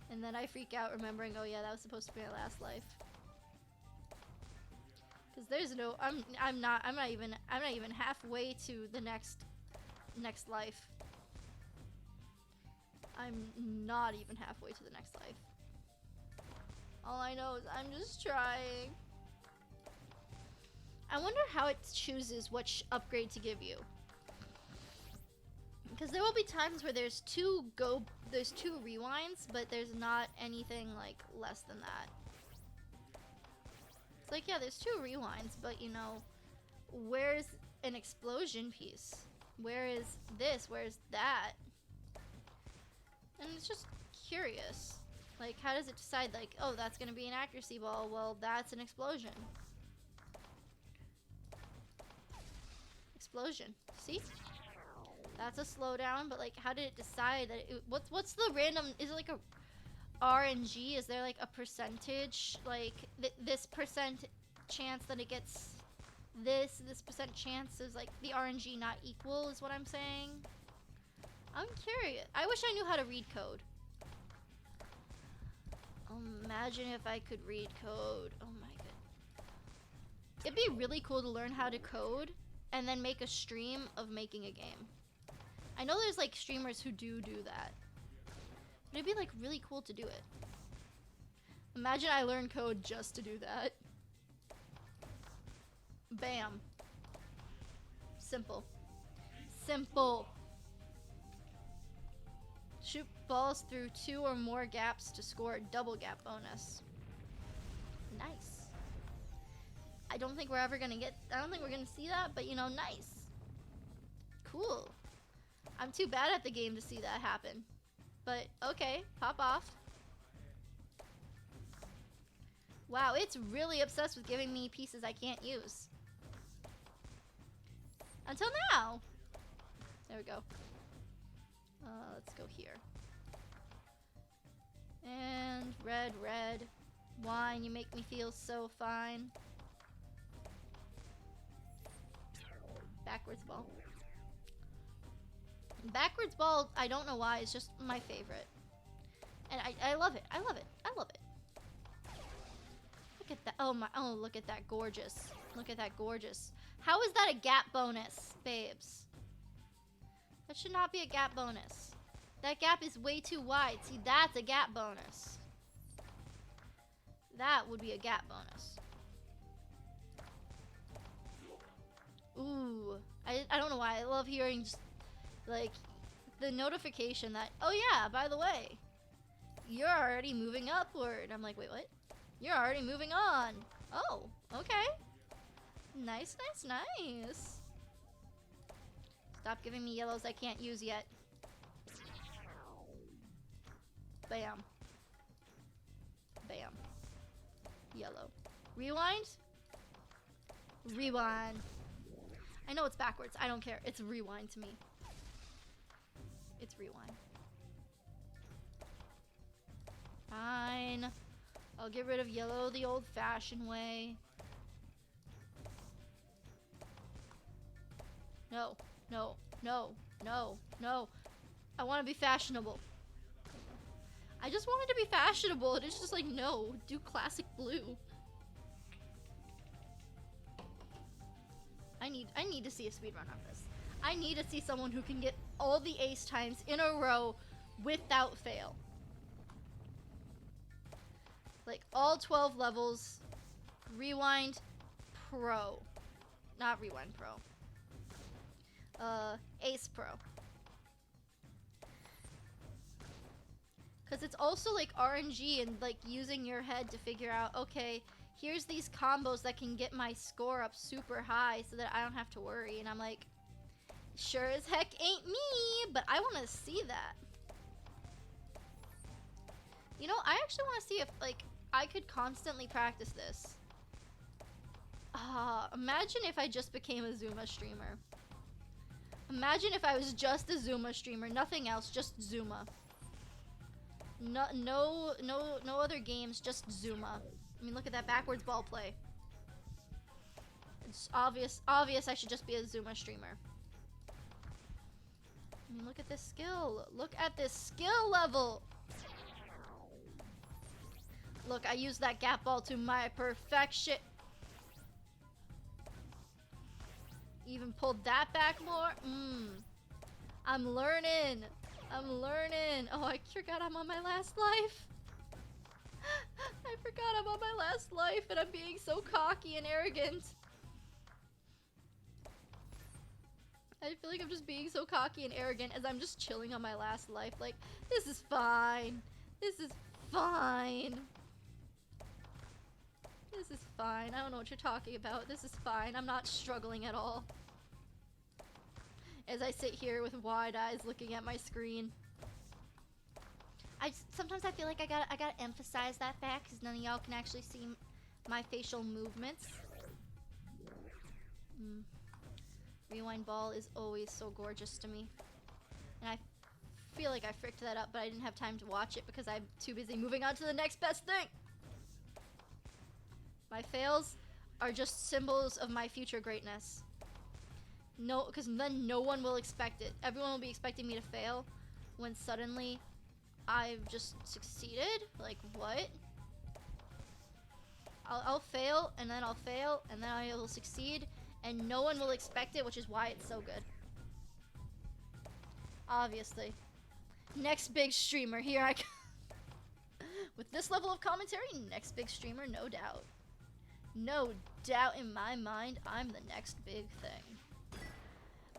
And then I freak out remembering, oh yeah, that was supposed to be my last life. Cause there's no, I'm not even halfway to the next life. I'm not even halfway to the next life. All I know is I'm just trying. I wonder how it chooses which upgrade to give you. Because there will be times where there's two rewinds, but there's not anything like less than that. It's like, yeah, there's 2 rewinds, but you know, where's an explosion piece? Where is this? Where's that? And it's just curious. Like, how does it decide, like, oh, that's gonna be an accuracy ball, well, that's an explosion. Explosion. See? That's a slowdown, but like, how did it decide that it, what's the random, is it like a RNG? Is there like a percentage, like this percent chance that it gets this percent chance is like the RNG not equal is what I'm saying? I'm curious. I wish I knew how to read code. Imagine if I could read code. Oh my god. It'd be really cool to learn how to code and then make a stream of making a game. I know there's like streamers who do that. But it'd be like really cool to do it. Imagine I learned code just to do that. Bam. Simple. Simple. Shoot balls through 2 or more gaps to score a double gap bonus. Nice. I don't think we're gonna see that, but you know, nice. Cool. I'm too bad at the game to see that happen. But okay, pop off. Wow, it's really obsessed with giving me pieces I can't use. Until now. There we go. Let's go here. And red. Wine, you make me feel so fine. Backwards ball. Backwards ball, I don't know why, it's just my favorite. And I love it. I love it. Look at that. Oh, look at that gorgeous. Look at that gorgeous. How is that a gap bonus, babes? That should not be a gap bonus. That gap is way too wide. See, that's a gap bonus. That would be a gap bonus. Ooh. I don't know why. I love hearing just, like, the notification that, oh yeah, by the way, you're already moving upward. I'm like, wait, what? You're already moving on. Oh, okay. Nice. Stop giving me yellows I can't use yet. Bam. Yellow. Rewind? Rewind. I know it's backwards. I don't care. It's rewind to me. It's rewind. Fine. I'll get rid of yellow the old-fashioned way. No. I want to be fashionable. I just wanted to be fashionable, and it's just like, no, do classic blue. I need to see a speedrun of this. I need to see someone who can get all the ace times in a row without fail. Like all 12 levels, rewind pro. Not rewind pro. Ace pro. Cause it's also like RNG and like using your head to figure out, okay, here's these combos that can get my score up super high so that I don't have to worry. And I'm like, sure as heck ain't me, but I want to see that. You know, I actually want to see if like I could constantly practice this. Imagine if I just became a Zuma streamer. Imagine if I was just a Zuma streamer, nothing else, just Zuma. No other games, just Zuma. I mean, look at that backwards ball play. It's obvious I should just be a Zuma streamer. I mean, look at this skill. Look at this skill level. Look, I used that gap ball to my perfection. Even pulled that back more. I'm learning. I'm learning. Oh, I forgot I'm on my last life. I forgot I'm on my last life and I'm being so cocky and arrogant. I feel like I'm just being so cocky and arrogant as I'm just chilling on my last life. Like, this is fine. This is fine. This is fine. I don't know what you're talking about. This is fine. I'm not struggling at all. As I sit here with wide eyes looking at my screen. Sometimes I feel like I gotta emphasize that fact because none of y'all can actually see my facial movements. Rewind ball is always so gorgeous to me. And I feel like I fricked that up, but I didn't have time to watch it because I'm too busy moving on to the next best thing. My fails are just symbols of my future greatness. No, because then no one will expect it. Everyone will be expecting me to fail when suddenly I've just succeeded. Like, what? I'll fail, and then I'll fail, and then I will succeed, and no one will expect it, which is why it's so good. Obviously. Next big streamer, here I go. With this level of commentary, next big streamer, no doubt. No doubt in my mind, I'm the next big thing.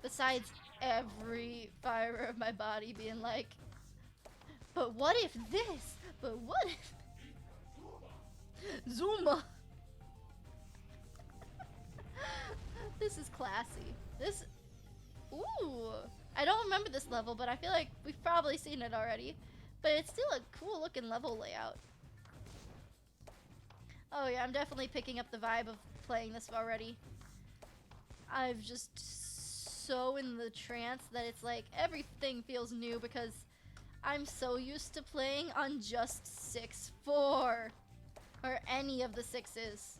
Besides every fiber of my body being like, but what if this? But what if... Zuma! This is classy. This... Ooh! I don't remember this level, but I feel like we've probably seen it already. But it's still a cool looking level layout. Oh yeah, I'm definitely picking up the vibe of playing this already. I've just so in the trance that it's like everything feels new because I'm so used to playing on just 6-4 or any of the 6s.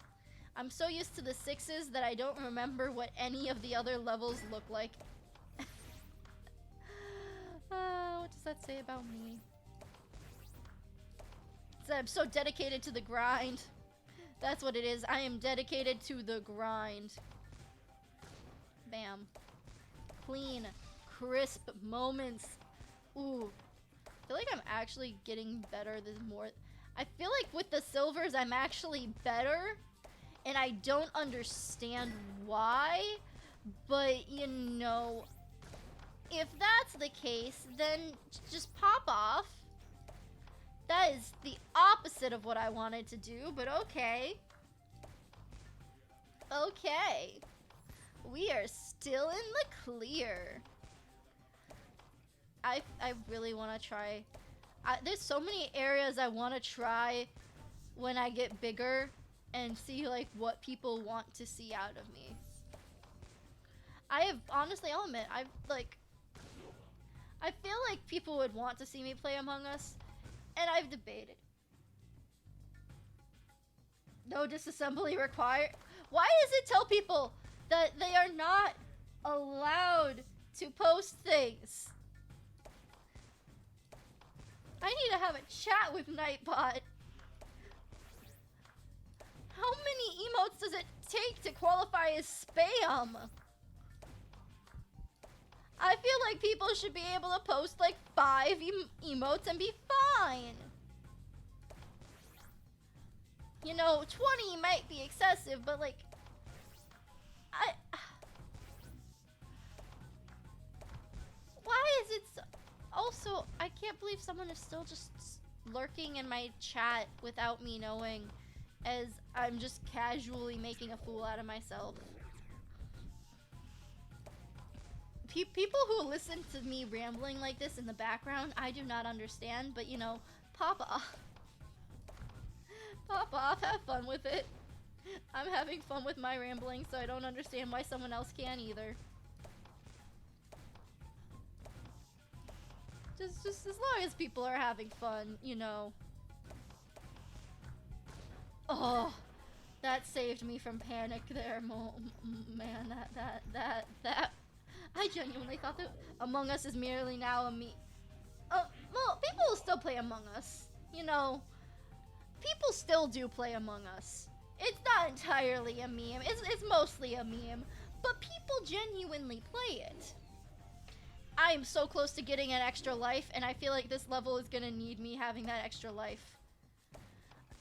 I'm so used to the 6s that I don't remember what any of the other levels look like. What does that say about me? It's that I'm so dedicated to the grind. That's what it is. I am dedicated to the grind. Bam. Clean, crisp moments. Ooh. I feel like I'm actually getting better the more... I feel like with the silvers, I'm actually better. And I don't understand why. But, you know... If that's the case, then just pop off. That is the opposite of what I wanted to do, but okay. Okay. We are still in the clear. I really want to try. There's so many areas I want to try when I get bigger and see like what people want to see out of me. Honestly, I'll admit, I feel like people would want to see me play Among Us. And I've debated. No disassembly required. Why does it tell people that they are not allowed to post things? I need to have a chat with Nightbot. How many emotes does it take to qualify as spam? I feel like people should be able to post like 5 emotes and be fine. You know, 20 might be excessive, but like... Why is it so... Also, I can't believe someone is still just lurking in my chat without me knowing, as I'm just casually making a fool out of myself. People who listen to me rambling like this in the background, I do not understand, but you know, pop off. Pop off, have fun with it. I'm having fun with my rambling, so I don't understand why someone else can either. Just as long as people are having fun, you know. Oh, That saved me from panic there, man. That. I genuinely thought that Among Us is merely now a meme. Well, people will still play Among Us. You know, people still do play Among Us. It's not entirely a meme. It's mostly a meme, but people genuinely play it. I am so close to getting an extra life, and I feel like this level is gonna need me having that extra life.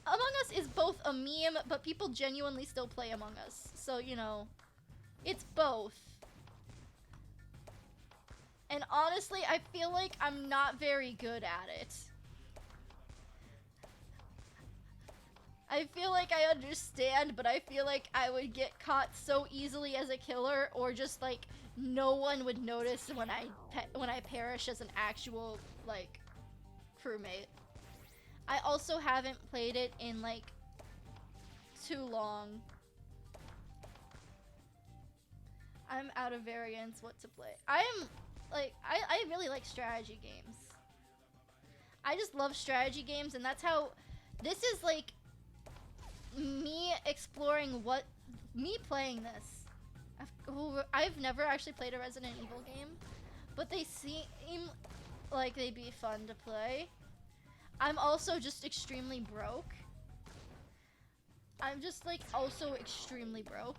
Among Us is both a meme, but people genuinely still play Among Us. So, you know, it's both. And honestly, I feel like I'm not very good at it. I feel like I understand, but I feel like I would get caught so easily as a killer, or just like no one would notice when I perish as an actual like crewmate. I also haven't played it in like too long. I'm out of variants what to play. I really like strategy games. I just love strategy games, and that's how this is like me exploring me playing this. I've never actually played a Resident Evil game, but they seem like they'd be fun to play. I'm also just extremely broke. I'm just like also extremely broke.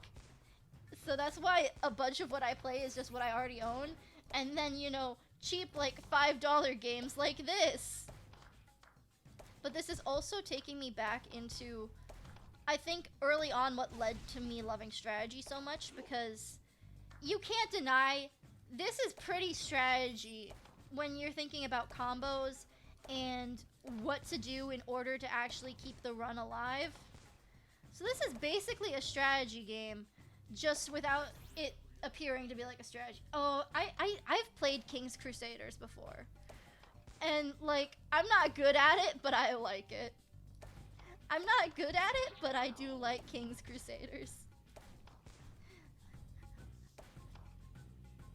So that's why a bunch of what I play is just what I already own. And then, you know, cheap like $5 games like this. But this is also taking me back into, I think, early on what led to me loving strategy so much, because you can't deny this is pretty strategy when you're thinking about combos and what to do in order to actually keep the run alive. So this is basically a strategy game, just without it appearing to be like a strategy. Oh, I've played King's Crusaders before. And like, I'm not good at it, but I like it. I'm not good at it, but I do like King's Crusaders.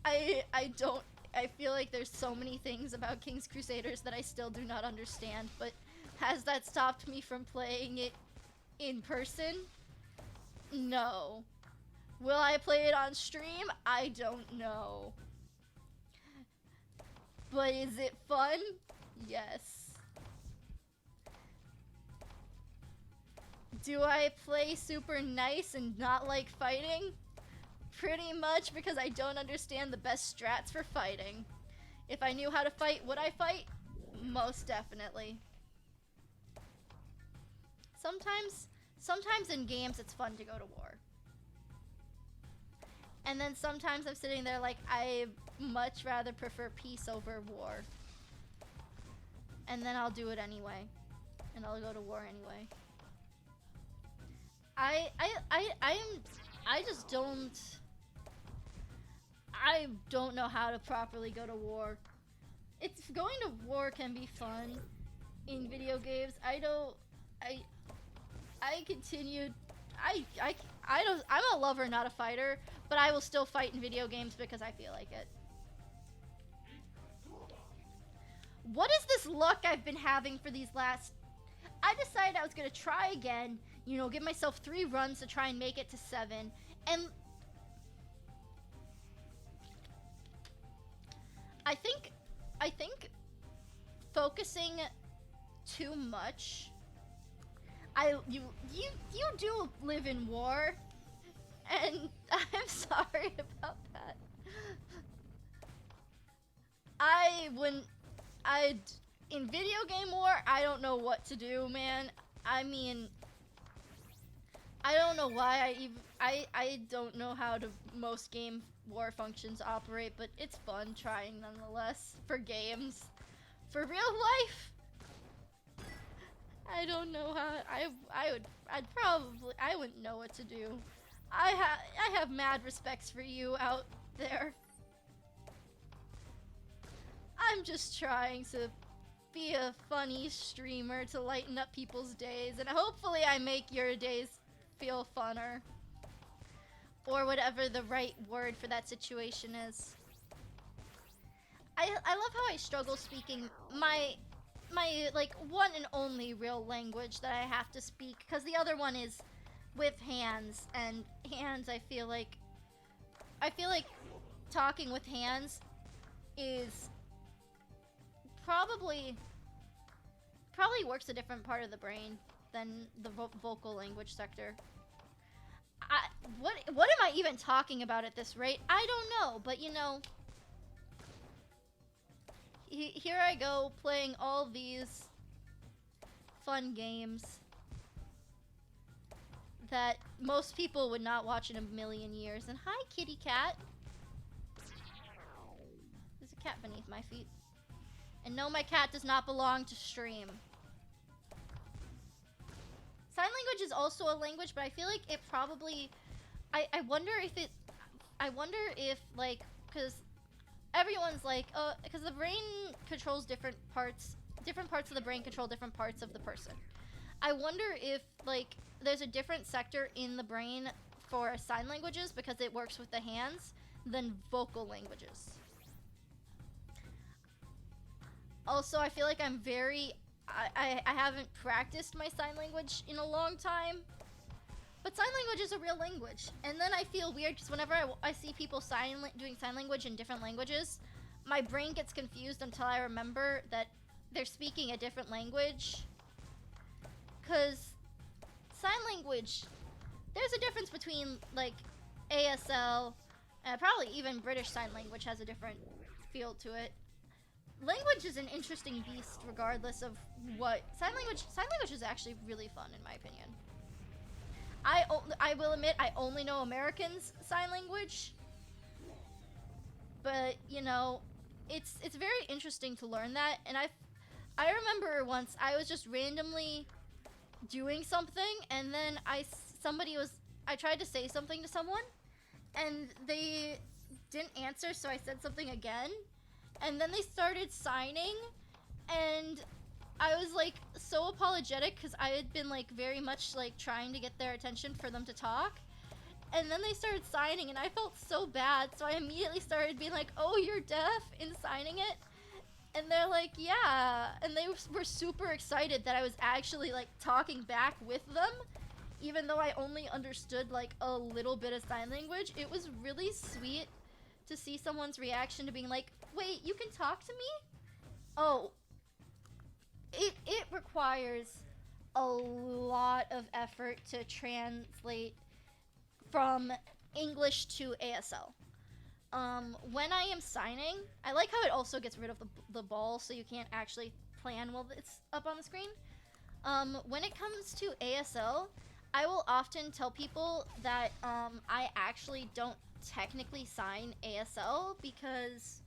I feel like there's so many things about King's Crusaders that I still do not understand, but has that stopped me from playing it in person? No. Will I play it on stream? I don't know. But is it fun? Yes. Do I play super nice and not like fighting? Pretty much, because I don't understand the best strats for fighting. If I knew how to fight, would I fight? Most definitely. Sometimes in games it's fun to go to war. And then sometimes I'm sitting there like, I much rather prefer peace over war. And then I'll do it anyway. And I'll go to war anyway. I don't know how to properly go to war. Going to war can be fun in video games. I'm a lover, not a fighter, but I will still fight in video games because I feel like it. What is this luck I've been having for these last... I decided I was gonna try again, you know, give myself 3 runs to try and make it to 7, and I think focusing too much. You do live in war, and I'm sorry about that. In video game war, I don't know what to do, man. I mean, I don't know why I don't know how most game war functions operate, but it's fun trying nonetheless for games. For real life, I don't know how. I wouldn't know what to do. I have mad respects for you out there. I'm just trying to be a funny streamer to lighten up people's days, and hopefully I make your days feel funner. Or whatever the right word for that situation is. I love how I struggle speaking my like one and only real language that I have to speak, because the other one is with hands, and hands, I feel like talking with hands is probably works a different part of the brain than the vocal language sector. What am I even talking about at this rate? I don't know, but you know, here I go playing all these fun games that most people would not watch in a million years. And hi, kitty cat. There's a cat beneath my feet. And no, my cat does not belong to stream. Sign language is also a language, but I feel like it probably... I wonder if, like, because everyone's like, because the brain controls different parts of the brain control different parts of the person. I wonder if, like, there's a different sector in the brain for sign languages because it works with the hands than vocal languages. Also, I feel like I'm very... I haven't practiced my sign language in a long time. But sign language is a real language. And then I feel weird because whenever I see people doing sign language in different languages, my brain gets confused until I remember that they're speaking a different language. Because sign language, there's a difference between, like, ASL, and probably even British Sign Language has a different feel to it. Language is an interesting beast regardless of what. Sign language is actually really fun in my opinion. I will admit I only know Americans sign language, but you know, it's very interesting to learn that. And I remember once I was just randomly doing something, and then I tried to say something to someone, and they didn't answer, so I said something again, and then they started signing, and I was like so apologetic because I had been like very much like trying to get their attention for them to talk, and then they started signing, and I felt so bad, so I immediately started being like, oh, you're deaf, in signing it. And they're like, yeah, and they were super excited that I was actually like talking back with them, even though I only understood like a little bit of sign language. It was really sweet to see someone's reaction to being like, wait, you can talk to me? Oh, it requires a lot of effort to translate from English to ASL. When I am signing, I like how it also gets rid of the ball so you can't actually plan while it's up on the screen. When it comes to ASL, I will often tell people that I actually don't technically sign ASL because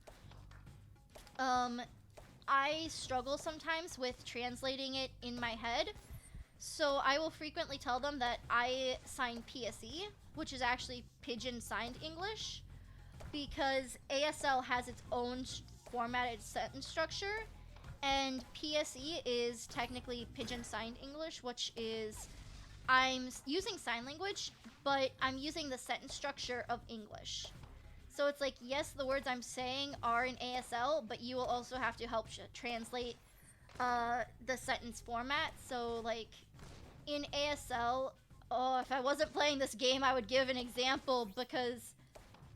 I struggle sometimes with translating it in my head. So I will frequently tell them that I sign PSE, which is actually Pigeon Signed English, because ASL has its own formatted sentence structure, and PSE is technically Pigeon Signed English, which is I'm using sign language, but I'm using the sentence structure of English. So it's like, yes, the words I'm saying are in ASL, but you will also have to help translate the sentence format. So like in ASL, oh, if I wasn't playing this game, I would give an example because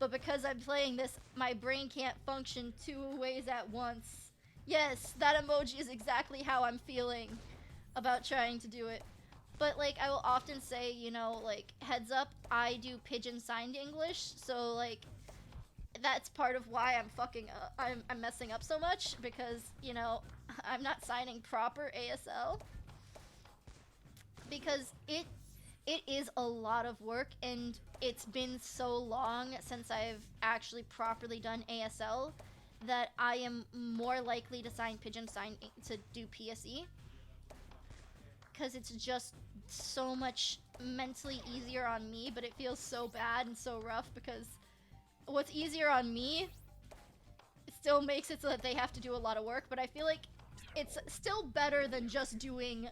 I'm playing this, my brain can't function two ways at once. Yes, that emoji is exactly how I'm feeling about trying to do it. But like, I will often say, you know, like, heads up, I do Pigeon Signed English, so like, that's part of why I'm fucking up. I'm messing up so much because, you know, I'm not signing proper ASL. Because it is a lot of work, and it's been so long since I've actually properly done ASL that I am more likely to sign Pigeon Sign to do PSE. Because it's just so much mentally easier on me, but it feels so bad and so rough because what's easier on me, it still makes it so that they have to do a lot of work, but I feel like it's still better than just doing,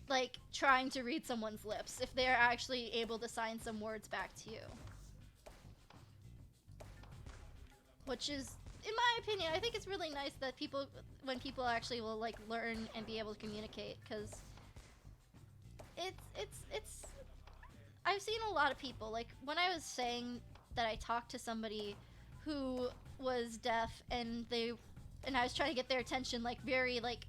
like, trying to read someone's lips if they're actually able to sign some words back to you. Which is, in my opinion, I think it's really nice that when people actually will, like, learn and be able to communicate, because it's I've seen a lot of people, like, when I was saying that I talked to somebody who was deaf and I was trying to get their attention, like, very, like,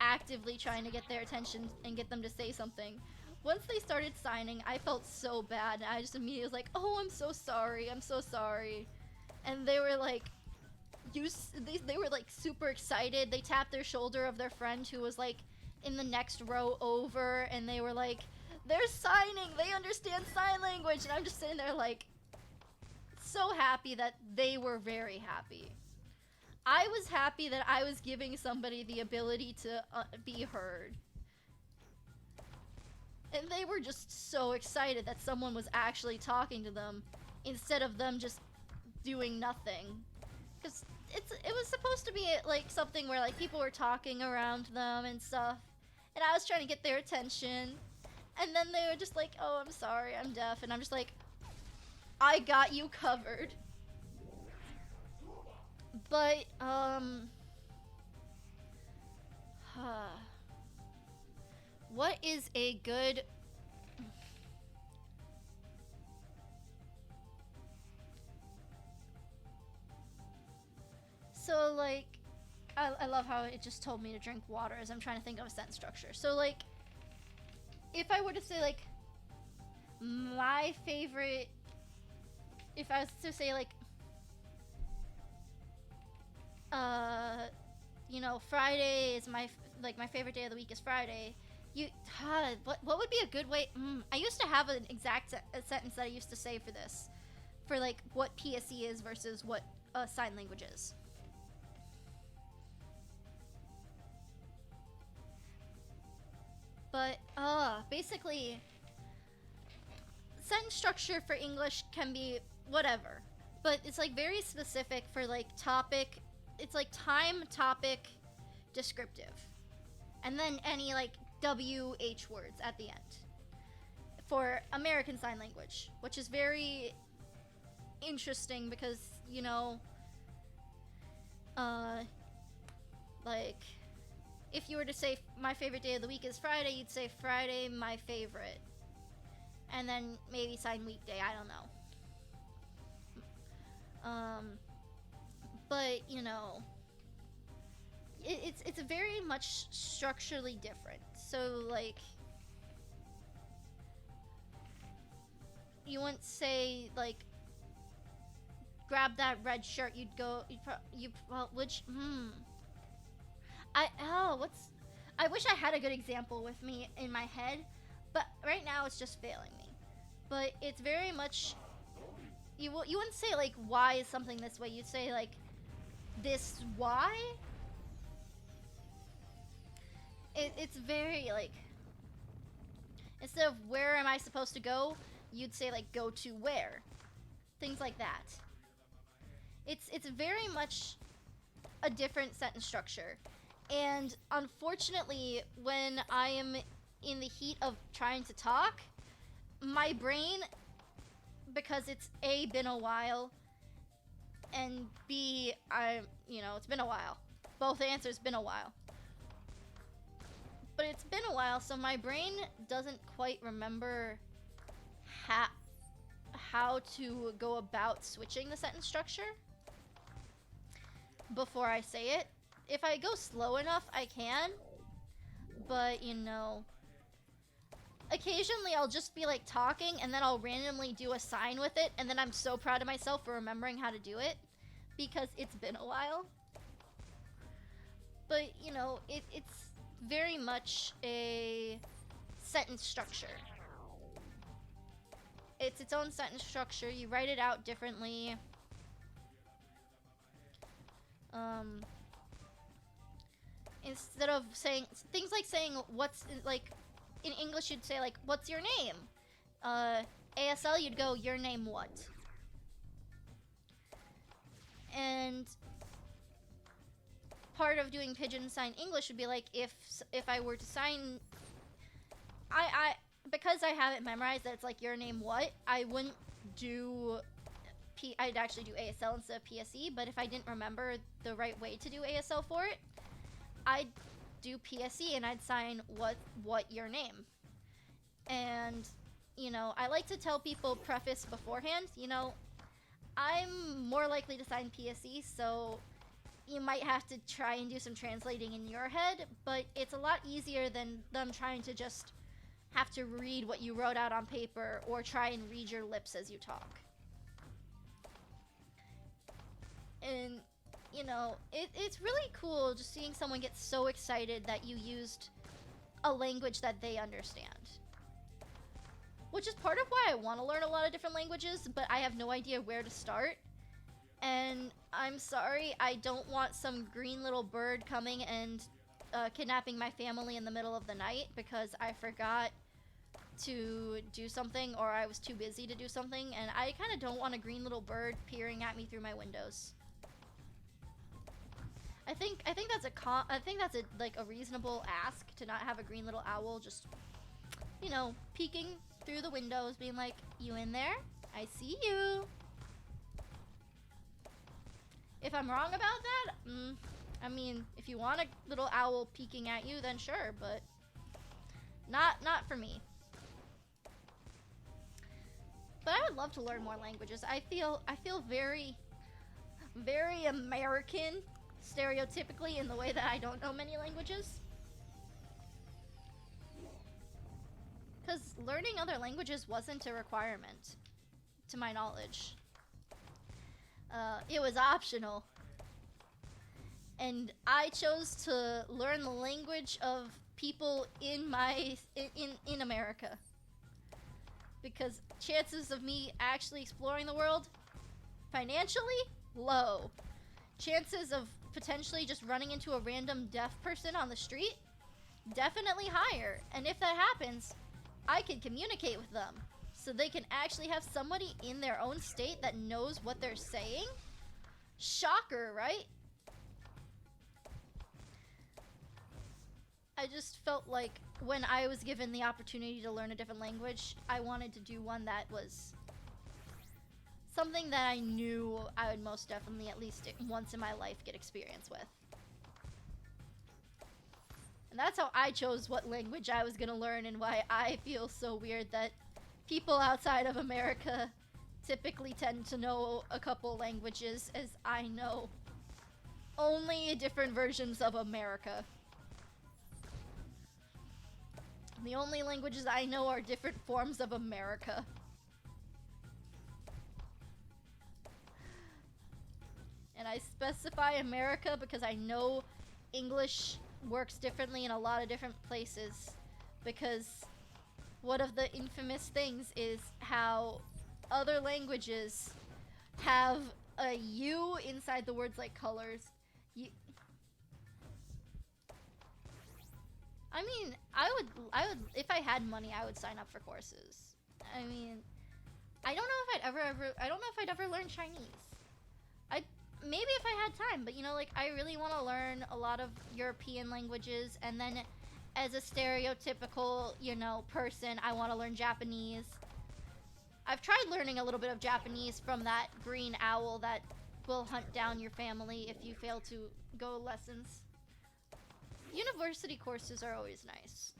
actively trying to get their attention and get them to say something. Once they started signing, I felt so bad, and I just immediately was like, oh, I'm so sorry, I'm so sorry. And they were like, they were like super excited. They tapped their shoulder of their friend who was like in the next row over, and they were like, they're signing, they understand sign language. And I'm just sitting there like, so happy that they were very happy. I was happy that I was giving somebody the ability to be heard. And they were just so excited that someone was actually talking to them instead of them just doing nothing. Because it was supposed to be like something where like people were talking around them and stuff. And I was trying to get their attention. And then they were just like, oh, I'm sorry, I'm deaf. And I'm just like, I got you covered. But, what is a good... So, like, I love how it just told me to drink water as I'm trying to think of a sentence structure. So, like, if I were to say, like, my favorite... If I was to say, like, you know, Friday is my favorite day of the week is Friday. What would be a good way? I used to have an exact sentence that I used to say for this, for like what PSE is versus what sign language is. But basically, sentence structure for English can be whatever, but it's like very specific for like topic. It's like time, topic, descriptive, and then any like WH words at the end for American Sign Language, which is very interesting because, you know, like if you were to say my favorite day of the week is Friday, you'd say Friday my favorite, and then maybe sign weekday, I don't know. But you know, it's very much structurally different. So like, you wouldn't say like, grab that red shirt. You'd go, I wish I had a good example with me in my head, but right now it's just failing me. But it's very much, you wouldn't say like, why is something this way? You'd say like, this why? It's very like, instead of where am I supposed to go, you'd say like, go to where. Things like that. It's very much a different sentence structure. And unfortunately, when I am in the heat of trying to talk, my brain, because it's A, been a while, and B, you know, it's been a while. Both answers been a while. But it's been a while, so my brain doesn't quite remember how to go about switching the sentence structure before I say it. If I go slow enough, I can. But, you know, occasionally I'll just be like talking and then I'll randomly do a sign with it, and then I'm so proud of myself for remembering how to do it because it's been a while. But, you know, it's very much a sentence structure. It's its own sentence structure. You write it out differently. Instead of saying things like saying what's, like in English you'd say like, what's your name? ASL you'd go, your name what? And part of doing Pigeon Sign English would be like, if I were to sign, because I have it memorized that it's like your name what, I wouldn't do I'd actually do ASL instead of PSE. But if I didn't remember the right way to do ASL for it, I'd do PSE and I'd sign what your name. And you know, I like to tell people preface beforehand, you know, I'm more likely to sign PSE, so you might have to try and do some translating in your head, but it's a lot easier than them trying to just have to read what you wrote out on paper or try and read your lips as you talk. And, you know, it's really cool just seeing someone get so excited that you used a language that they understand. Which is part of why I want to learn a lot of different languages, but I have no idea where to start. And I'm sorry, I don't want some green little bird coming and kidnapping my family in the middle of the night because I forgot to do something or I was too busy to do something, and I kind of don't want a green little bird peering at me through my windows. I think that's a like a reasonable ask to not have a green little owl just, you know, peeking through the windows, being like, "You in there? I see you." If I'm wrong about that, I mean, if you want a little owl peeking at you, then sure, but not for me. But I would love to learn more languages. I feel very American stereotypically in the way that I don't know many languages. Because learning other languages wasn't a requirement, to my knowledge. It was optional. And I chose to learn the language of people in America. Because chances of me actually exploring the world, financially, low. Chances of potentially just running into a random deaf person on the street, definitely higher. And if that happens, I can communicate with them. So they can actually have somebody in their own state that knows what they're saying. Shocker, right? I just felt like when I was given the opportunity to learn a different language, I wanted to do one that was something that I knew I would most definitely at least once in my life get experience with. And that's how I chose what language I was gonna learn and why I feel so weird that people outside of America typically tend to know a couple languages, as I know only different versions of America. The only languages I know are different forms of America. And I specify America because I know English works differently in a lot of different places. Because one of the infamous things is how other languages have a U inside the words like colors. I mean, I would, if I had money, I would sign up for courses. I mean, I don't know if I'd ever learn Chinese. Maybe if I had time, but you know, like, I really want to learn a lot of European languages, and then as a stereotypical, you know, person, I want to learn Japanese. I've tried learning a little bit of Japanese from that green owl that will hunt down your family if you fail to go lessons. University courses are always nice.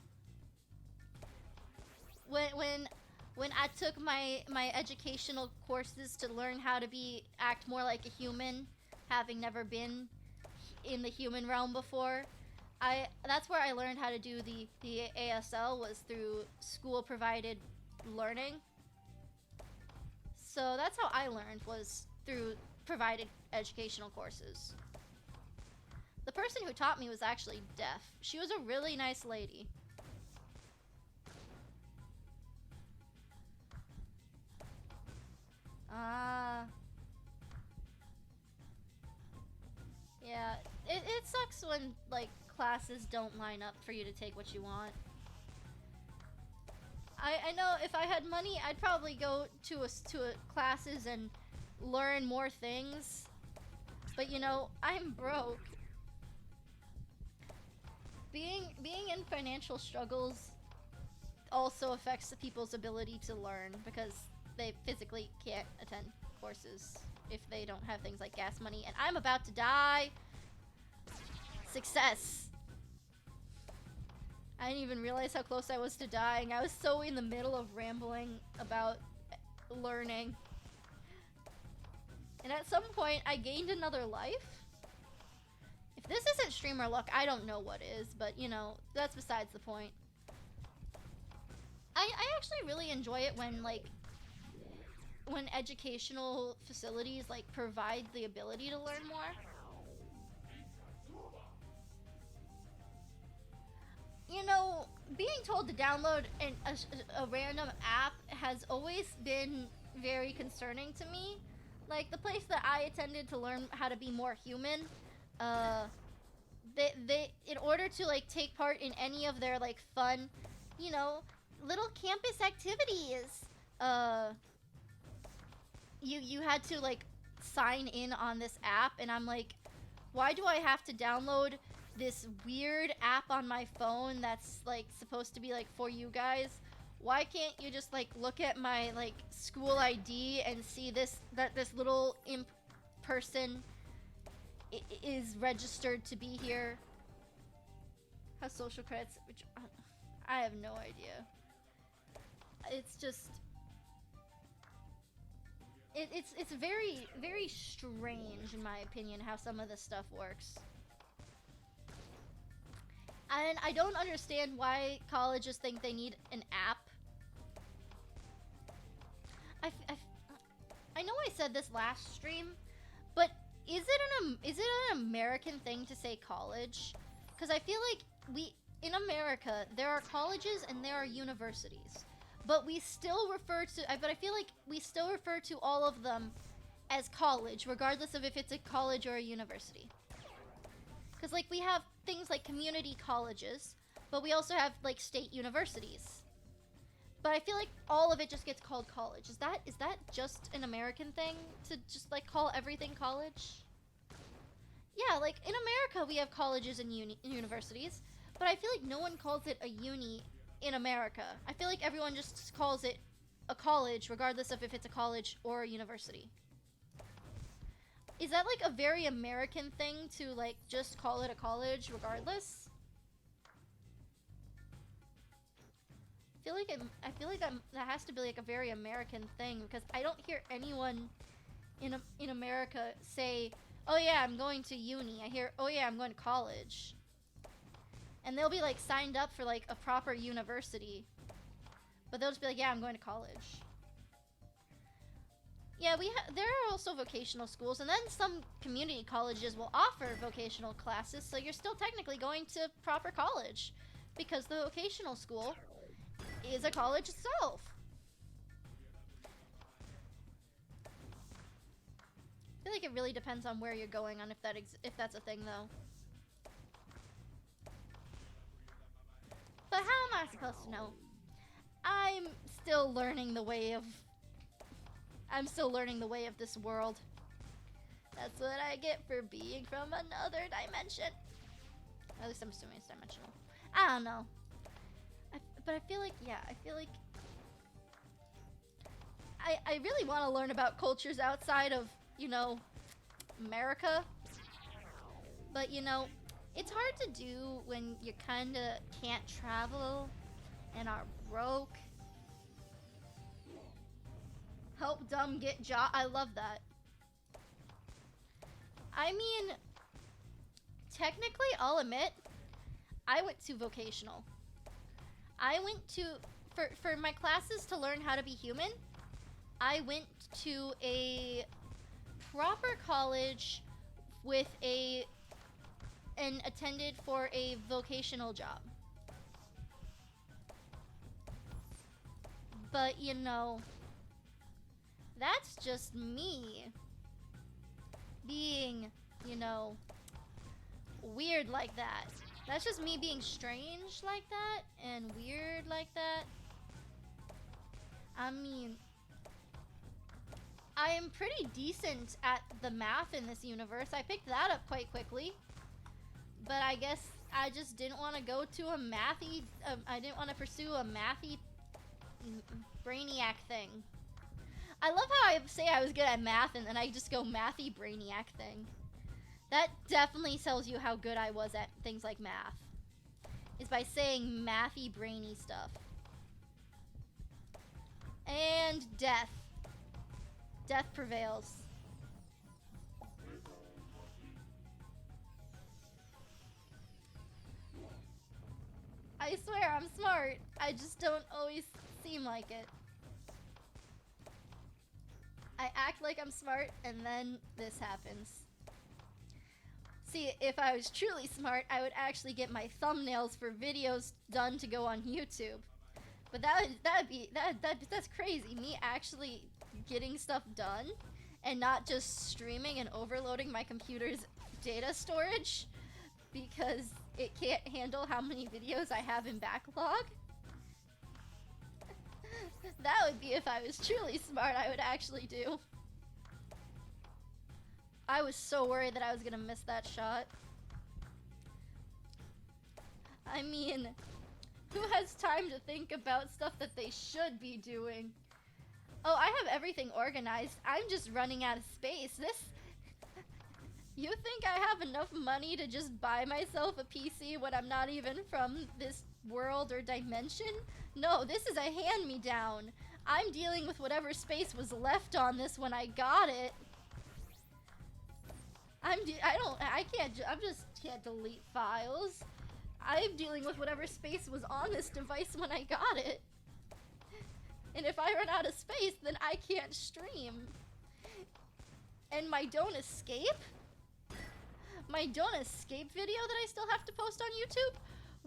When I took my educational courses to learn how to act more like a human, having never been in the human realm before, that's where I learned how to do the ASL, was through school provided learning. So that's how I learned, was through provided educational courses. The person who taught me was actually deaf. She was a really nice lady. Yeah, it sucks when, like, classes don't line up for you to take what you want. I know if I had money, I'd probably go to classes and learn more things. But you know, I'm broke. Being in financial struggles also affects the people's ability to learn, because they physically can't attend courses if they don't have things like gas money. And I'm about to die. Success. I didn't even realize how close I was to dying. I was so in the middle of rambling about learning. And at some point, I gained another life. If this isn't streamer luck, I don't know what is, but you know, that's besides the point. I actually really enjoy it when, like, when educational facilities, like, provide the ability to learn more. You know, being told to download a random app has always been very concerning to me. Like, the place that I attended to learn how to be more human, they in order to, like, take part in any of their, like, fun, you know, little campus activities, you had to, like, sign in on this app, and I'm like, why do I have to download this weird app on my phone that's, like, supposed to be, like, for you guys? Why can't you just, like, look at my, like, school ID and see that this little imp person is registered to be here? Has social credits, which I have no idea. It's just, it's very, very strange, in my opinion, how some of this stuff works. And I don't understand why colleges think they need an app. I know I said this last stream, but is it an American thing to say college? Because I feel like in America, there are colleges and there are universities, but we still refer to, but I feel like we still refer to all of them as college, regardless of if it's a college or a university. Because, like, we have things like community colleges, but we also have, like, state universities. But I feel like all of it just gets called college. Is that just an American thing to just, like, call everything college? Yeah, like, in America we have colleges and universities, but I feel like no one calls it a uni in America. I feel like everyone just calls it a college, regardless of if it's a college or a university. Is that, like, a very American thing to, like, just call it a college regardless? I feel like that has to be, like, a very American thing, because I don't hear anyone in America say, "Oh yeah, I'm going to uni." I hear, "Oh yeah, I'm going to college." And they'll be, like, signed up for, like, a proper university, but they'll just be like, "Yeah, I'm going to college." Yeah, there are also vocational schools, and then some community colleges will offer vocational classes, so you're still technically going to proper college, because the vocational school is a college itself. I feel like it really depends on where you're going on if that's a thing, though. But how am I supposed to know? I'm still learning the way of this world. That's what I get for being from another dimension. At least I'm assuming it's dimensional. I don't know. But I feel like, yeah, I really want to learn about cultures outside of, you know, America. But, you know, it's hard to do when you kind of can't travel and are broke. Help dumb get job. I love that. I mean, technically, I'll admit, I went to vocational. I went to, for my classes to learn how to be human, I went to a proper college with and attended for a vocational job. But, you know, that's just me being, you know, weird like that. That's just me being strange like that and weird like that. I mean, I am pretty decent at the math in this universe. I picked that up quite quickly. But I guess I just didn't want to go to a mathy, I didn't want to pursue a mathy brainiac thing. I love how I say I was good at math and then I just go mathy brainiac thing. That definitely tells you how good I was at things like math. is by saying mathy, brainy stuff. And death. Death prevails. I swear I'm smart. I just don't always seem like it. I act like I'm smart, and then this happens. See, if I was truly smart, I would actually get my thumbnails for videos done to go on YouTube. But that's crazy. Me actually getting stuff done and not just streaming and overloading my computer's data storage because it can't handle how many videos I have in backlog. That would be if I was truly smart, I would actually do. I was so worried that I was gonna miss that shot. I mean, who has time to think about stuff that they should be doing? Oh, I have everything organized. I'm just running out of space. You think I have enough money to just buy myself a PC when I'm not even from this world or dimension? No, this is a hand-me-down. I'm dealing with whatever space was left on this when I got it. I just can't delete files. I'm dealing with whatever space was on this device when I got it. And if I run out of space, then I can't stream. And my Don't Escape video that I still have to post on YouTube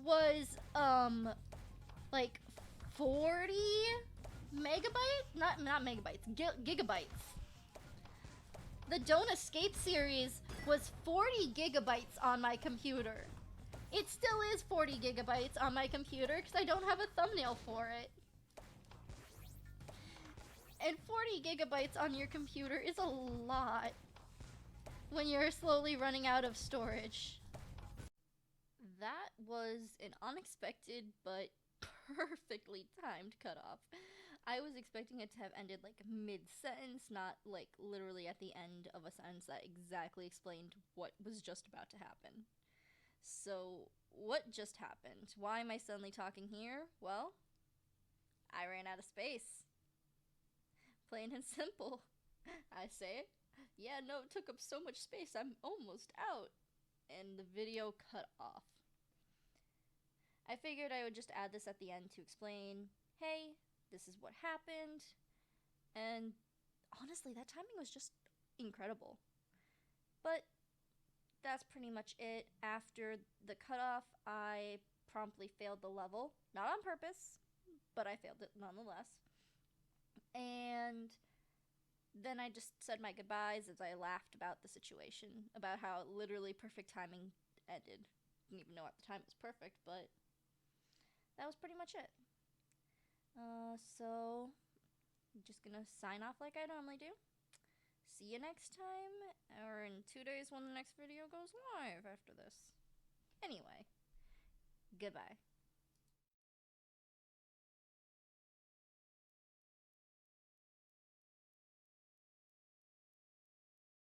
was, like 40 megabytes? Not megabytes, gigabytes. The Don't Escape series was 40 gigabytes on my computer. It still is 40 gigabytes on my computer because I don't have a thumbnail for it. And 40 gigabytes on your computer is a lot when you're slowly running out of storage. That was an unexpected but perfectly timed cutoff. I was expecting it to have ended like mid-sentence, not like literally at the end of a sentence that exactly explained what was just about to happen. So, what just happened? Why am I suddenly talking here? Well, I ran out of space. Plain and simple. I say, yeah, no, it took up so much space, I'm almost out. And the video cut off. I figured I would just add this at the end to explain, hey, this is what happened. And honestly, that timing was just incredible. But that's pretty much it. After the cutoff, I promptly failed the level. Not on purpose, but I failed it nonetheless. And then I just said my goodbyes as I laughed about the situation, about how literally perfect timing ended. Didn't even know at the time it was perfect, but that was pretty much it. So I'm just gonna sign off like I normally do. See you next time, or in 2 days when the next video goes live after this. Anyway, goodbye.